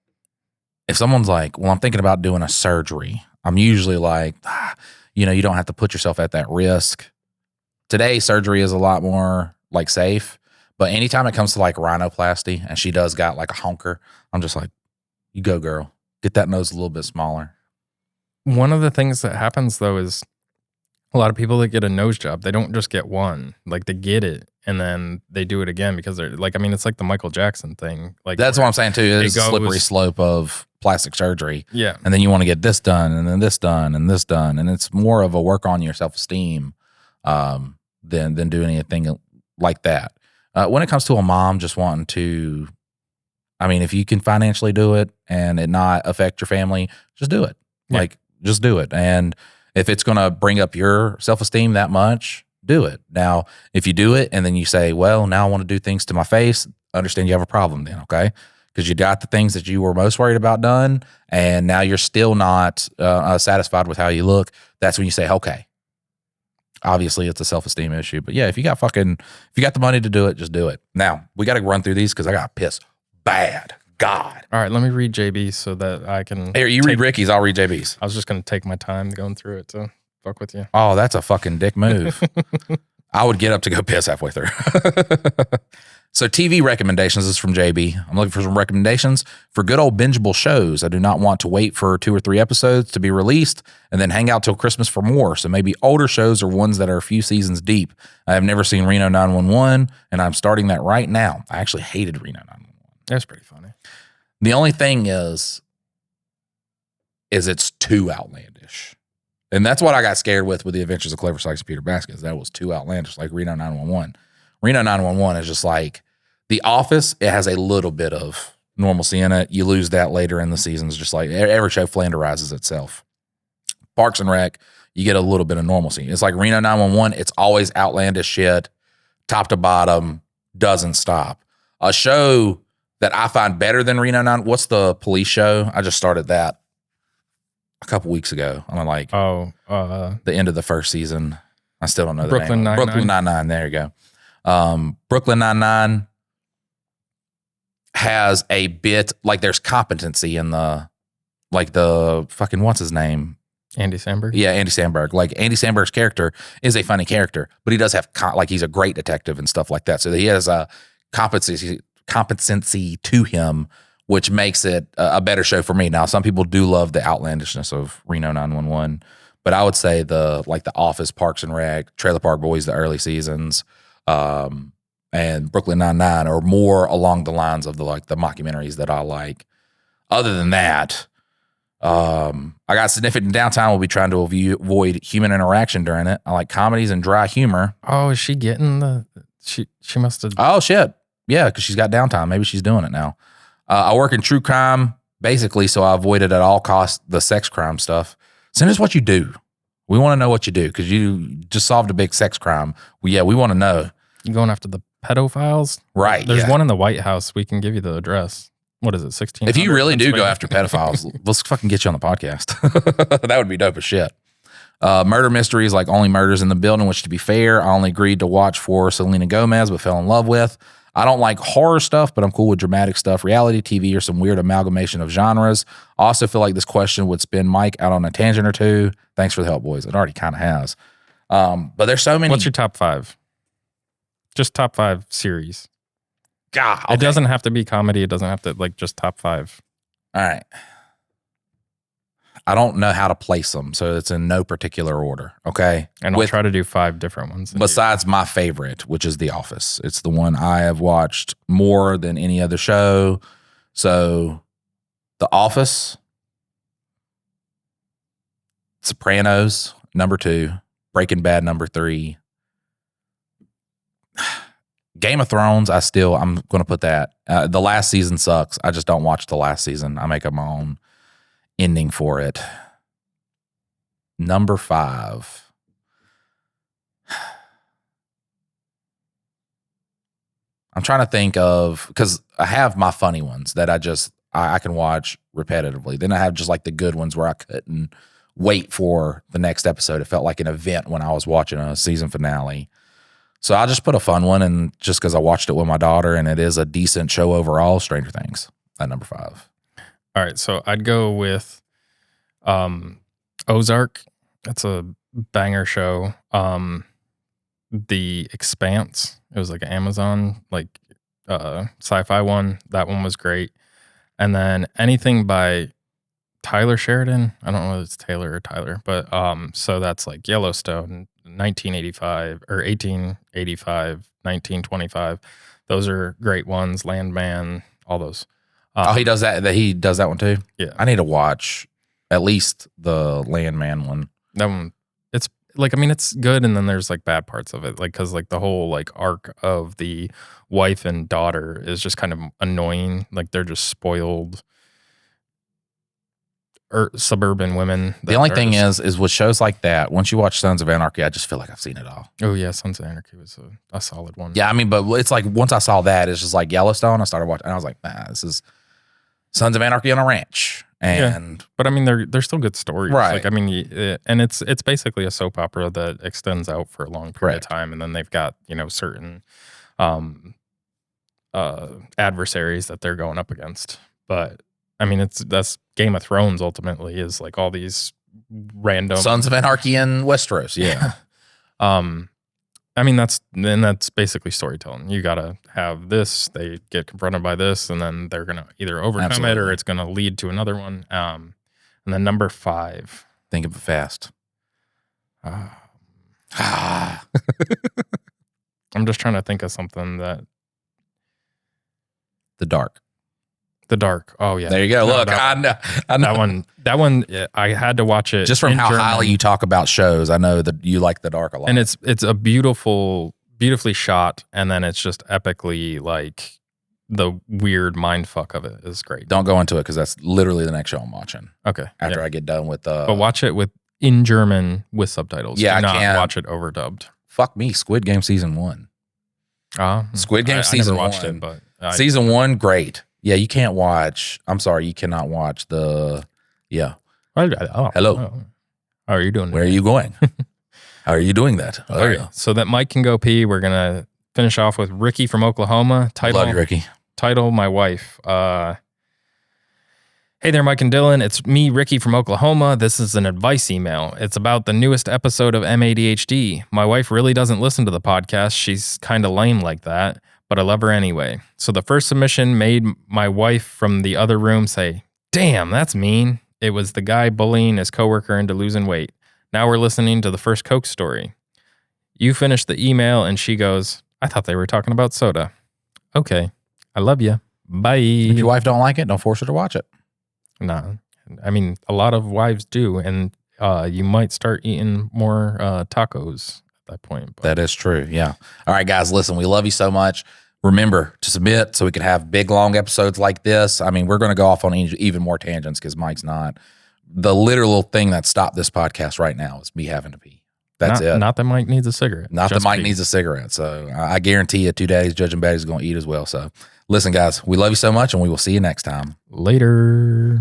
if someone's like, well, I'm thinking about doing a surgery, I'm usually like, you know, you don't have to put yourself at that risk. Today, surgery is a lot more like safe. But anytime it comes to like rhinoplasty and she does got like a honker, I'm just like, you go, girl. Get that nose a little bit smaller. One of the things that happens though is a lot of people that get a nose job, they don't just get one. Like they get it and then they do it again because they're like, I mean, it's like the Michael Jackson thing. Like that's what I'm saying too. It's a slippery slope of plastic surgery. Yeah. And then you want to get this done and then this done and this done. And it's more of a work on your self-esteem than doing anything like that. When it comes to a mom just wanting to, I mean, if you can financially do it and it not affect your family, just do it. Yeah. Like, just do it. And if it's going to bring up your self-esteem that much, do it. Now, if you do it and then you say, well, now I want to do things to my face, understand you have a problem then, okay? Because you got the things that you were most worried about done, and now you're still not satisfied with how you look. That's when you say, okay. Obviously, it's a self-esteem issue. But yeah, if you got the money to do it, just do it. Now, we got to run through these because I got pissed bad. God. All right, let me read JB so that I can. Here, you read Ricky's, I'll read JB's. I was just going to take my time going through it to fuck with you. Oh, that's a fucking dick move. I would get up to go piss halfway through. So TV recommendations is from JB. I'm looking for some recommendations for good old bingeable shows. I do not want to wait for 2 or 3 episodes to be released and then hang out till Christmas for more. So maybe older shows or ones that are a few seasons deep. I have never seen Reno 911, and I'm starting that right now. I actually hated Reno 911. That's pretty funny. The only thing is it's too outlandish. And that's what I got scared with The Adventures of Clever Sykes and Peter Baskins. That was too outlandish, like Reno 911. Reno 911 is just like The Office. It has a little bit of normalcy in it. You lose that later in the seasons, just like every show flanderizes itself. Parks and Rec, you get a little bit of normalcy. It's like Reno 911. It's always outlandish shit, top to bottom, doesn't stop. A show that I find better than Reno 9, what's the police show? I just started that a couple weeks ago. I'm like, the end of the first season. I still don't know the Brooklyn name. Nine-Nine. Brooklyn Nine-Nine. There you go. Brooklyn Nine-Nine has a bit, like there's competency in the fucking, what's his name? Andy Samberg? Yeah, Andy Samberg. Like Andy Samberg's character is a funny character, but he does have, like he's a great detective and stuff like that. So he has a competency to him, which makes it a better show for me. Now, some people do love the outlandishness of Reno 911, but I would say the Office, Parks and Rec, Trailer Park Boys, the early seasons, and Brooklyn Nine-Nine are more along the lines of the mockumentaries that I like. Other than that, I got significant downtime. We'll be trying to avoid human interaction during it. I like comedies and dry humor. Oh, is she getting she must have. Oh, shit. Yeah, because she's got downtime. Maybe she's doing it now. I work in true crime, basically, so I avoided at all costs the sex crime stuff. Send us what you do. We want to know what you do because you just solved a big sex crime. We want to know. You going after the pedophiles? Right. There's one in the White House. We can give you the address. What is it, 16? If you really do go after pedophiles, let's fucking get you on the podcast. That would be dope as shit. Murder mysteries, like Only Murders in the Building, which, to be fair, I only agreed to watch for Selena Gomez, but fell in love with. I don't like horror stuff, but I'm cool with dramatic stuff, reality TV, or some weird amalgamation of genres. I also feel like this question would spin Mike out on a tangent or two. Thanks for the help, boys. It already kind of has. But there's so many. What's your top 5? Just top 5 series. God, okay. It doesn't have to be comedy. It doesn't have to, just top 5. All right. I don't know how to place them, so it's in no particular order, okay? And I'll try to do 5 different ones. Besides my favorite, which is The Office. It's the one I have watched more than any other show. So, The Office, Sopranos, number 2, Breaking Bad, number 3. Game of Thrones, I'm going to put that. The last season sucks. I just don't watch the last season. I make up my own ending for it. Number 5. I'm trying to think of, because I have my funny ones that I can watch repetitively. Then I have just like the good ones where I couldn't wait for the next episode. It felt like an event when I was watching a season finale. So I just put a fun one, and just because I watched it with my daughter, and it is a decent show overall, Stranger Things at number 5. All right, so I'd go with Ozark. That's a banger show. The Expanse. It was like an Amazon sci-fi one. That one was great. And then anything by Tyler Sheridan. I don't know if it's Taylor or Tyler, but so that's like Yellowstone, 1985 or 1885, 1925. Those are great ones. Landman, all those. He does that. He does that one too. Yeah, I need to watch at least the Landman one. that one. It's like, I mean, it's good, and then there's like bad parts of it, like because like the whole like arc of the wife and daughter is just kind of annoying. Like they're just spoiled or suburban women. The only thing is with shows like that, once you watch Sons of Anarchy, I just feel like I've seen it all. Oh yeah, Sons of Anarchy was a solid one. Yeah, I mean, but it's like once I saw that, it's just like Yellowstone. I started watching, and I was like, nah, this is Sons of Anarchy on a ranch. And yeah, but I mean, they're still good stories, right? Like I mean, and it's basically a soap opera that extends out for a long period of time, and then they've got certain adversaries that they're going up against. But I mean, that's Game of Thrones ultimately is like all these random Sons of Anarchy in Westeros. Yeah. I mean, that's basically storytelling. You got to have this, they get confronted by this, and then they're going to either overcome it or it's going to lead to another one. And then number 5. Think of it fast. I'm just trying to think of something that. The Dark. The Dark. Oh yeah. There you go. Look, I know. That one. I had to watch it just from how highly you talk about shows. I know that you like The Dark a lot, and it's a beautifully shot, and then it's just epically like the weird mind fuck of it is great. Don't go into it because that's literally the next show I'm watching. Okay. After I get done with but watch it in German with subtitles. Yeah, Do I not can watch it overdubbed. Fuck me, Squid Game season 1. Squid Game season 1. I never watched it, but season 1, great. Yeah, you can't watch. I'm sorry, you cannot watch the. Yeah. Hello. How are you doing? Where are you going? How are you doing that? All right. So that Mike can go pee. We're gonna finish off with Ricky from Oklahoma. Love you, Ricky. Title, my wife. Hey there, Mike and Dylan. It's me, Ricky from Oklahoma. This is an advice email. It's about the newest episode of MADHD. My wife really doesn't listen to the podcast. She's kind of lame like that, but I love her anyway. So the first submission made my wife from the other room say, "Damn, that's mean." It was the guy bullying his coworker into losing weight. Now we're listening to the first Coke story. You finish the email and she goes, "I thought they were talking about soda." Okay. I love you. Bye. If your wife don't like it, don't force her to watch it. No. I mean, a lot of wives do, and you might start eating more tacos at that point. But. That is true, yeah. All right, guys, listen, we love you so much. Remember to submit so we can have big, long episodes like this. I mean, we're going to go off on even more tangents because Mike's not. The literal thing that stopped this podcast right now is me having to pee. That's it. Not that Mike needs a cigarette. Not that Mike needs a cigarette. So I guarantee you 2 days, Judge and Betty's going to eat as well. So listen, guys, we love you so much, and we will see you next time. Later.